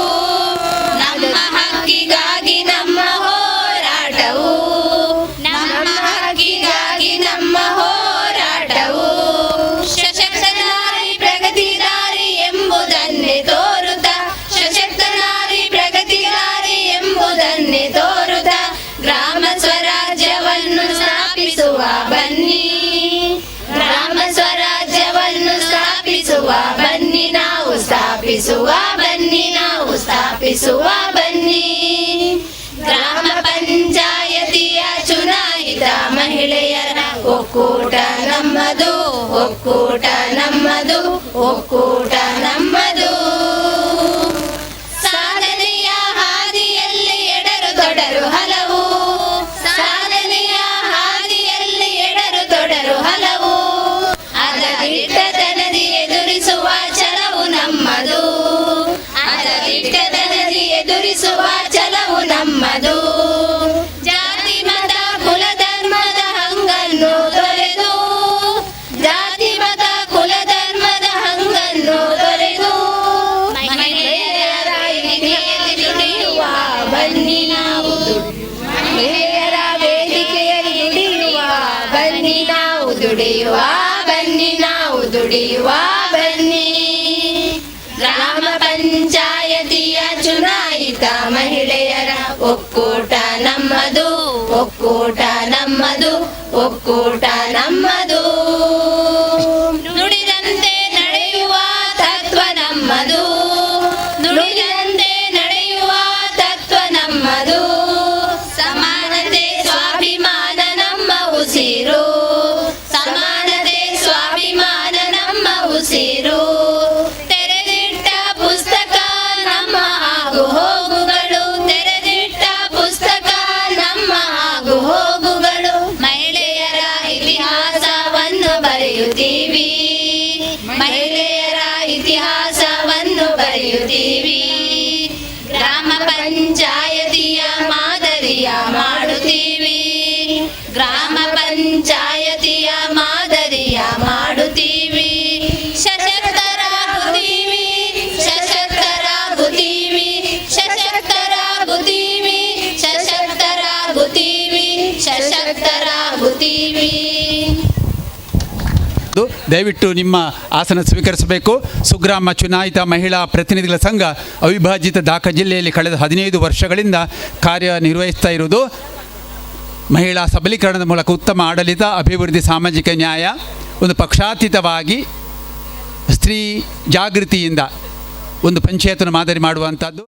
ನಮ್ಮ ಹಕ್ಕಿಗಾಗಿ ನಮ್ಮ ಹೋರಾಟವು, ನಮ್ಮ ಹಕ್ಕಿಗಾಗಿ ನಮ್ಮ ಹೋರಾಟವು. ಸಶಕ್ತ ನಾರಿ ಪ್ರಗತಿದಾರಿ ಎಂಬುದನ್ನೇ ತೋರುತ್ತ, ಸಶಕ್ತ ನಾರಿ ಪ್ರಗತಿದಾರಿ ಎಂಬುದನ್ನೇ ತೋರುತ್ತ ಗ್ರಾಮ ಸ್ವರಾಜ್ಯವನ್ನು ಸ್ಥಾಪಿಸುವ ಬನ್ನಿ, ಗ್ರಾಮ ಸ್ವರಾಜ್ಯವನ್ನು ಸ್ಥಾಪಿಸುವ ಬನ್ನಿ, ನಾವು ಸ್ಥಾಪಿಸುವ ಬನ್ನಿ, ನಾವು ಸ್ಥಾಪಿಸುವ ಬನ್ನಿ. ಗ್ರಾಮ ಪಂಚಾಯತಿಯ ಚುನಾಯಿತ ಮಹಿಳೆಯರ ಒಕ್ಕೂಟ ನಮ್ಮದು, ಒಕ್ಕೂಟ ನಮ್ಮದು, ಒಕ್ಕೂಟ ನಮ್ಮದು. ಸಾಧನೆಯ ಹಾದಿಯಲ್ಲಿ ಎಡರು ತೊಡರು ಹಲವು, ಸಾಧನೆಯ ಹಾದಿಯಲ್ಲಿ ಎಡರು ತೊಡರು ಹಲವು. ಅದ ದಿಟ್ಟತನದಿ ಎದುರಿಸುವ ಛಲವು ನಮ್ಮದು, ಅದ ದಿಟ್ಟತನದಿ ಎದುರಿಸುವ ಛಲವು ನಮ್ಮದು. ಜಾತಿ ಮತ ಕುಲ ಧರ್ಮದ ಹಂಗನ್ನು ತೊರೆದು, ಜಾತಿ ಮತ ಕುಲ ಧರ್ಮದ ಹಂಗನ್ನು ತೊರೆದು ಮಹಿಳೆಯರ ವೇದಿಕೆಯಲ್ಲಿ ದುಡಿಯುವ ಬನ್ನಿ ನಾವು, ಮಹಿಳೆಯರ ವೇದಿಕೆಯಲ್ಲಿ ದುಡಿಯುವ ಬನ್ನಿ ನಾವು, ದುಡಿಯುವ ಬನ್ನಿ ನಾವು, ದುಡಿಯುವ ಬನ್ನಿ. ಗ್ರಾಮ ಪಂಚಾಯತಿಯ ಚುನಾಯಿತ ಮಹಿಳೆಯರ ಒಕ್ಕೂಟ ನಮ್ಮದು, ಒಕ್ಕೂಟ ನಮ್ಮದು, ಒಕ್ಕೂಟ ನಮ್ಮದು. ನುಡಿದಂತೆ ನಡೆಯುವ ತತ್ವ ನಮ್ಮದು, ನುಡಿದಂತೆ ನಡೆಯುವ ತತ್ವ ನಮ್ಮದು. ಸಮಾನತೆ ಸ್ವಾಭಿಮಾನ ನಮ್ಮ ಉಸಿರು, ಸಮಾನತೆ ಸ್ವಾಭಿಮಾನ ನಮ್ಮ ಉಸಿರು. ತೆರೆದಿಟ್ಟ ಪುಸ್ತಕ ನಮ್ಮ ಆಗು ಹೋಗುಗಳು, ತೆರೆದಿಟ್ಟ ಪುಸ್ತಕ ನಮ್ಮ ಆಗು ಹೋಗುಗಳು. ಮಹಿಳೆಯರ ಇತಿಹಾಸವನ್ನು ಬರೆಯುತ್ತೀವಿ, ಮಹಿಳೆಯರ ಇತಿಹಾಸವನ್ನು ಬರೆಯುತ್ತೀವಿ. ಗ್ರಾಮ ಪಂಚಾಯತಿಯ ಮಾದರಿಯ ಮಾಡುತ್ತೀವಿ, ಗ್ರಾಮ ಪಂಚಾಯತಿಯ ಮಾದರಿಯ ಮಾಡುತ್ತೀವಿ. ಸಶಕ್ತರಾಗುತ್ತೀವಿ, ಸಶಕ್ತರಾಗುತ್ತೀವಿ, ಸಶಕ್ತರಾಗುತ್ತೀವಿ, ಸಶಕ್ತರಾಗುತ್ತೀವಿ, ದಯವಿಟ್ಟು ನಿಮ್ಮ ಆಸನ ಸ್ವೀಕರಿಸಬೇಕು. ಸುಗ್ರಾಮ ಚುನಾಯಿತ ಮಹಿಳಾ ಪ್ರತಿನಿಧಿಗಳ ಸಂಘ ಅವಿಭಾಜಿತ ದಾಖ ಜಿಲ್ಲೆಯಲ್ಲಿ ಕಳೆದ 15 ವರ್ಷಗಳಿಂದ ಕಾರ್ಯನಿರ್ವಹಿಸ್ತಾ ಇರುವುದು ಮಹಿಳಾ ಸಬಲೀಕರಣದ ಮೂಲಕ ಉತ್ತಮ ಆಡಳಿತ, ಅಭಿವೃದ್ಧಿ, ಸಾಮಾಜಿಕ ನ್ಯಾಯ, ಒಂದು ಪಕ್ಷಾತೀತವಾಗಿ ಸ್ತ್ರೀ ಜಾಗೃತಿಯಿಂದ ಒಂದು ಪಂಚಾಯತನ್ನು ಮಾದರಿ ಮಾಡುವಂಥದ್ದು.